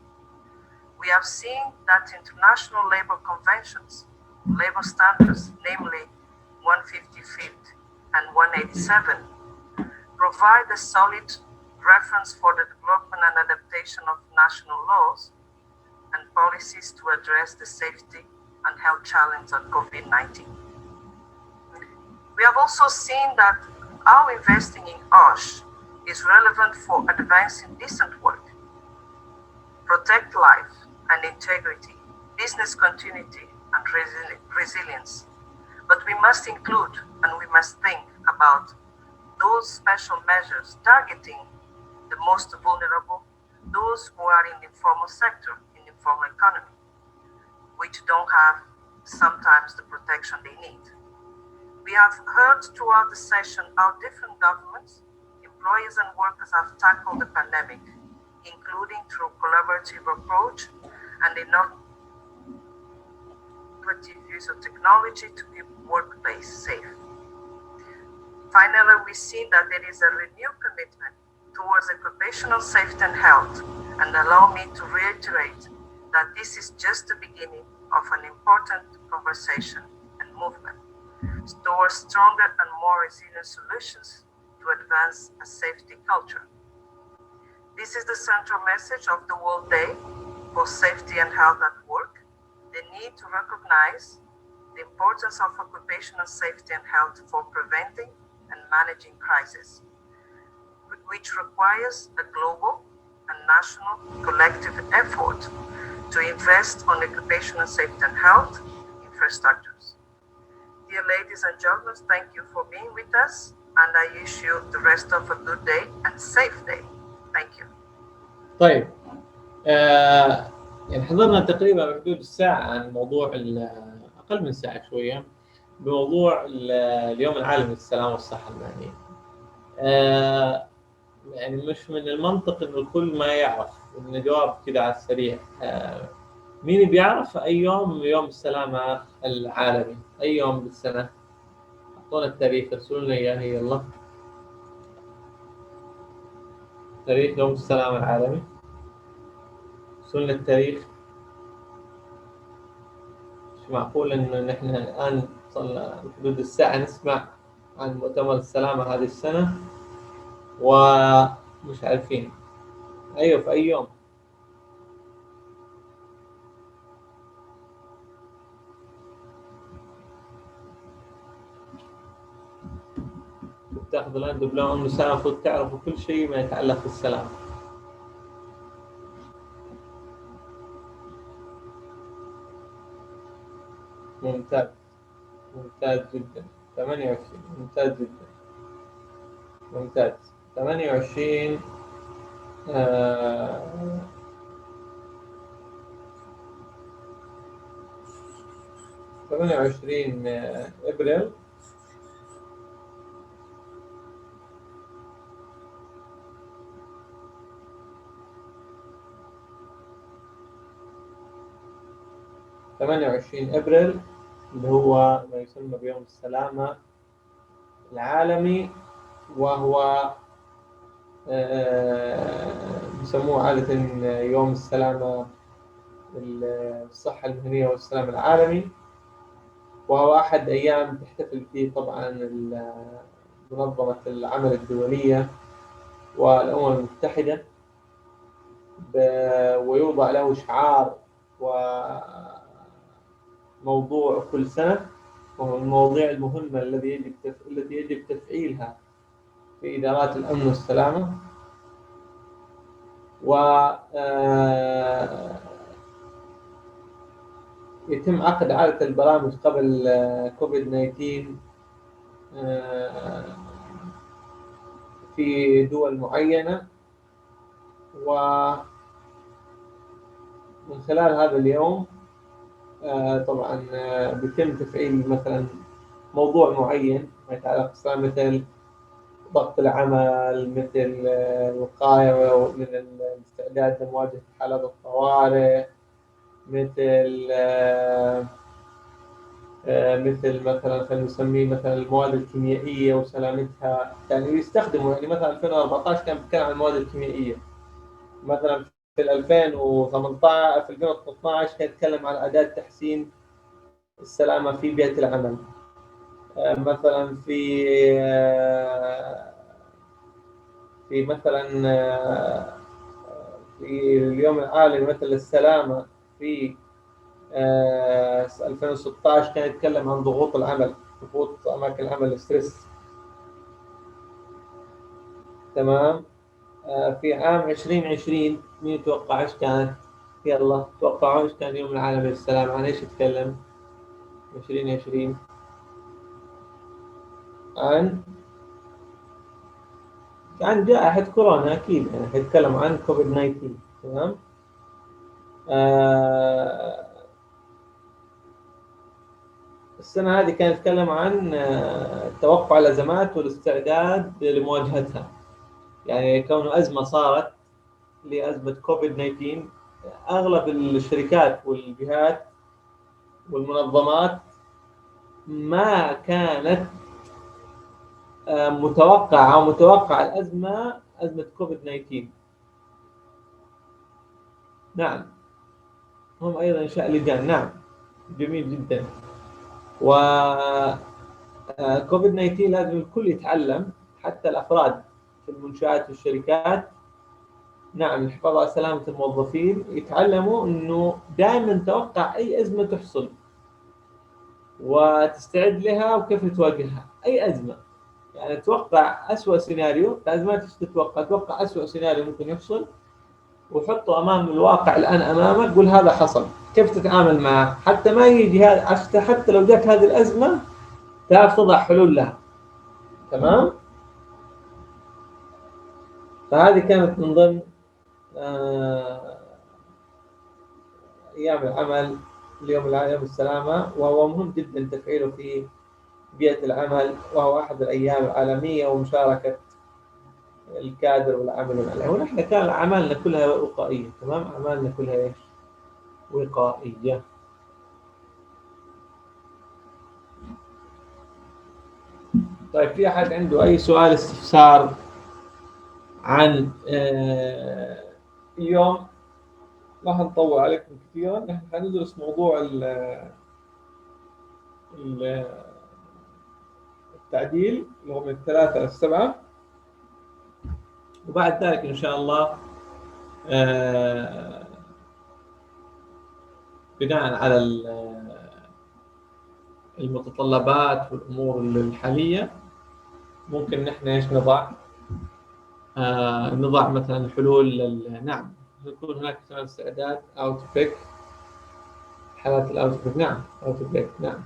We have seen that international labor conventions, labor standards, namely 155th and 187, provide a solid reference for the development and adaptation of national laws and policies to address the safety and health challenge of COVID-19. We have also seen that how investing in OSH is relevant for advancing decent work, protect life and integrity, business continuity and resilience. But we must include and we must think about those special measures targeting the most vulnerable, those who are in the informal sector, in the informal economy, which don't have sometimes the protection they need. We have heard throughout the session how different governments, employers and workers have tackled the pandemic, including through collaborative approach and the innovative use of technology to keep workplace safe. Finally, we've seen that there is a renewed commitment towards occupational safety and health, and allow me to reiterate that this is just the beginning of an important conversation and movement towards stronger and more resilient solutions to advance a safety culture. This is the central message of the World Day for Safety and Health at Work, the need to recognize the importance of occupational safety and health for preventing and managing crises, which requires a global and national collective effort to invest on occupational safety and health infrastructures. Dear ladies and gentlemen, thank you for being with us, and I wish you the rest of a good day and safe day. Thank you. طيب يعني حضرنا تقريبا بحدود الساعة عن موضوع أقل من ساعة شوية بموضوع اليوم العالمي للسلامة والصحة المهنية. يعني مش من المنطق إنه الكل ما يعرف، إن جواب كده على السريع. مين بيعرف أي يوم السلامة العالمي؟ أي يوم بالسنة؟ أعطونا التاريخ، ارسلوا لنا إياه يلا. تاريخ يوم السلامة العالمي، ارسلوا لنا التاريخ. مش معقول إنه نحن الآن صلنا بحدود الساعة نسمع عن مؤتمر السلامة هذه السنة ومش عارفين. أيوة في أي يوم؟ تاخذ الآن دبلوم السلامة، المفروض تعرفوا كل شيء ما يتعلق بالسلامة. ممتاز، ممتاز جدا. 28 ممتاز جدا، ممتاز. 28 28 ابريل اللي هو ما يسمى بيوم السلامة العالمي، وهو بيسموه عادة يوم السلامة الصحة المهنية والسلام العالمي، وهو أحد أيام تحتفل فيه طبعا منظمة العمل الدولية والأمم المتحدة، ويوضع له شعار وموضوع كل سنة، وهو المواضيع المهمة التي يجب تفعيلها في إدارات الأمن والسلامة. يتم عقد عادة البرامج قبل كوفيد-19 في دول معينة، ومن خلال هذا اليوم طبعا بيتم تفعيل مثلا موضوع معين ما يتعلق بالسلامة، مثل ضغط العمل، مثل الوقاية من الاستعداد لمواجهة حالات الطوارئ، مثل مثلا خلينا نسميه مثلا المواد الكيميائية وسلامتها. يعني يستخدموا، يعني مثلا 2014 كان بيتكلم عن المواد الكيميائية، مثلا في 2018 في 2012 كان يتكلم عن أداة تحسين السلامة في بيئة العمل. مثلا في مثلا في اليوم العالمي مثل السلامة في 2016 كان يتكلم عن ضغوط العمل. ضغوط أماكن العمل، ستريس. تمام. في عام 2020 مين يتوقع ايش كانت؟ يلا توقعوا ايش كان يوم العالمي للسلامة؟ عن ايش يتكلم 2020؟ عن جائحة كورونا أكيد، يعني حيتكلم عن كوفيد 19. تمام. السنة هذه كان يتكلم عن توقع الأزمات والاستعداد لمواجهتها. يعني كونه أزمة صارت لأزمة كوفيد 19، أغلب الشركات والجهات والمنظمات ما كانت متوقعة أو متوقع الأزمة، أزمة كوفيد 19. نعم، هم أيضا إنشاء لجان. نعم، جميل جدا. و كوفيد 19 لازم الكل يتعلم، حتى الأفراد في المنشآت والشركات. نعم، الحفاظ على سلامة الموظفين يتعلموا إنه دائما توقع أي أزمة تحصل وتستعد لها وكيف تواجهها. أي أزمة، يعني توقع أسوأ سيناريو. لازم ما توقع أسوأ سيناريو ممكن يحصل وحطه أمام الواقع الآن أمامك، قول هذا حصل، كيف تتعامل معه حتى ما يجي هذا، حتى لو جات هذه الأزمة تعرف تضع حلول لها. تمام. فهذه كانت من ضمن أيام العمل اليوم العالمي للسلامة، وهو مهم جدا تفعيله في بيئة العمل، وهو أحد الأيام العالمية ومشاركة الكادر والعمل والعلم. ونحن كان أعمالنا كلها وقائية. تمام، أعمالنا كلها إيش؟ وقائية. طيب، في أحد عنده أي سؤال استفسار عن اليوم؟ ما حنطول عليكم كثيرا، نحن حندرس موضوع التعديل اللي هو من 3 إلى 7، وبعد ذلك إن شاء الله بناء على المتطلبات والأمور الحالية ممكن نحن إيش نضع مثلا حلول. نعم، يكون هناك مثلا استعداد أوتبريك، حالات الأوتبريك. نعم، أوتبريك. نعم.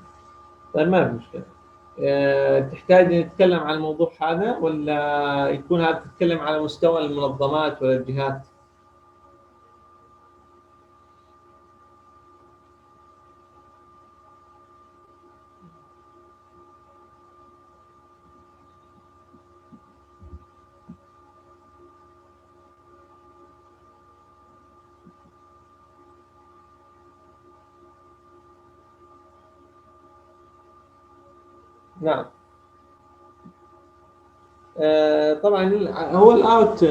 طيب، ما في مشكلة. تحتاج نتكلم عن الموضوع هذا ولا يكون هذا تتكلم على مستوى المنظمات ولا الجهات؟ نعم. طبعا هو الأوت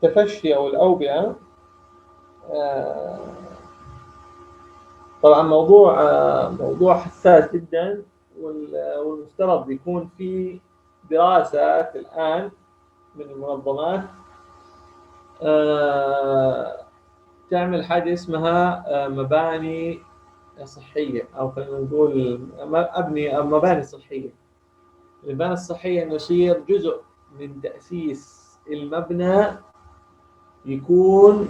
التفشي أو الأوبئة طبعا موضوع حساس جدا، والمفترض يكون في دراسات الآن من المنظمات تعمل حاجة اسمها مباني صحية، أو خلينا نقول مباني صحية. المباني الصحية إنه يصير جزء من تأسيس المبنى يكون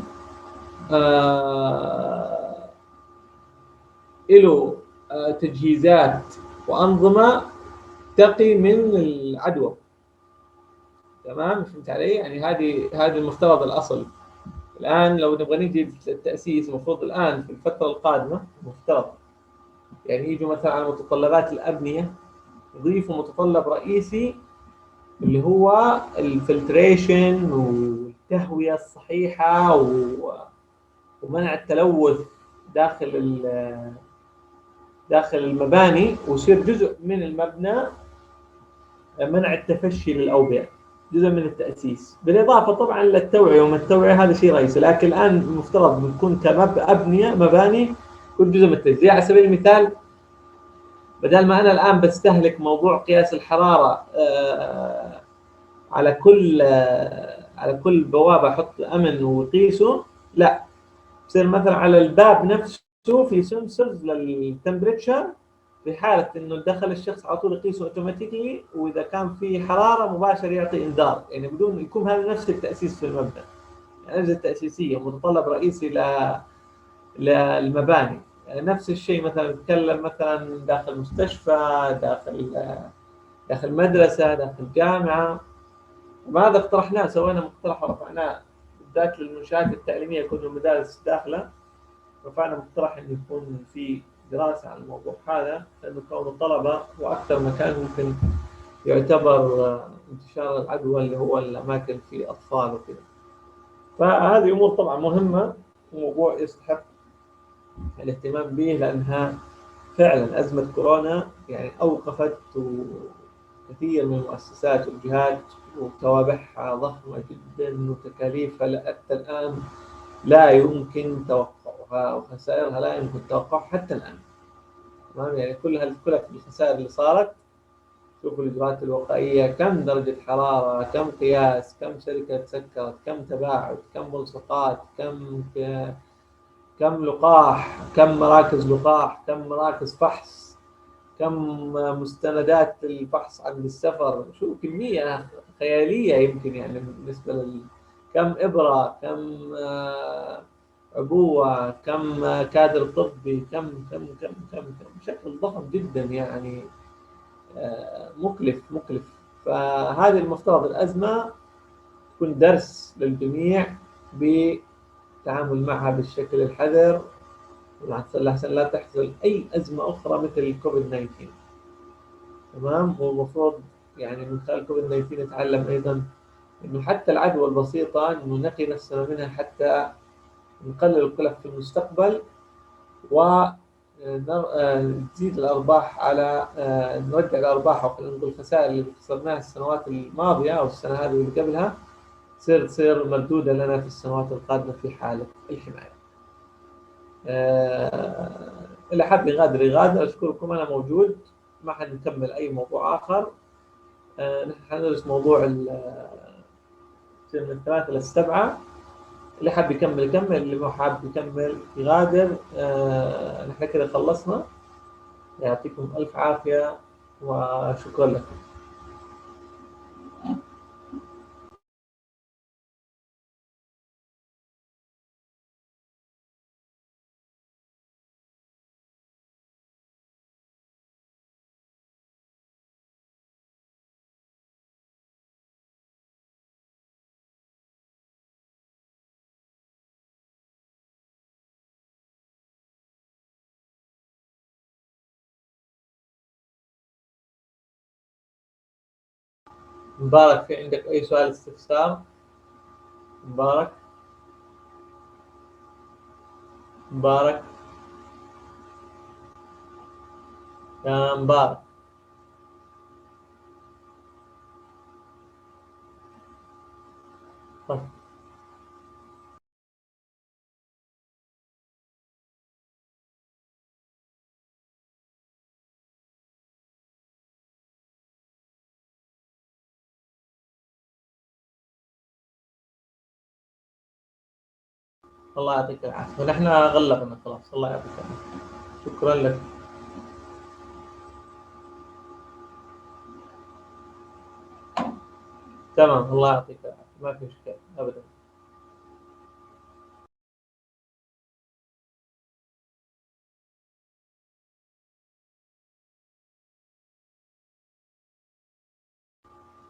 له تجهيزات وأنظمة تقي من العدوى. تمام، فهمت علي؟ يعني هذه المفترض الأصل. الآن لو نبغى نجي التأسيس، المفروض الآن في الفترة القادمة مفترض يعني يجوا مثلا على متطلبات الأبنية يضيفوا متطلب رئيسي اللي هو الفلتريشن والتهوية الصحيحة ومنع التلوث داخل المباني، ويصير جزء من المبنى منع التفشي للأوبئة، جزء من التأسيس، بالإضافة طبعا للتوعية. وما التوعية هذا شيء رئيسي، لكن الآن المفترض بتكون كأبنية مباني كل جزء من التجهيز. على سبيل المثال، بدل ما أنا الآن بستهلك موضوع قياس الحرارة على كل بوابة أحط أمن وقيسه، لا، بصير مثلا على الباب نفسه في سنسورز للتمبريتشر في حاله انه دخل الشخص على طول يقيسه اوتوماتيكلي، واذا كان في حراره مباشر يعطي انذار، يعني بدون يكون هذا نفس التاسيس في المبنى. يعني الأجهزة التأسيسية متطلب رئيسي للمباني. يعني نفس الشيء مثلا نتكلم مثلا داخل مستشفى، داخل مدرسة، داخل جامعة. وهذا اقترحناه، سوينا مقترح ورفعناه بالذات للمنشآت التعليمية، يكون المدارس داخلة. رفعنا مقترح انه يكون في دراسة عن الموضوع هذا، لأنه كون الطلبة وأكثر مكان ممكن يعتبر انتشار العدوى اللي هو الأماكن في أطفال وكذا. فهذه أمور طبعا مهمة وموضوع يستحق الاهتمام به، لأنها فعلا أزمة كورونا يعني أوقفت كثير من المؤسسات والجهات، وتوابعها ضخمة جدا، وتكاليفها حتى الآن لا يمكن توقعها، وخسائرها لا يمكن توقعها حتى الآن. تمام؟ يعني كل الخسائر اللي صارت، شوفوا الإجراءات الوقائية، كم درجة حرارة، كم قياس، كم شركة سكرت، كم تباعد، كم ملصقات، كم لقاح، كم مراكز لقاح، كم مراكز فحص، كم مستندات الفحص عند السفر. شو كمية خيالية يمكن، يعني بالنسبة كم إبرة، كم عبوة، كم كادر طبي، كم بشكل ضخم جدا، يعني مكلف. فهذه المفترض الأزمة تكون درس للجميع بالتعامل معها بالشكل الحذر، لحسن لا تحصل أي أزمة أخرى مثل الكوفيد 19. تمام؟ والمفروض يعني من خلال كوفيد 19 نتعلم أيضا إنه حتى العدوى البسيطة إنه نقي نفسنا منها حتى نقلل القلق في المستقبل، ونزيد الأرباح على نرجع الأرباح أو الخسائر اللي خسرناها السنوات الماضية أو السنة هذه اللي قبلها تصير مردودة لنا في السنوات القادمة في حالة الحماية. اللي حاب يغادر. أشكركم، أنا موجود، ما حنكمل أي موضوع آخر. نحن حندرس موضوع من 3 إلى 7. اللي حاب يكمل، اللي ما حاب يكمل يغادر. نحن كده خلصنا. يعطيكم ألف عافية وشكرا لكم. مبارك، في عندك أي سؤال استفسار؟ مبارك يا مبارك. طيب. الله يعطيك العافية، ونحن غلقنا خلاص. الله يعطيك العافية، شكرا لك. تمام، الله يعطيك العافية، ما في إشكال أبدا.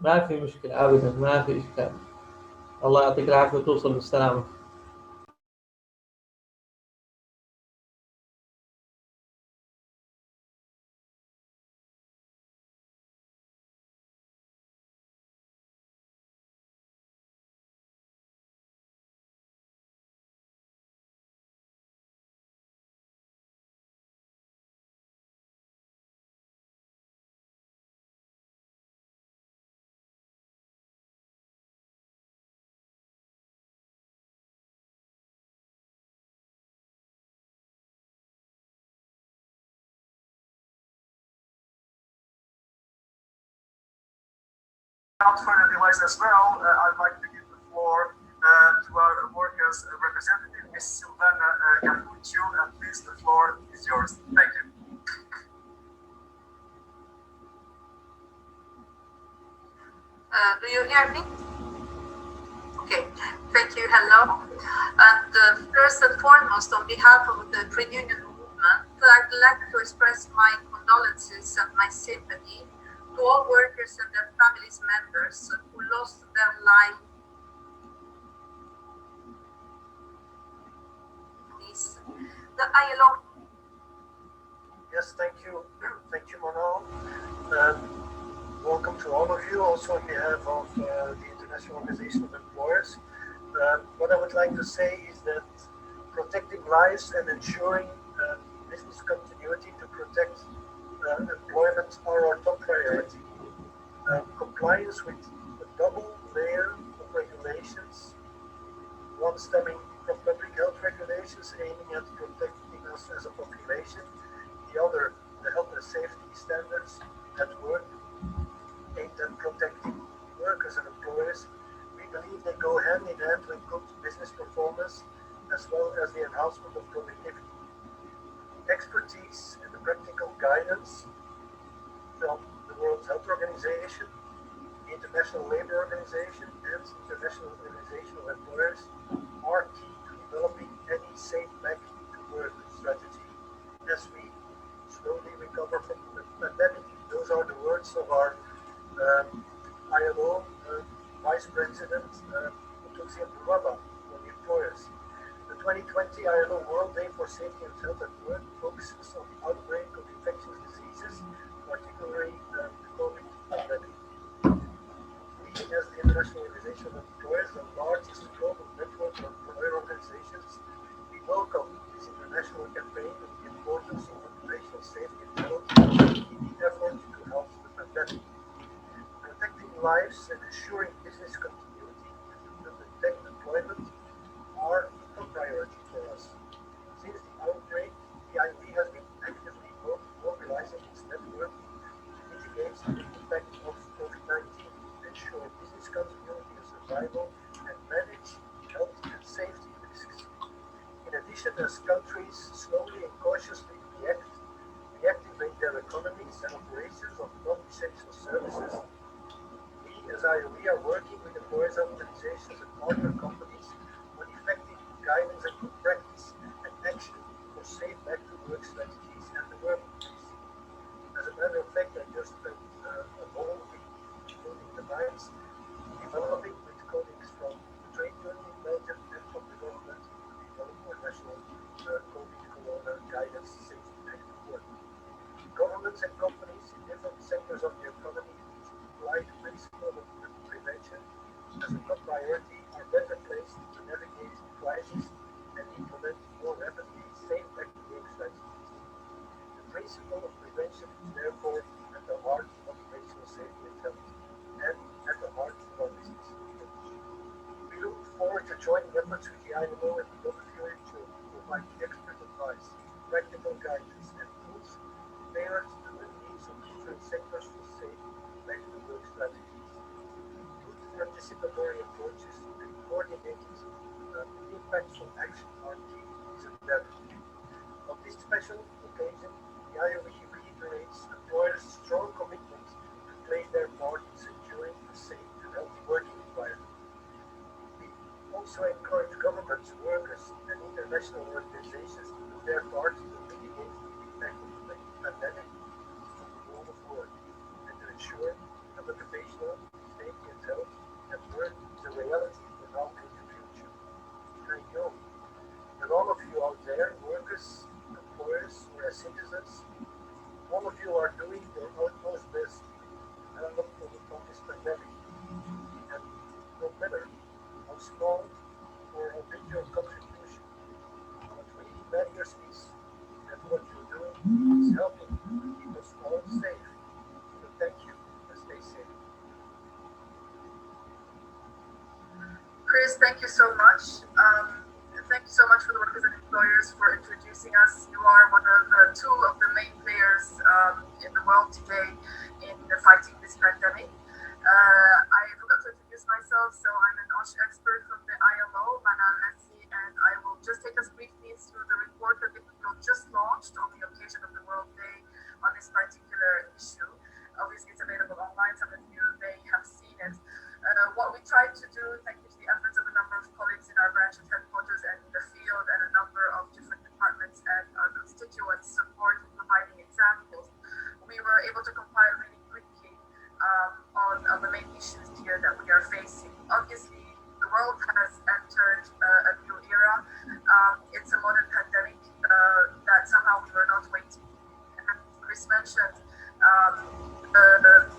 ما في مشكلة أبدا، ما في إشكال. الله يعطيك العافية وتوصل بالسلامة. Without further delays as well, I'd like to give the floor to our workers' representative, Ms. Silvana Capuccio, and please the floor hear me? Okay, thank you. Hello. And first and foremost, on behalf of the trade union movement, I'd like to express my condolences and my sympathy to all workers and their families members who lost their lives. The ILO. Yes, thank you. Thank you, Mourn. Welcome to all of you, also on behalf of the International Organization of Employers. What I would like to say is that protecting lives and ensuring business continuity to protect employment are our top priority. Compliance with a double layer of regulations, one stemming from public health regulations aiming at protecting us as a population, the other, the health and safety standards at work aimed at protecting workers and employers. We believe they go hand in hand with good business performance as well as the enhancement of productivity. Expertise and the practical guidance from the World Health Organization, the International Labour Organization, and the International Organization of Employers are key to developing any safe back to work strategy as we slowly recover from the pandemic. Those are the words of our ILO Vice President Mututsi Mbuwaba for the employers. The 2020 ILO World Day for Safety and Health at Work focuses on the outbreak of infectious diseases, particularly the COVID pandemic. We, as the International Organization of Employers, the largest global network of employer organizations, we welcome this international campaign and the importance of occupational safety and health in the effort to help the pandemic. Protecting lives and ensuring business continuity to protect employment are a top priority for us. Since the outbreak, the IOE has been actively mobilizing its network to mitigate the impact of COVID-19, ensure business continuity and survival, and manage health and safety risks. In addition, as countries slowly and cautiously reactivate their economies and operations of non-essential services, we as IOE are working with employers' organizations and partner companies on effective guidance and good practice and action for safe back-to-work strategies and the workplace. As a matter of fact, I just spent a whole week, including the nights, developing with colleagues from the trade union in Belgium and from the government to develop our national COVID-Corona guidance safety back to work. Governments and companies in different sectors of the economy which apply the principle of prevention as a top priority are better placed to navigate the crisis and implement more rapidly safe back-to-work strategies. The principle of prevention is therefore at the heart of occupational safety and health and at the heart of our business. We look forward to joining efforts with the ILO and the WHO to provide expert advice, practical guidance, and tools tailored to the needs of different sectors for safe back-to-work strategies. Good anticipatory approaches and coordinated impactful action are key to this endeavor. On this special occasion, the IOE reiterates employers' strong commitment to play their part in securing a safe and healthy working environment. We also encourage governments, workers, and international organizations to do their part to mitigate the impact of the pandemic on the world of work and to ensure that occupational safety and health at work is a reality for now and the future. I know that all of you out there, workers, employers, or as citizens, all of you are doing your utmost best to help overcome this pandemic. And no matter how small or how big your contribution, what really matters is that what you're doing is helping to keep us all safe. So thank you and stay safe. Chris, thank you so much. Thank you so much for the workers and employers for introducing us. You are one of the two of the main players in the world today in fighting this pandemic. I forgot to introduce myself, so I'm an OSH expert from the ILO, and I will just take us briefly through the report that we just launched on the occasion of the World Day on this particular issue. Obviously, it's available online. Some of you may have seen it. has entered a new era. It's a modern pandemic that somehow we were not waiting. And Chris mentioned the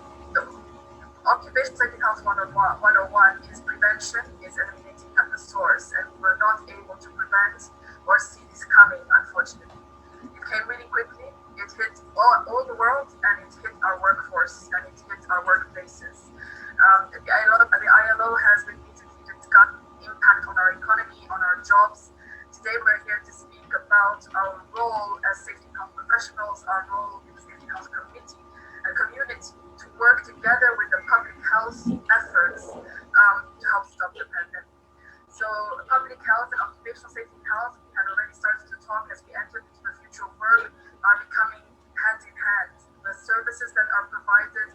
Occupational Safety Health 101 is prevention, is eliminating at the source, and we're not able to prevent or see this coming, unfortunately. It came really quickly, it hit all the world, and it hit our workforce, and it hit our workplaces. The ILO has repeatedly discussed the impact on our economy, on our jobs. Today we're here to speak about our role as safety health professionals, our role in the safety health community to work together with the public health efforts to help stop the pandemic. So public health and occupational safety health, we had already started to talk as we entered into the future of work, are becoming hand in hand. The services that are provided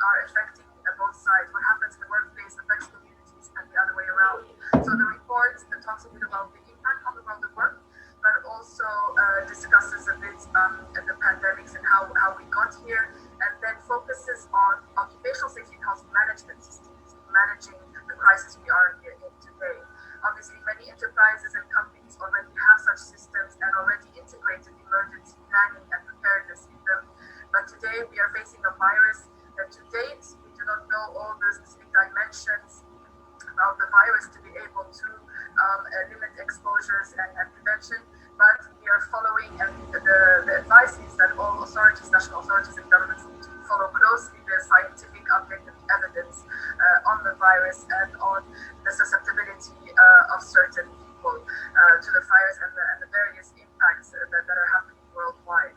are affecting both sides. What happens in the workplace affects communities and the other way around. So the report talks a bit about the impact on the world of work, but also discusses a bit the pandemics and how we got here, and then focuses on occupational safety and health management systems, managing the crisis we are in today. Obviously, many enterprises and companies already have such systems and already integrated emergency planning and preparedness in them. But today we are facing a virus that to date we do not know all the specific dimensions of the virus to be able to limit exposures and prevention. But we are following, and the advice is that all authorities, national authorities and governments need to follow closely the scientific updated evidence on the virus and on the susceptibility of certain people to the virus and the various impacts that are happening worldwide.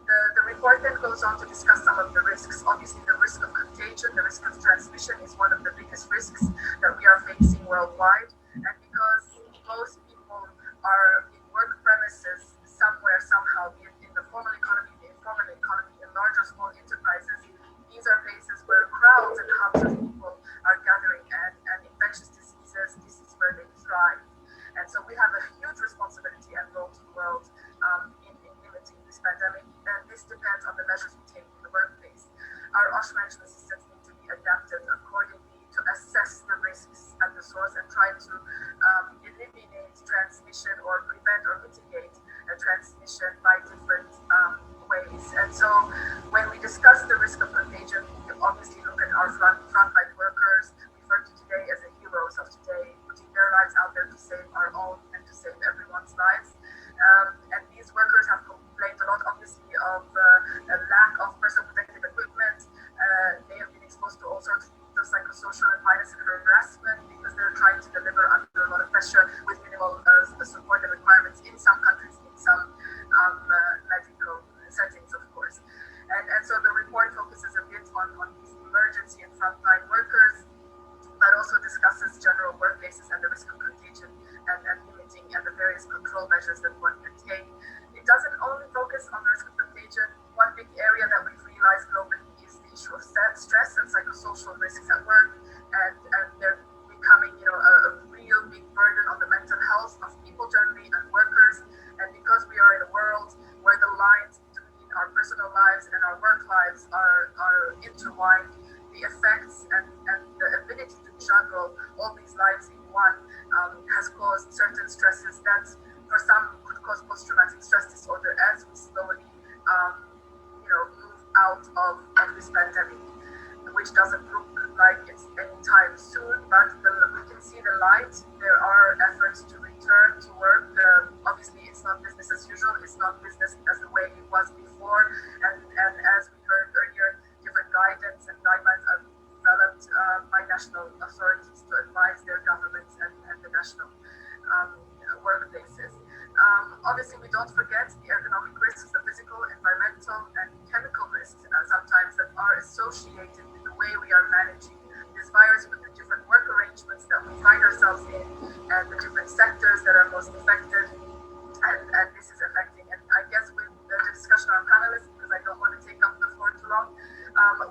The report then goes on to discuss some of the risks. Obviously, the risk of contagion, the risk of transmission is one of the biggest risks that we are facing worldwide. And because most people are in work premises somewhere, somehow, in the formal economy, the informal economy, in large or small enterprises, these are places where crowds and hubs of people are gathering, and infectious diseases, this is where they thrive. And so we have a huge responsibility and role to the world in limiting this pandemic, and this depends on the measures we take in the workplace. Our OSH management systems need to be adapted accordingly to assess the risks at the source and try to eliminate transmission or prevent or mitigate transmission by different ways. And so when we discuss the risk of contagion, we obviously look at our frontline workers, referred to today as the heroes of today, putting their lives out there to save our own and to save everyone's lives. And these workers have complained a lot, obviously, of a lack of personal protective equipment. They have been exposed to all sorts of psychosocial and violence and harassment because they're trying to deliver under a lot of pressure with minimal support and requirements in some countries, in some medical settings, of course. And so the report focuses a bit on these emergency and frontline workers, but also discusses general workplaces and the risk of contagion and limiting and the various control measures that one can take. It doesn't only focus on the risk of contagion. One big area that we've realized globally is the issue of stress and psychosocial risks at work, and they're becoming, a real big burden on the mental health of people generally and workers. And because we are in a world where the lines between our personal lives and our work lives are intertwined, the effects and the ability to juggle all these lives in one has caused certain stresses that for some could cause post-traumatic stress disorder as we slowly move out of this pandemic, which doesn't look like it's anytime soon, but we can see the light. There are efforts to return to work. Obviously, it's not business as usual. It's not business as the way it was before. And as we heard earlier, different guidance and guidelines are being developed by national authorities to advise their governments and the national workplaces. Obviously, we don't forget the economic risks, the physical, environmental, and chemical risks sometimes that are associated with the way we are managing this virus, with the different work arrangements that we find ourselves in, and the different sectors that are most affected, and this is affecting. And I guess with the discussion on panelists, because I don't want to take up the floor too long,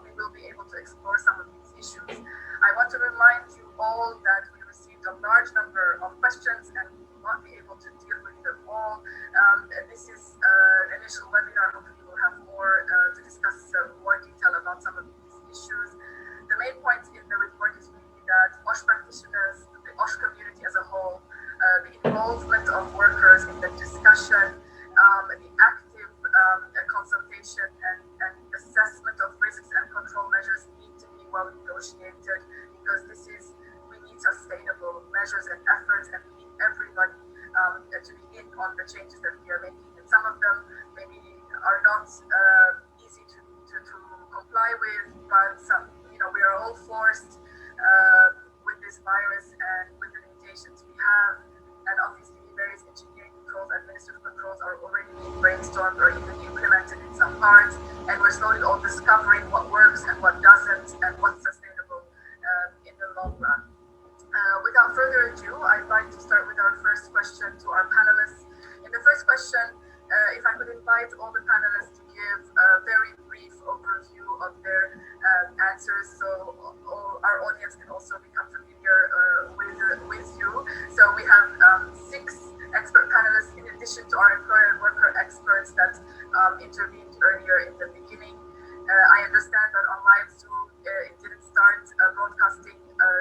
we will be able to explore some of these issues. I want to remind you all that we received a large number of questions and we will not be able to deal with them all. This is an initial webinar. Hopefully we will have more to discuss more detail about some of these issues. The main point in the report is really that OSH practitioners, the OSH community efforts and we need everybody to be in on the changes that we are making. And some of them maybe are not easy to comply with, but some, we are all forced with this virus and with the limitations we have. And obviously various engineering controls, administrative controls are already being brainstormed or even implemented in some parts. And we're slowly all discovering what works and what doesn't and what's sustainable in the long run. Without further ado, I'd like to start with our first question to our panelists. In the first question, if I could invite all the panelists to give a very brief overview of their answers, so our audience can also become familiar with you. So we have 6 expert panelists in addition to our employer and worker experts that intervened earlier in the beginning. I understand that on live Zoom it didn't start broadcasting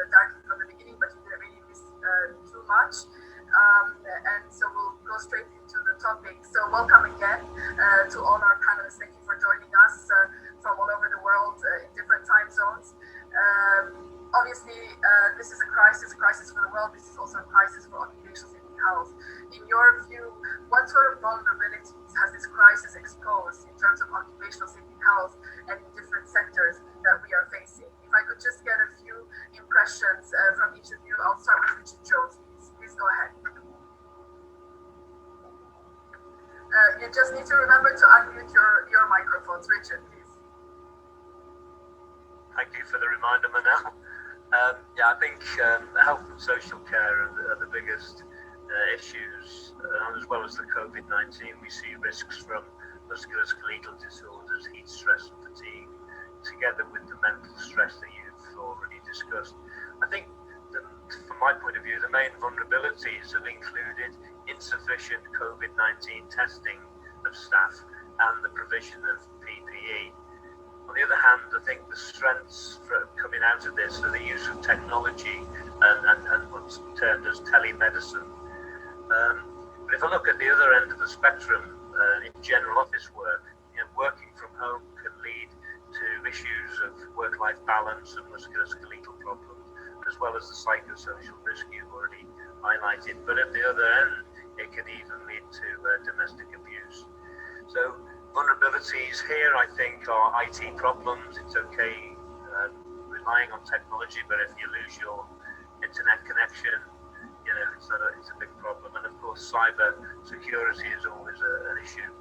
directly from the beginning, but you didn't really miss too much. And so we'll go straight into the topic. So welcome again to all our panelists. Thank you for joining us from all over the world in different time zones. Obviously, this is a crisis for the world. This is also a crisis for occupational safety and health. In your view, what sort of vulnerabilities has this crisis exposed in terms of occupational safety and health and in different sectors that we are facing? If I could just get a few impressions from each of you. I'll start with Richard Jones, please. Please go ahead. You just need to remember to unmute your microphones. Richard, please. Thank you for the reminder, Manal. I think health and social care are the biggest issues, as well as the COVID-19. We see risks from musculoskeletal disorders, heat stress and fatigue, together with the mental stress that you've already discussed. I think, from my point of view, the main vulnerabilities have included insufficient COVID-19 testing of staff and the provision of PPE. On the other hand, I think the strengths coming out of this are the use of technology and what's termed as telemedicine. But if I look at the other end of the spectrum, in general office work, working from home can lead to issues of work-life balance and musculoskeletal problems, as well as the psychosocial risk you've already highlighted. But at the other end, it can even lead to domestic abuse. So vulnerabilities here, I think, are IT problems. It's okay relying on technology, but if you lose your internet connection, it's a big problem. And of course, cyber security is always an issue.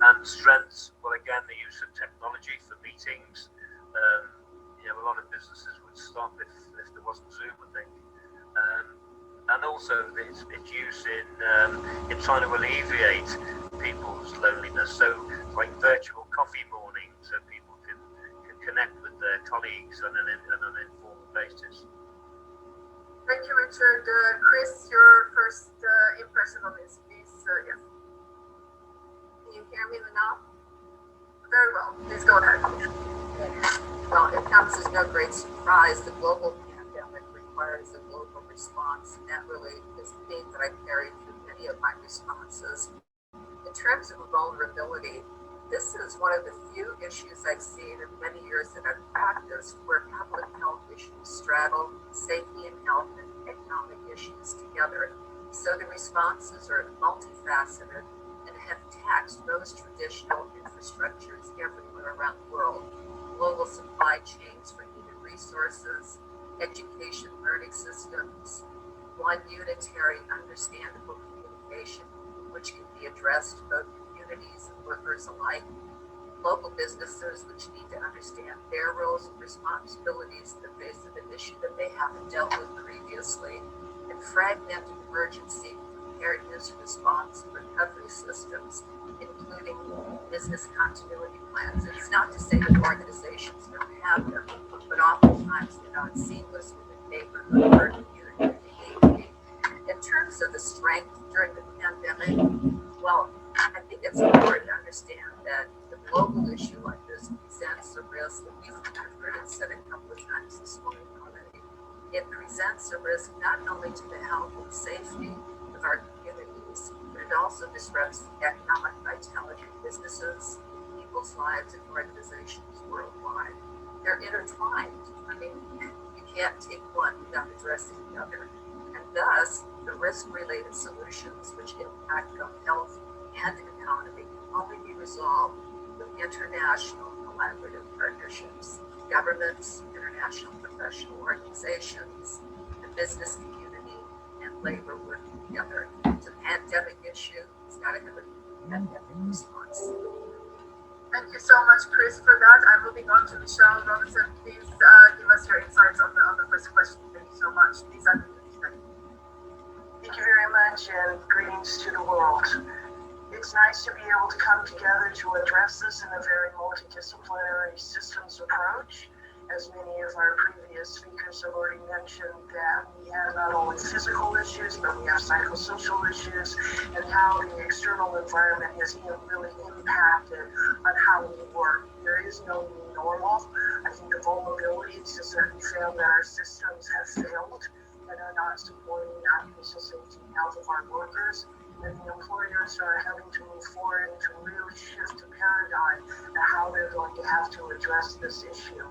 And strengths, well, again, the use of technology for meetings. A lot of businesses would stop if there wasn't Zoom, I think. And also its use in trying to alleviate people's loneliness. So like virtual coffee mornings, so people can connect with their colleagues on an informal basis. Thank you, Richard. Chris, your first impression on this, please. Yes. Can you hear me now? Very well. Please go ahead. Well, it comes as no great surprise. The global pandemic requires a global response, and that really is the theme that I carry through many of my responses. In terms of vulnerability, this is one of the few issues I've seen in many years that I've practiced where public health issues straddle safety and health and economic issues together. So the responses are multifaceted and have taxed most traditional infrastructures everywhere around the world. Global supply chains for needed resources, education learning systems, one unitary understandable communication, which can be addressed to both communities and workers alike, local businesses which need to understand their roles and responsibilities in the face of an issue that they haven't dealt with previously, and fragmented emergency preparedness, response, and recovery systems, including business continuity plans. It's not to say that organizations don't have them, but oftentimes they're not seamless with the neighborhood or community behavior. In terms of the strength during the pandemic, well, I think it's important to understand that the global issue like this presents a risk that we've heard it said a couple of times this morning already. It presents a risk not only to the health and safety of our communities, but it also disrupts the economic vitality of businesses, people's lives, and organizations worldwide. They're intertwined. I mean, you can't take one without addressing the other. And Thus, the risk-related solutions which impact both health and economy can only be resolved with international collaborative partnerships. Governments, international professional organizations, the business community, and labor working together. It's a pandemic issue. It's got to have a pandemic response. Thank you so much, Chris, for that. I'm moving on to Michelle Robinson. Please give us your insights on the first question. Thank you so much. Please Thank you very much, and greetings to the world. It's nice to be able to come together to address this in a very multidisciplinary systems approach. As many of our previous speakers have already mentioned, that we have not only physical issues, but we have psychosocial issues, and how the external environment has really impacted on how we work. There is no new normal. I think the vulnerabilities is that we found that our systems have failed and are not supporting the occupational safety and health of our workers. And the employers are having to move forward and to really shift the paradigm of how they're going to have to address this issue.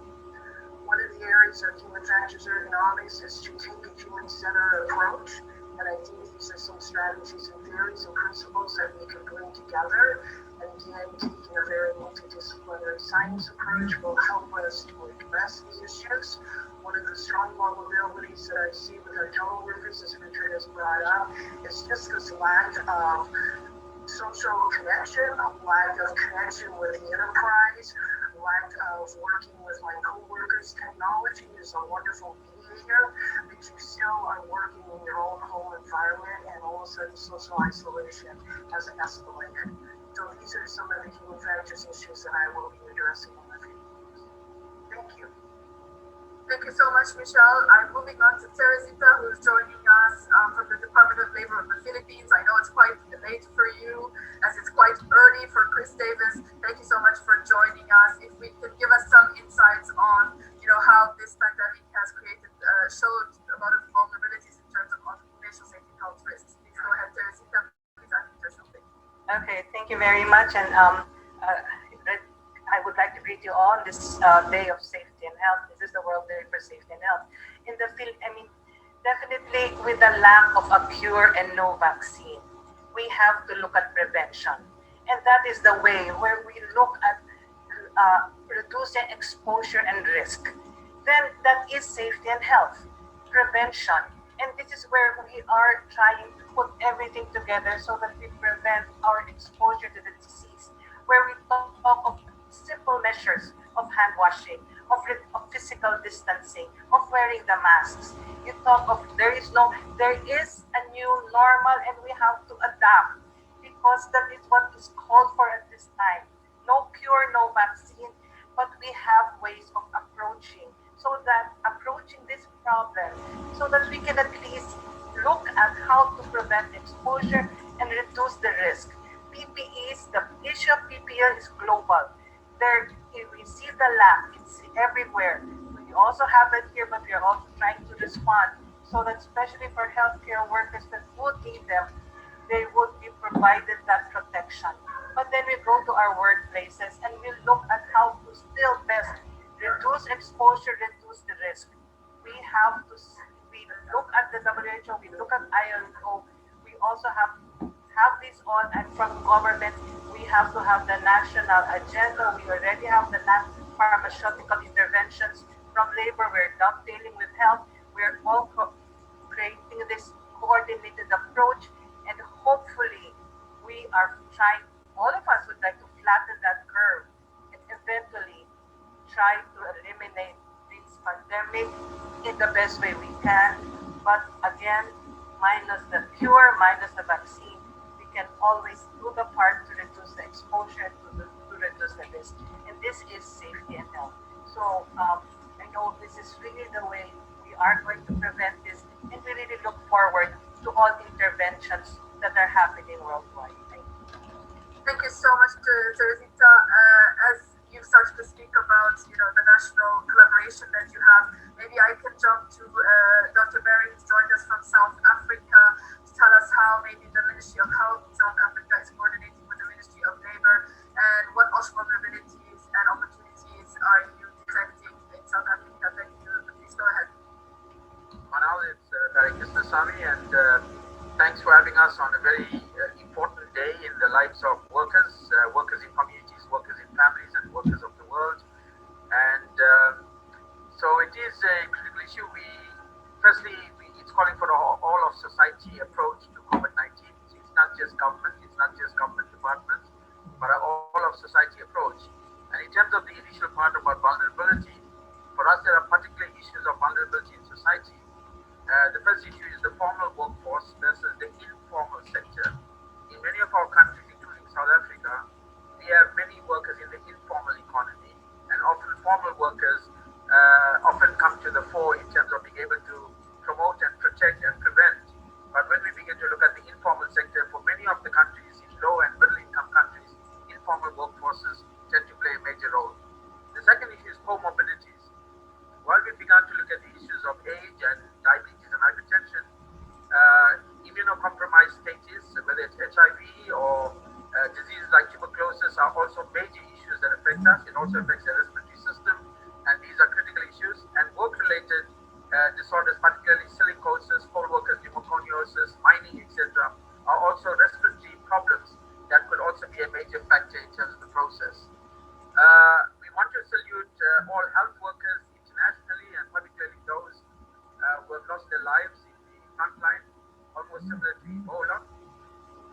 One of the areas of human factors ergonomics is to take a human-centered approach, and I think these are some strategies and theories and principles that we can bring together. And again, taking a very multidisciplinary science approach will help us to address these issues. One of the strong vulnerabilities that I see with our teleworkers, as Richard has brought up, is just this lack of social connection, lack of connection with the enterprise, lack of working with my co-workers. Technology is a wonderful mediator, but you still are working in your own home environment, and all of a sudden social isolation has escalated. So these are some of the human factors issues that I will be addressing in the future. Thank you. Thank you so much, Michelle. I'm moving on to Teresita, who is joining us from the Department of Labor of the Philippines. I know it's quite late for you, as it's quite early for Chris Davis. Thank you so much for joining us. If we could give us some insights on, how this pandemic has created, showed a lot of vulnerabilities in terms of occupational safety health risks. Please go ahead, Teresita. Please answer something. Okay, thank you very much, and I would like to greet you all on this Day of Safety and Health. This is the World Day for Safety and Health. In the field, definitely with the lack of a cure and no vaccine, we have to look at prevention. And that is the way where we look at reducing exposure and risk. Then that is safety and health, prevention. And this is where we are trying to put everything together so that we prevent our exposure to the disease, where we talk of simple measures of hand washing, of physical distancing, of wearing the masks. You talk of there is a new normal, and we have to adapt, because that is what is called for at this time. No cure, no vaccine, but we have ways of approaching this problem so that we can at least look at how to prevent exposure and reduce the risk. PPEs, the issue of PPE is global. We see the lack, it's everywhere. We also have it here, but we are also trying to respond so that especially for healthcare workers that would need them, they would be provided that protection. But then we go to our workplaces and we look at how to still best reduce exposure, reduce the risk. We look at the WHO, we look at ILO, we also have this on, and from government, we have to have the national agenda. We already have the pharmaceutical interventions. From labor, we're not dealing with health. We're all creating this coordinated approach, and hopefully we are trying, all of us would like to flatten that curve and eventually try to eliminate this pandemic in the best way we can. But again, minus the cure, minus the vaccine, we can always do the part to reduce the exposure, to reduce the risk. And this is safety and health. So I know this is really the way we are going to prevent this, and we really look forward to all interventions that are happening worldwide. Thank you so much, Teresita. As you start to speak about, the national collaboration that you have, maybe I can jump to Dr. Barry, who's joined us from South Africa, to tell us how maybe the Ministry of Health in South Africa is coordinating with the Ministry of Labor, and what vulnerabilities and opportunities are you detecting in South Africa? Thank you. Please go ahead. Manal, it's Tariq Ismasami, and thanks for having us on a very important day in the lives of workers, workers in communities, workers in families, and workers of the world. And so it is a critical issue. It's calling for all of society approach to COVID-19. It's not just government, it's not just government departments, but all of society approach. And in terms of the initial part about vulnerability, for us there are particular issues of vulnerability in society. The first issue is the formal workforce versus the informal sector. In many of our countries, including South Africa, we have many workers in the informal economy, and often formal workers often come to the fore in terms of being able to promote and protect and prevent. But when we begin to look at the informal sector, for many of the countries, in low and middle income countries, informal workforces tend to play a major role. The second issue is comorbidities. While we began to look at the issues of age and diabetes and hypertension, immunocompromised status, whether it's HIV or diseases like tuberculosis, are also major issues that affect us. It also affects the respiratory system, and these are critical issues. And work-related disorders, particularly silicosis, poll workers, pneumoconiosis, mining, etc., are also respiratory problems that could also be a major factor in terms of the process. We want to salute all health workers internationally, and particularly those who have lost their lives in the front line, almost similar to Ebola.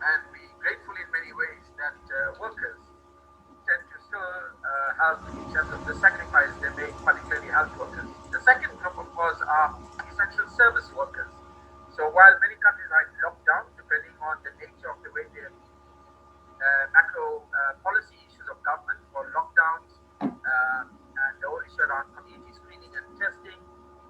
And we grateful in many ways that workers tend to still help in terms of the sacrifice they make, particularly health workers. The second group, of course, are essential service workers. So while many countries are in lockdown, depending on the nature of the way they have macro policy issues of government or lockdowns, and the whole issue around community screening and testing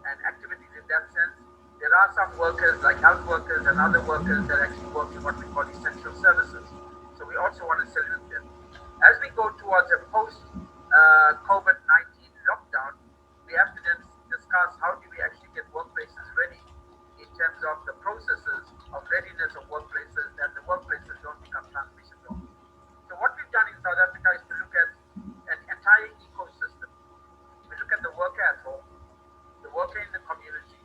and activities in that sense, there are some workers like health workers and other workers that actually work in what we call essential services. So we also want to salute them. As we go towards a post-COVID-19 lockdown, we have to then discuss how do we actually get workplaces ready in terms of the processes of readiness of workplaces, that the workplaces don't become transmission zones. So what we've done in South Africa is to look at an entire ecosystem. We look at the worker at home, the worker in the community,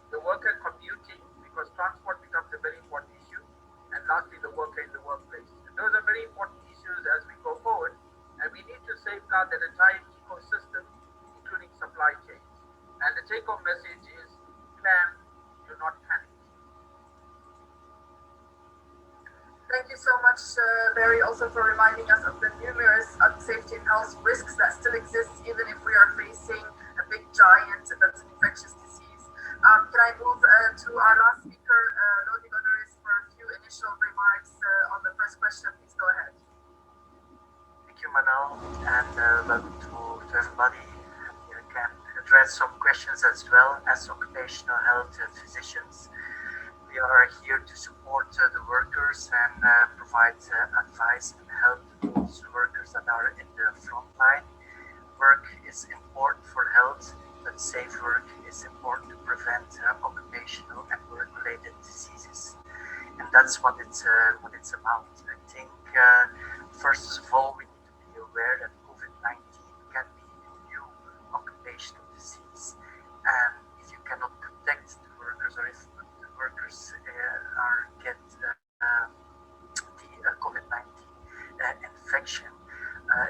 the worker commuting, because transport becomes a very important issue, and lastly, the worker in the workplace. And those are very important issues as we go forward, and we need to safeguard that entire ecosystem, including supply chains. And the take-home message is plan, do not panic. Thank you so much, Barry, also for reminding us of the numerous safety and health risks that still exist, even if we are facing a big giant that's an infectious disease. Can I move to our last speaker, Lodi Godoris, for a few initial remarks on the first question? Please go ahead. Thank you, Manal, and welcome to everybody. You can address some questions as well as occupational health physicians. We are here to support the workers and provide advice and help to those workers that are in the front line. Work is important for health, but safe work is important to prevent occupational and work-related diseases, and that's what it's about. I think first of all we need to be aware that COVID-19 can be a new occupational disease, and if you cannot protect the workers, or if the workers get the COVID-19 infection,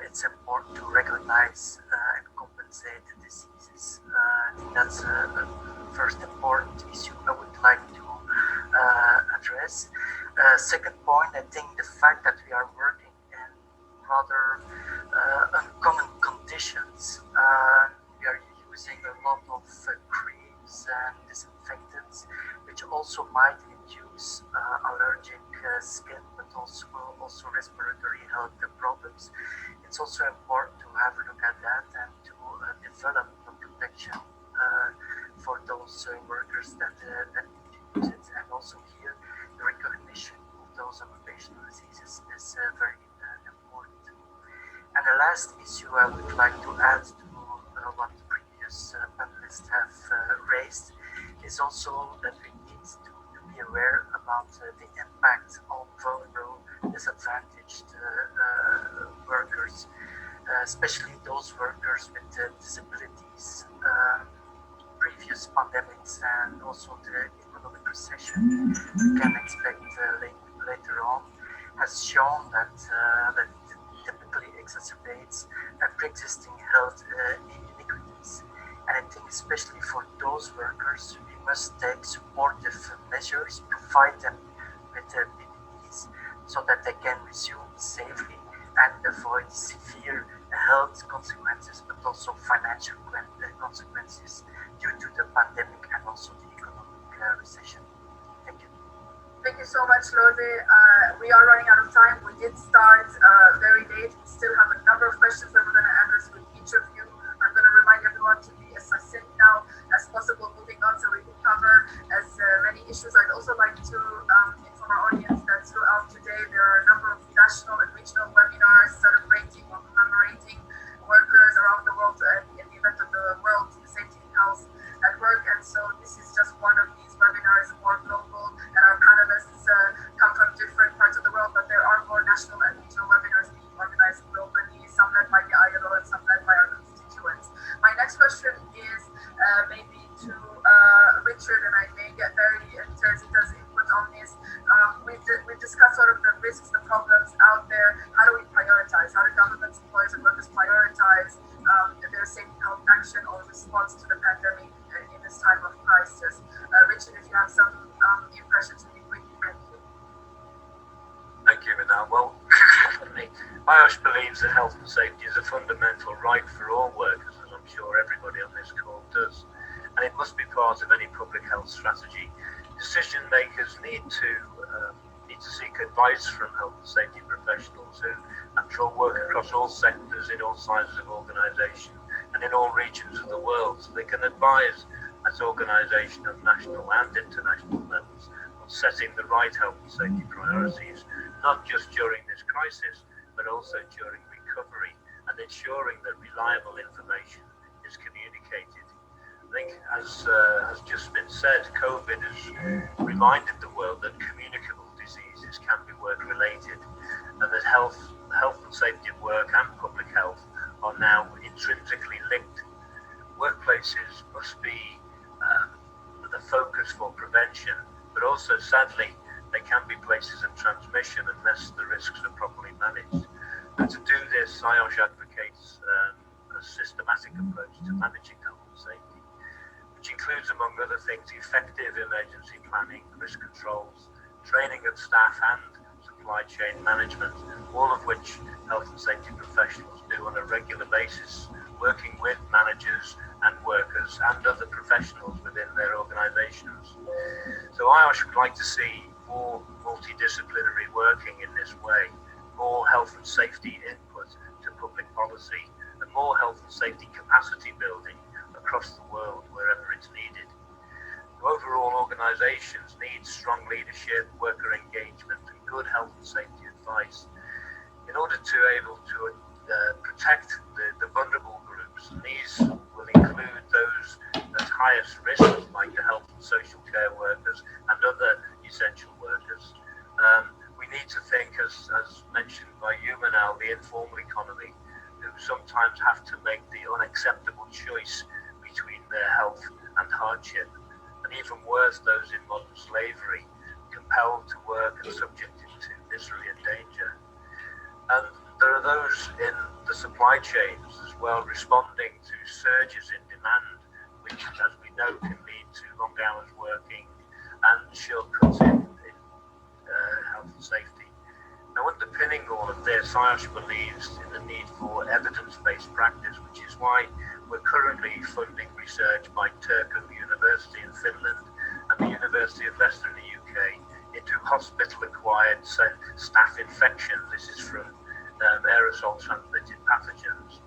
it's important to recognize and compensate the diseases. I think that's the first important issue I would like to address. Second point, I think the fact that we are working in rather uncommon conditions, we are using a lot of creams and disinfectants, which also might induce allergic skin, but also respiratory health problems. It's also important to have a look at that and to develop a protection for those workers that need to use it. And also here, the recognition of those occupational diseases is very important. And the last issue I would like to add to what the previous panelists have raised is also that we need to be aware about the impact on vulnerable, disadvantaged workers, especially those workers with disabilities. Previous pandemics and also the economic recession we can expect later on has shown that that it typically exacerbates pre-existing health inequities. And I think especially for those workers, we must take supportive measures, provide them with PPEs so that they can resume safely and avoid severe health consequences, but also financial consequences due to the pandemic and also the economic recession. Thank you. Thank you so much, Lode. We are running out of time. We did start very late. We still have a number of questions that we're going to address with each of you. I'm going to remind everyone to be as succinct now as possible, moving on so we can cover as many issues. I'd also like to inform our audience that throughout today there are a number of national and regional webinars celebrating or commemorating workers around the world in the event of the World Safety and Health at Work. And so this is just one of these webinars, more global, and our panelists come from different parts of the world, but there are more national and regional webinars being organized globally, some led by the ILO and some led by our constituents. My next question is maybe to Richard, and I may get very Teresita's input on this. We've discussed sort of the risks, the problems out there. How do we prioritize? How do governments, employers, and workers prioritize their safety health action or response to the pandemic in this time of crisis? Richard, if you have some impressions, would be quick. Thank you. Thank you, Minal. Well, IOSH believes that health and safety is a fundamental right for all workers, as I'm sure everybody on this call does, and it must be part of any public health strategy. Decision makers need to seek advice from health and safety professionals who, after all, work across all sectors, in all sizes of organisation, and in all regions of the world, so they can advise as organisation on national and international levels on setting the right health and safety priorities, not just during this crisis, but also during recovery, and ensuring that reliable information is communicated. I think, as has just been said, COVID has reminded the world that communicable diseases can be work-related, and that health and safety at work and public health are now intrinsically linked. Workplaces must be the focus for prevention, but also, sadly, they can be places of transmission unless the risks are properly managed. And to do this, IOSH advocates a systematic approach to managing health and safety, which includes, among other things, effective emergency planning, risk controls, training of staff and supply chain management, all of which health and safety professionals do on a regular basis, working with managers and workers and other professionals within their organisations. So IOSH would like to see more multidisciplinary working in this way, more health and safety input to public policy, and more health and safety capacity building across the world wherever it's needed. Overall, organisations need strong leadership, worker engagement, and good health and safety advice in order to be able to protect the vulnerable groups. And these will include those at highest risk, like the health and social care workers and other essential workers. We need to think, as mentioned by you, Manal, the informal economy, who sometimes have to make the unacceptable choice between their health and hardship, and even worse, those in modern slavery, compelled to work and subjected to misery and danger. And there are those in the supply chains as well, responding to surges in demand, which, as we know, can lead to long hours working and shortcuts in health and safety. Now, underpinning all of this, IOSH believes in the need for evidence-based practice, which is why we're currently funding research by Turku University in Finland and the University of Leicester in the UK into hospital-acquired staph infection. This is from aerosol transmitted pathogens,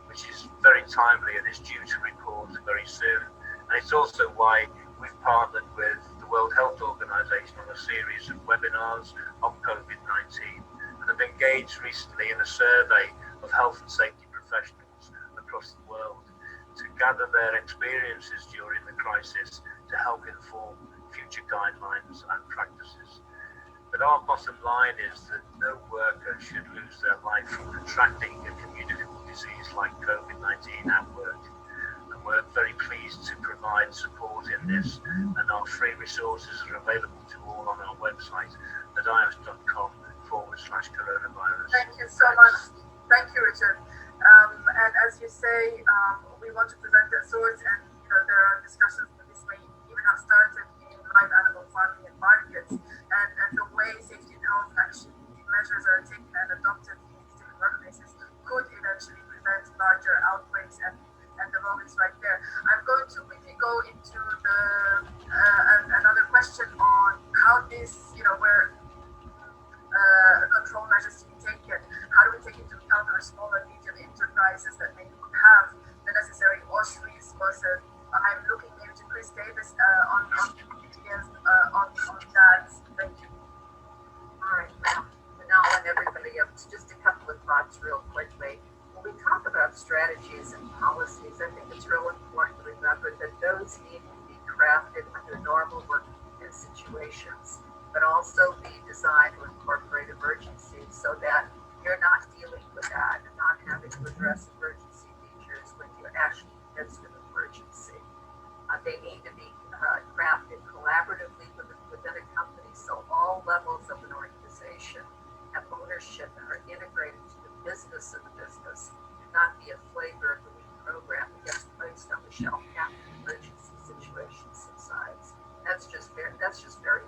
which is very timely and is due to report very soon. And it's also why we've partnered with the World Health Organization on a series of webinars on COVID-19 and have engaged recently in a survey of health and safety professionals across the world to gather their experiences during the crisis to help inform future guidelines and practices. But our bottom line is that no worker should lose their life from contracting a communicable disease like COVID-19 at work. And we're very pleased to provide support in this, and our free resources are available to all on our website at ios.com/coronavirus. Thank you so much. Thank you, Richard. And as you say, we want to prevent that sort, and there are discussions that this may even have started in live animal farming and markets, and the way safety and health action measures are taken and adopted in these different workplaces could eventually prevent larger outbreaks, and the role is right there. I'm going to quickly go into another question on how this, where control measures to be taken. How do we take into account our small and medium enterprises that may not have the necessary OSH resources? I'm looking maybe to Chris Davis on details on that. Thank you. All right, now let everybody up. Just a couple of thoughts real quickly. When we talk about strategies and policies, I think it's real important to remember that those need to be crafted under normal working situations, but also be designed to incorporate emergencies so that you're not dealing with that and not having to address emergency features when you're actually in the midst of an emergency. They need to be crafted collaboratively within a company, so all levels of an organization have ownership and are integrated to the business of the business, and not be a flavor of the week program that gets placed on the shelf after emergency situation subsides. That's just very,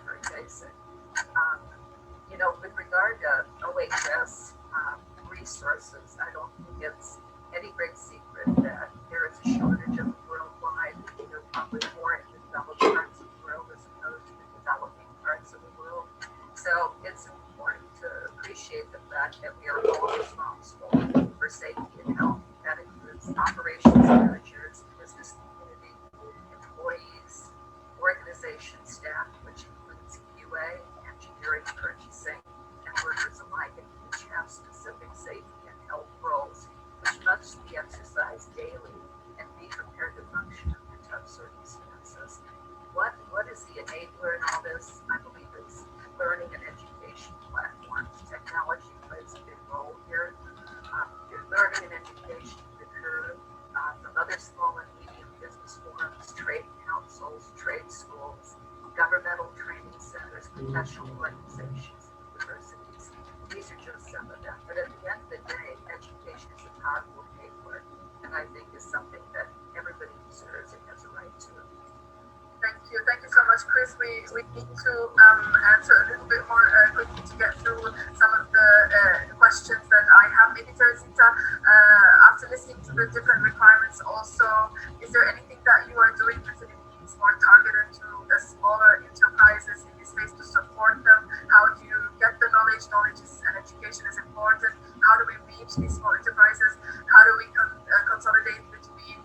very basic. With regard to OHS resources, I don't think it's any great secret that there is a shortage of worldwide. There are probably more in the developed parts of the world as opposed to the developing parts of the world. So it's important to appreciate the fact that we are all responsible for safety and health. That includes operations managers, business community, employees, organization staff, which includes QA, engineering, purchasing, and workers alike, and each have specific safety and health roles which must be exercised daily and be prepared to function under tough circumstances. What is the enabler in all this? I believe it's learning and education platforms. Technology plays a big role here. Learning and education could occur from other small and medium business forums, trade councils, trade schools, governmental training centers, professional organizations, universities. These are just some of them. But at the end of the day, education is a powerful enabler, and I think is something that everybody deserves and has a right to. Thank you. Thank you so much, Chris. We need to answer a little bit more quickly to get through some of the questions that I have. Maybe Teresita, after listening to the different requirements also, is there anything that you are doing in the Philippines more targeted to the smaller enterprises in this space to support them? How do you get the knowledge? Knowledge and education is important. How do we reach these small enterprises? How do we consolidate between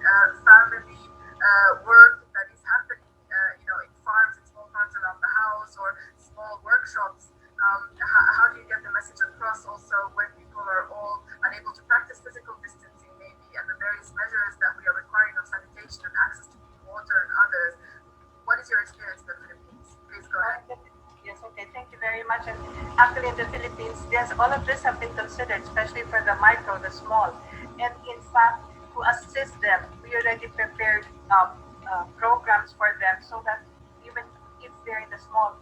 family work that is happening in farms, in small farms around the house, or small workshops? How do you get the message across also when people are all unable to practice physical distancing maybe, and the various measures that we are requiring of sanitation and access to clean water and others? What is your experience in the Philippines? Please go ahead. Yes, okay, thank you very much. And actually in the Philippines, yes, all of this have been considered, especially for the micro, the small. And in fact, to assist them, we already prepared programs for them so that even if they're in the small,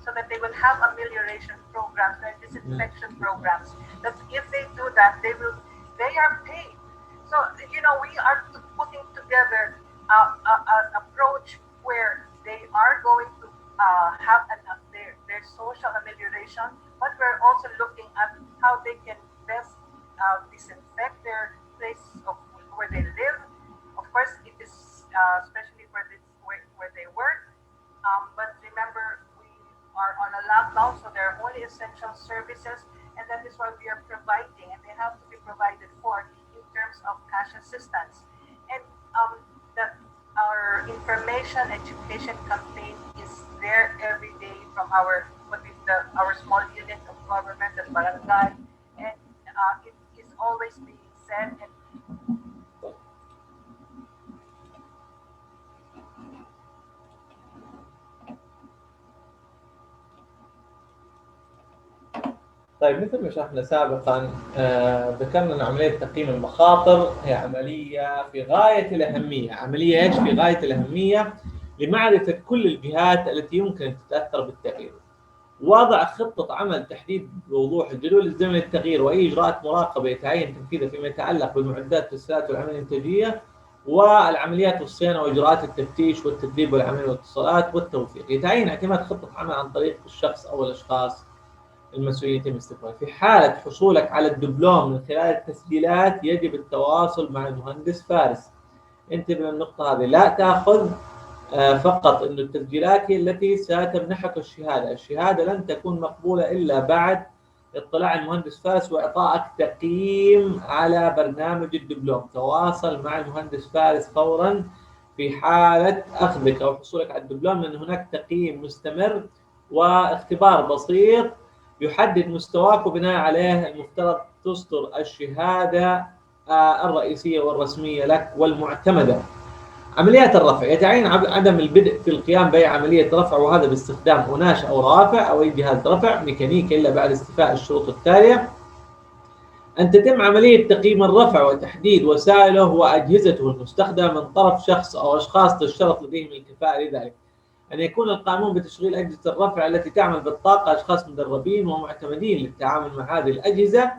so that they will have amelioration programs and disinfection programs. That if they do that, they are paid. So we are putting together an approach where they are going to have their social amelioration, but we're also looking at how they can best disinfect their place of where they live. Of course, it is especially where they work. But remember, we are on a lockdown, so there are only essential services, and that is why we are providing, and they have to be provided for in terms of cash assistance. And our information education campaign is there every day from our small unit of government and barangay, and it is always being said. And طيب مثل ما شرحنا سابقا ذكرنا أن عملية تقييم المخاطر هي عملية في غاية الأهمية. عملية إيش في غاية الأهمية؟ لمعرفة كل الجهات التي يمكن أن تتأثر بالتغيير، وضع خطة عمل تحديد بوضوح الجدول الزمني للتغيير، وأي إجراءات مراقبة يتعين تنفيذها فيما يتعلق بالمعدات والتسهيلات والعملية الإنتاجية والعمليات والصيانة وإجراءات التفتيش والتدريب والعملية والاتصالات والتوثيق. يتعين اعتماد خطة عمل عن طريق الشخص أو الأشخاص المسؤولين يتم استخدامها. في حالة حصولك على الدبلوم من خلال التسجيلات يجب التواصل مع المهندس فارس. انتبه للنقطة هذه، لا تأخذ فقط أن التسجيلات هي التي ستمنحك الشهادة. الشهادة لن تكون مقبولة إلا بعد اطلاع المهندس فارس وإعطائك تقييم على برنامج الدبلوم. تواصل مع المهندس فارس فورا في حالة أخذك أو حصولك على الدبلوم، لأن هناك تقييم مستمر واختبار بسيط يحدد مستواك، وبناء عليه المفترض تصدر الشهادة الرئيسية والرسمية لك والمعتمدة. عمليات الرفع يتعين عدم البدء في القيام بأي عملية رفع، وهذا باستخدام أوناش أو رافع أو أي جهاز رفع ميكانيكي إلا بعد استيفاء الشروط التالية: أن تتم عملية تقييم الرفع وتحديد وسائله وأجهزته المستخدمة من طرف شخص أو أشخاص تشترط لديهم الكفاءة لذلك. أن يكون القانون بتشغيل أجهزة الرفع التي تعمل بالطاقة أشخاص مدربين ومعتمدين للتعامل مع هذه الأجهزة.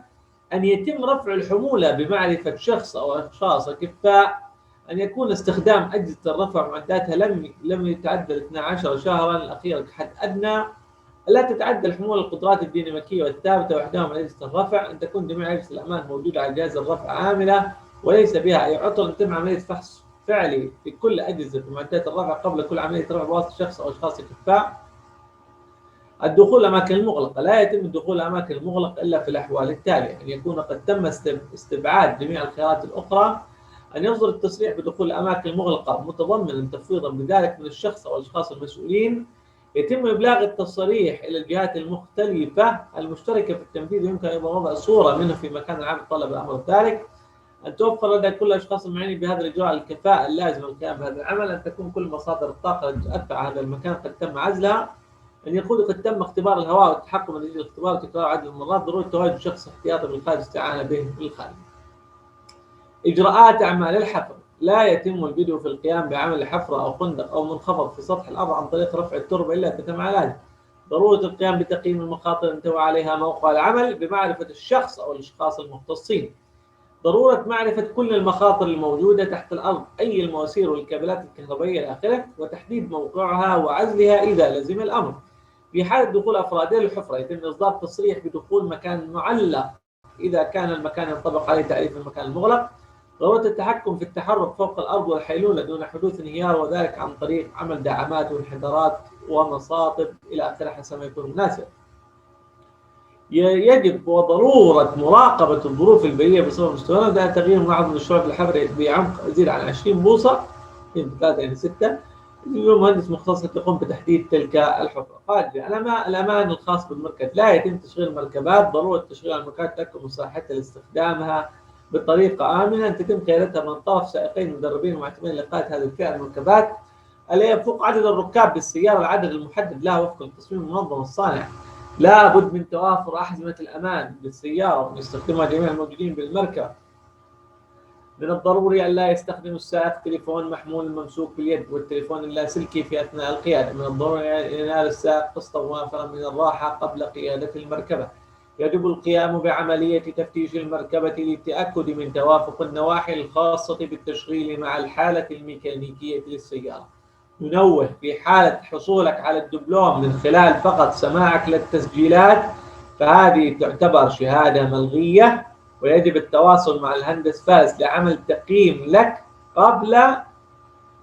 أن يتم رفع الحمولة بمعرفة شخص أو أشخاص أكفاء. أن يكون استخدام أجهزة الرفع ومعداتها لم يتعدى 12 شهرا الأخيرة كحد أدنى. لا تتعدى الحمولة القدرات الديناميكية والثابتة وحدهم على أجهزة الرفع. أن تكون جميع أجهزة الأمان موجودة على جهاز الرفع عاملة وليس بها أي عطل. أن تتم عملية فحص فعلي في كل أجهزة ومعدات الرفع قبل كل عملية رفع بواسطة شخص أو أشخاص أكفاء. الدخول الأماكن المغلقة لا يتم الدخول الأماكن المغلقة إلا في الأحوال التالية: أن يكون قد تم استبعاد جميع الخيارات الأخرى. أن يصدر التصريح بدخول الأماكن المغلقة متضمنا تفويضا بذلك من الشخص أو الأشخاص المسؤولين. يتم إبلاغ التصريح إلى الجهات المختلفة المشتركة في التنفيذ، يمكن أيضا وضع صورة منه في مكان العام طلب الأمر ذلك. أن توفر لدى كل الأشخاص المعنيين بهذا الإجراء الكفاءة اللازمة للقيام بهذا العمل. أن تكون كل مصادر الطاقة التي تؤثر على هذا المكان قد تم عزلها. أن يكون قد تم اختبار الهواء والتحكم نتيجة الاختبار وتكرار عدد المرات. ضرورة تواجد شخص احتياطي بالخارج استعانة به في الخارج. إجراءات أعمال الحفر: لا يتم البدء في القيام بعمل حفر أو خندق أو منخفض في سطح الأرض عن طريق رفع التربة إلا تتم علاج. ضرورة القيام بتقييم المخاطر انتوى عليها موقع العمل بمعرفة الشخص أو الأشخاص المختصين. ضرورة معرفة كل المخاطر الموجودة تحت الأرض، أي المواسير والكابلات الكهربائية إلى آخره، وتحديد موقعها وعزلها إذا لزم الأمر. في حالة دخول أفراد الحفرة يتم إصدار تصريح بدخول مكان معلق إذا كان المكان ينطبق عليه تعريف المكان المغلق. ضرورة التحكم في التحرك فوق الأرض والحيلولة دون حدوث انهيار، وذلك عن طريق عمل دعامات وانحدارات ومصاطب إلى آخره حسب ما يكون مناسب. يجب وضرورة مراقبة الظروف البيئية بصفة مستمرة. ده تغيير معظم الشعب الحفر بعمق يزيد عن 20 بوصة من 3 إلى 6. اليوم مهندس مختص يقوم بتحديد تلك الحفرة. الأمان الخاص بالمركز: لا يتم تشغيل المركبات. ضرورة تشغيل المركبات تكون مصلحتها لاستخدامها بطريقة آمنة. أن تتم قيادتها من طرف سائقين مدربين ومعتمدين لقيادة هذه الفئة المركبات التي يفوق عدد الركاب بالسيارة العدد المحدد لها وفق التصميم المنظم الصانع. لا بد من توافر أحزمة الأمان بالسيارة ويستخدمها جميع الموجودين بالمركبة. من الضروري أن لا يستخدم السائق تليفون محمول ممسوك باليد والتليفون اللاسلكي في أثناء القيادة. من الضروري أن ينال السائق قسطا وافرا من الراحة قبل قيادة المركبة. يجب القيام بعملية تفتيش المركبة للتأكد من توافق النواحي الخاصة بالتشغيل مع الحالة الميكانيكية للسيارة. ننوه: في حالة حصولك على الدبلوم من خلال فقط سماعك للتسجيلات فهذه تعتبر شهادة ملغية، ويجب التواصل مع الهندس فارس لعمل تقييم لك قبل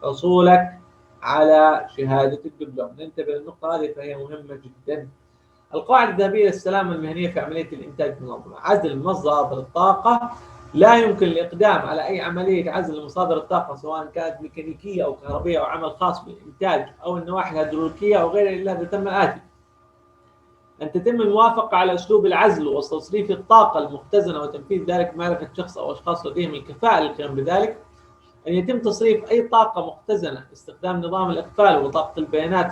حصولك على شهادة الدبلوم. ننتبه للنقطة هذه فهي مهمة جدا. القواعد الذهبية للسلامة المهنية في عملية الإنتاج المنظمة: عزل مصادر الطاقة. لا يمكن الإقدام على أي عملية عزل لمصادر الطاقة سواء كانت ميكانيكية أو كهربية أو عمل خاص بالإنتاج أو النواحي الهيدروليكية أو غيرها إلا إذا تم الآتي: أن تتم الموافقة على أسلوب العزل وتصريف الطاقة المختزنة وتنفيذ ذلك معرفة شخص أو أشخاص لديهم الكفاءة للقيام بذلك. أن يتم تصريف أي طاقة مختزنة، استخدام نظام الإقفال وطاقة البيانات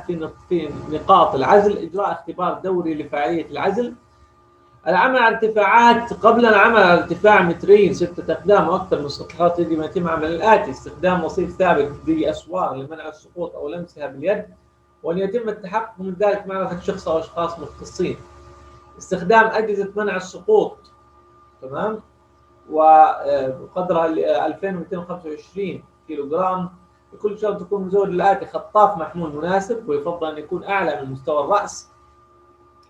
في نقاط العزل، إجراء اختبار دوري لفعالية العزل. العمل على ارتفاعات. قبل العمل على ارتفاع مترين 6 أقدام أو أكثر من السطحات يجب أن يتم عمل الآتي: استخدام وسيط ثابت ذي أسوار لمنع السقوط أو لمسها باليد، وأن يتم التحقق من ذلك معرفة شخص أو أشخاص مختصين. استخدام أجهزة منع السقوط، تمام، وقدرها 2225 كيلو جرام. لكل شرط تكون مزود الآتي: خطاف محمول مناسب، ويفضل أن يكون أعلى من مستوى الرأس.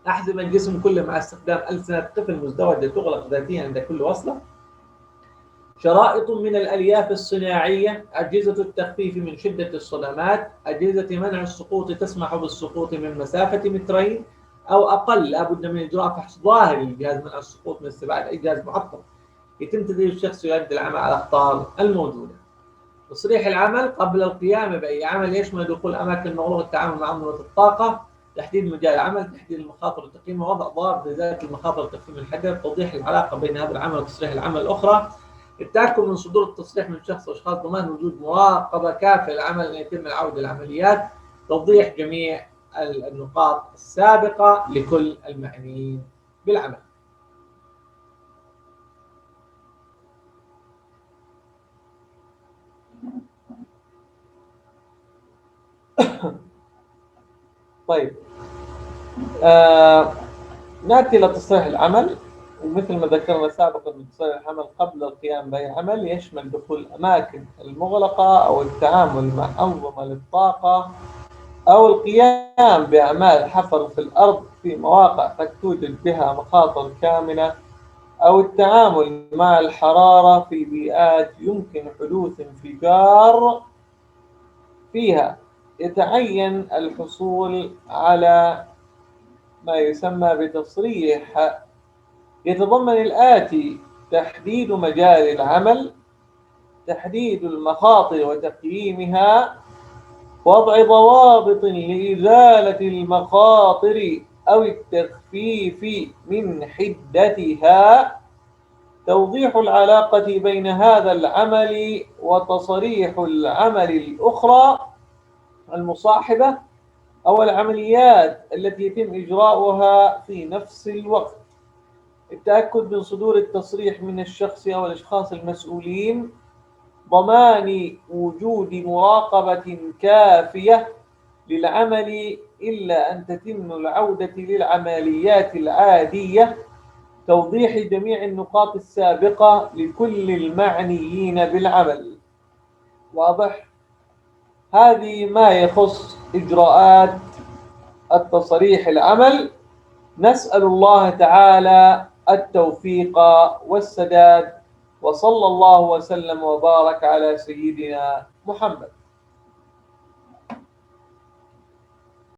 أحزمة الجسم كله مع استخدام ألسنة طفل مزدوجة تغلق ذاتيا عند كل وصلة. شرائط من الألياف الصناعية. أجهزة التخفيف من شدة الصدمات. أجهزة منع السقوط تسمح بالسقوط من مسافة مترين أو أقل. لابد من إجراء فحص ظاهري لجهاز منع السقوط من استبعاد أي جهاز معطل. يتم تدريب الشخص يؤدي العمل على الأخطار الموجودة. تصريح العمل قبل القيام بأي عمل يشمل دخول أماكن مغلقة، التعامل مع أنظمة الطاقة، تحديد مجال العمل، تحديد المخاطر وتقييمها، وضع ضوابط لذات المخاطر وتقييم الحدث، توضيح العلاقة بين هذا العمل وتصريح العمل الأخرى، التأكد من صدور التصريح من شخص أو أشخاص، ضمان وجود مراقبة كافية للعمل أن يتم العودة للعمليات، توضيح جميع النقاط السابقة لكل المعنيين بالعمل. طيب، نأتي إلى تصريح العمل. ومثل ما ذكرنا سابقا من تصريح العمل قبل القيام بأي عمل يشمل دخول الأماكن المغلقة أو التعامل مع أنظمة للطاقة أو القيام بأعمال حفر في الأرض في مواقع قد توجد بها مخاطر كامنة، أو التعامل مع الحرارة في بيئات يمكن حدوث انفجار فيها. يتعين الحصول على ما يسمى بتصريح يتضمن الآتي: تحديد مجال العمل، تحديد المخاطر وتقييمها، وضع ضوابط لإزالة المخاطر أو التخفيف من حدتها، توضيح العلاقة بين هذا العمل وتصريح العمل الأخرى المصاحبة أو العمليات التي يتم إجراؤها في نفس الوقت، التأكد من صدور التصريح من الشخص أو الأشخاص المسؤولين، ضمان وجود مراقبة كافية للعمل إلا أن تتم العودة للعمليات العادية، توضيح جميع النقاط السابقة لكل المعنيين بالعمل. واضح؟ هذه ما يخص إجراءات التصريح العمل. نسأل الله تعالى التوفيق والسداد، وصلى الله وسلم وبارك على سيدنا محمد.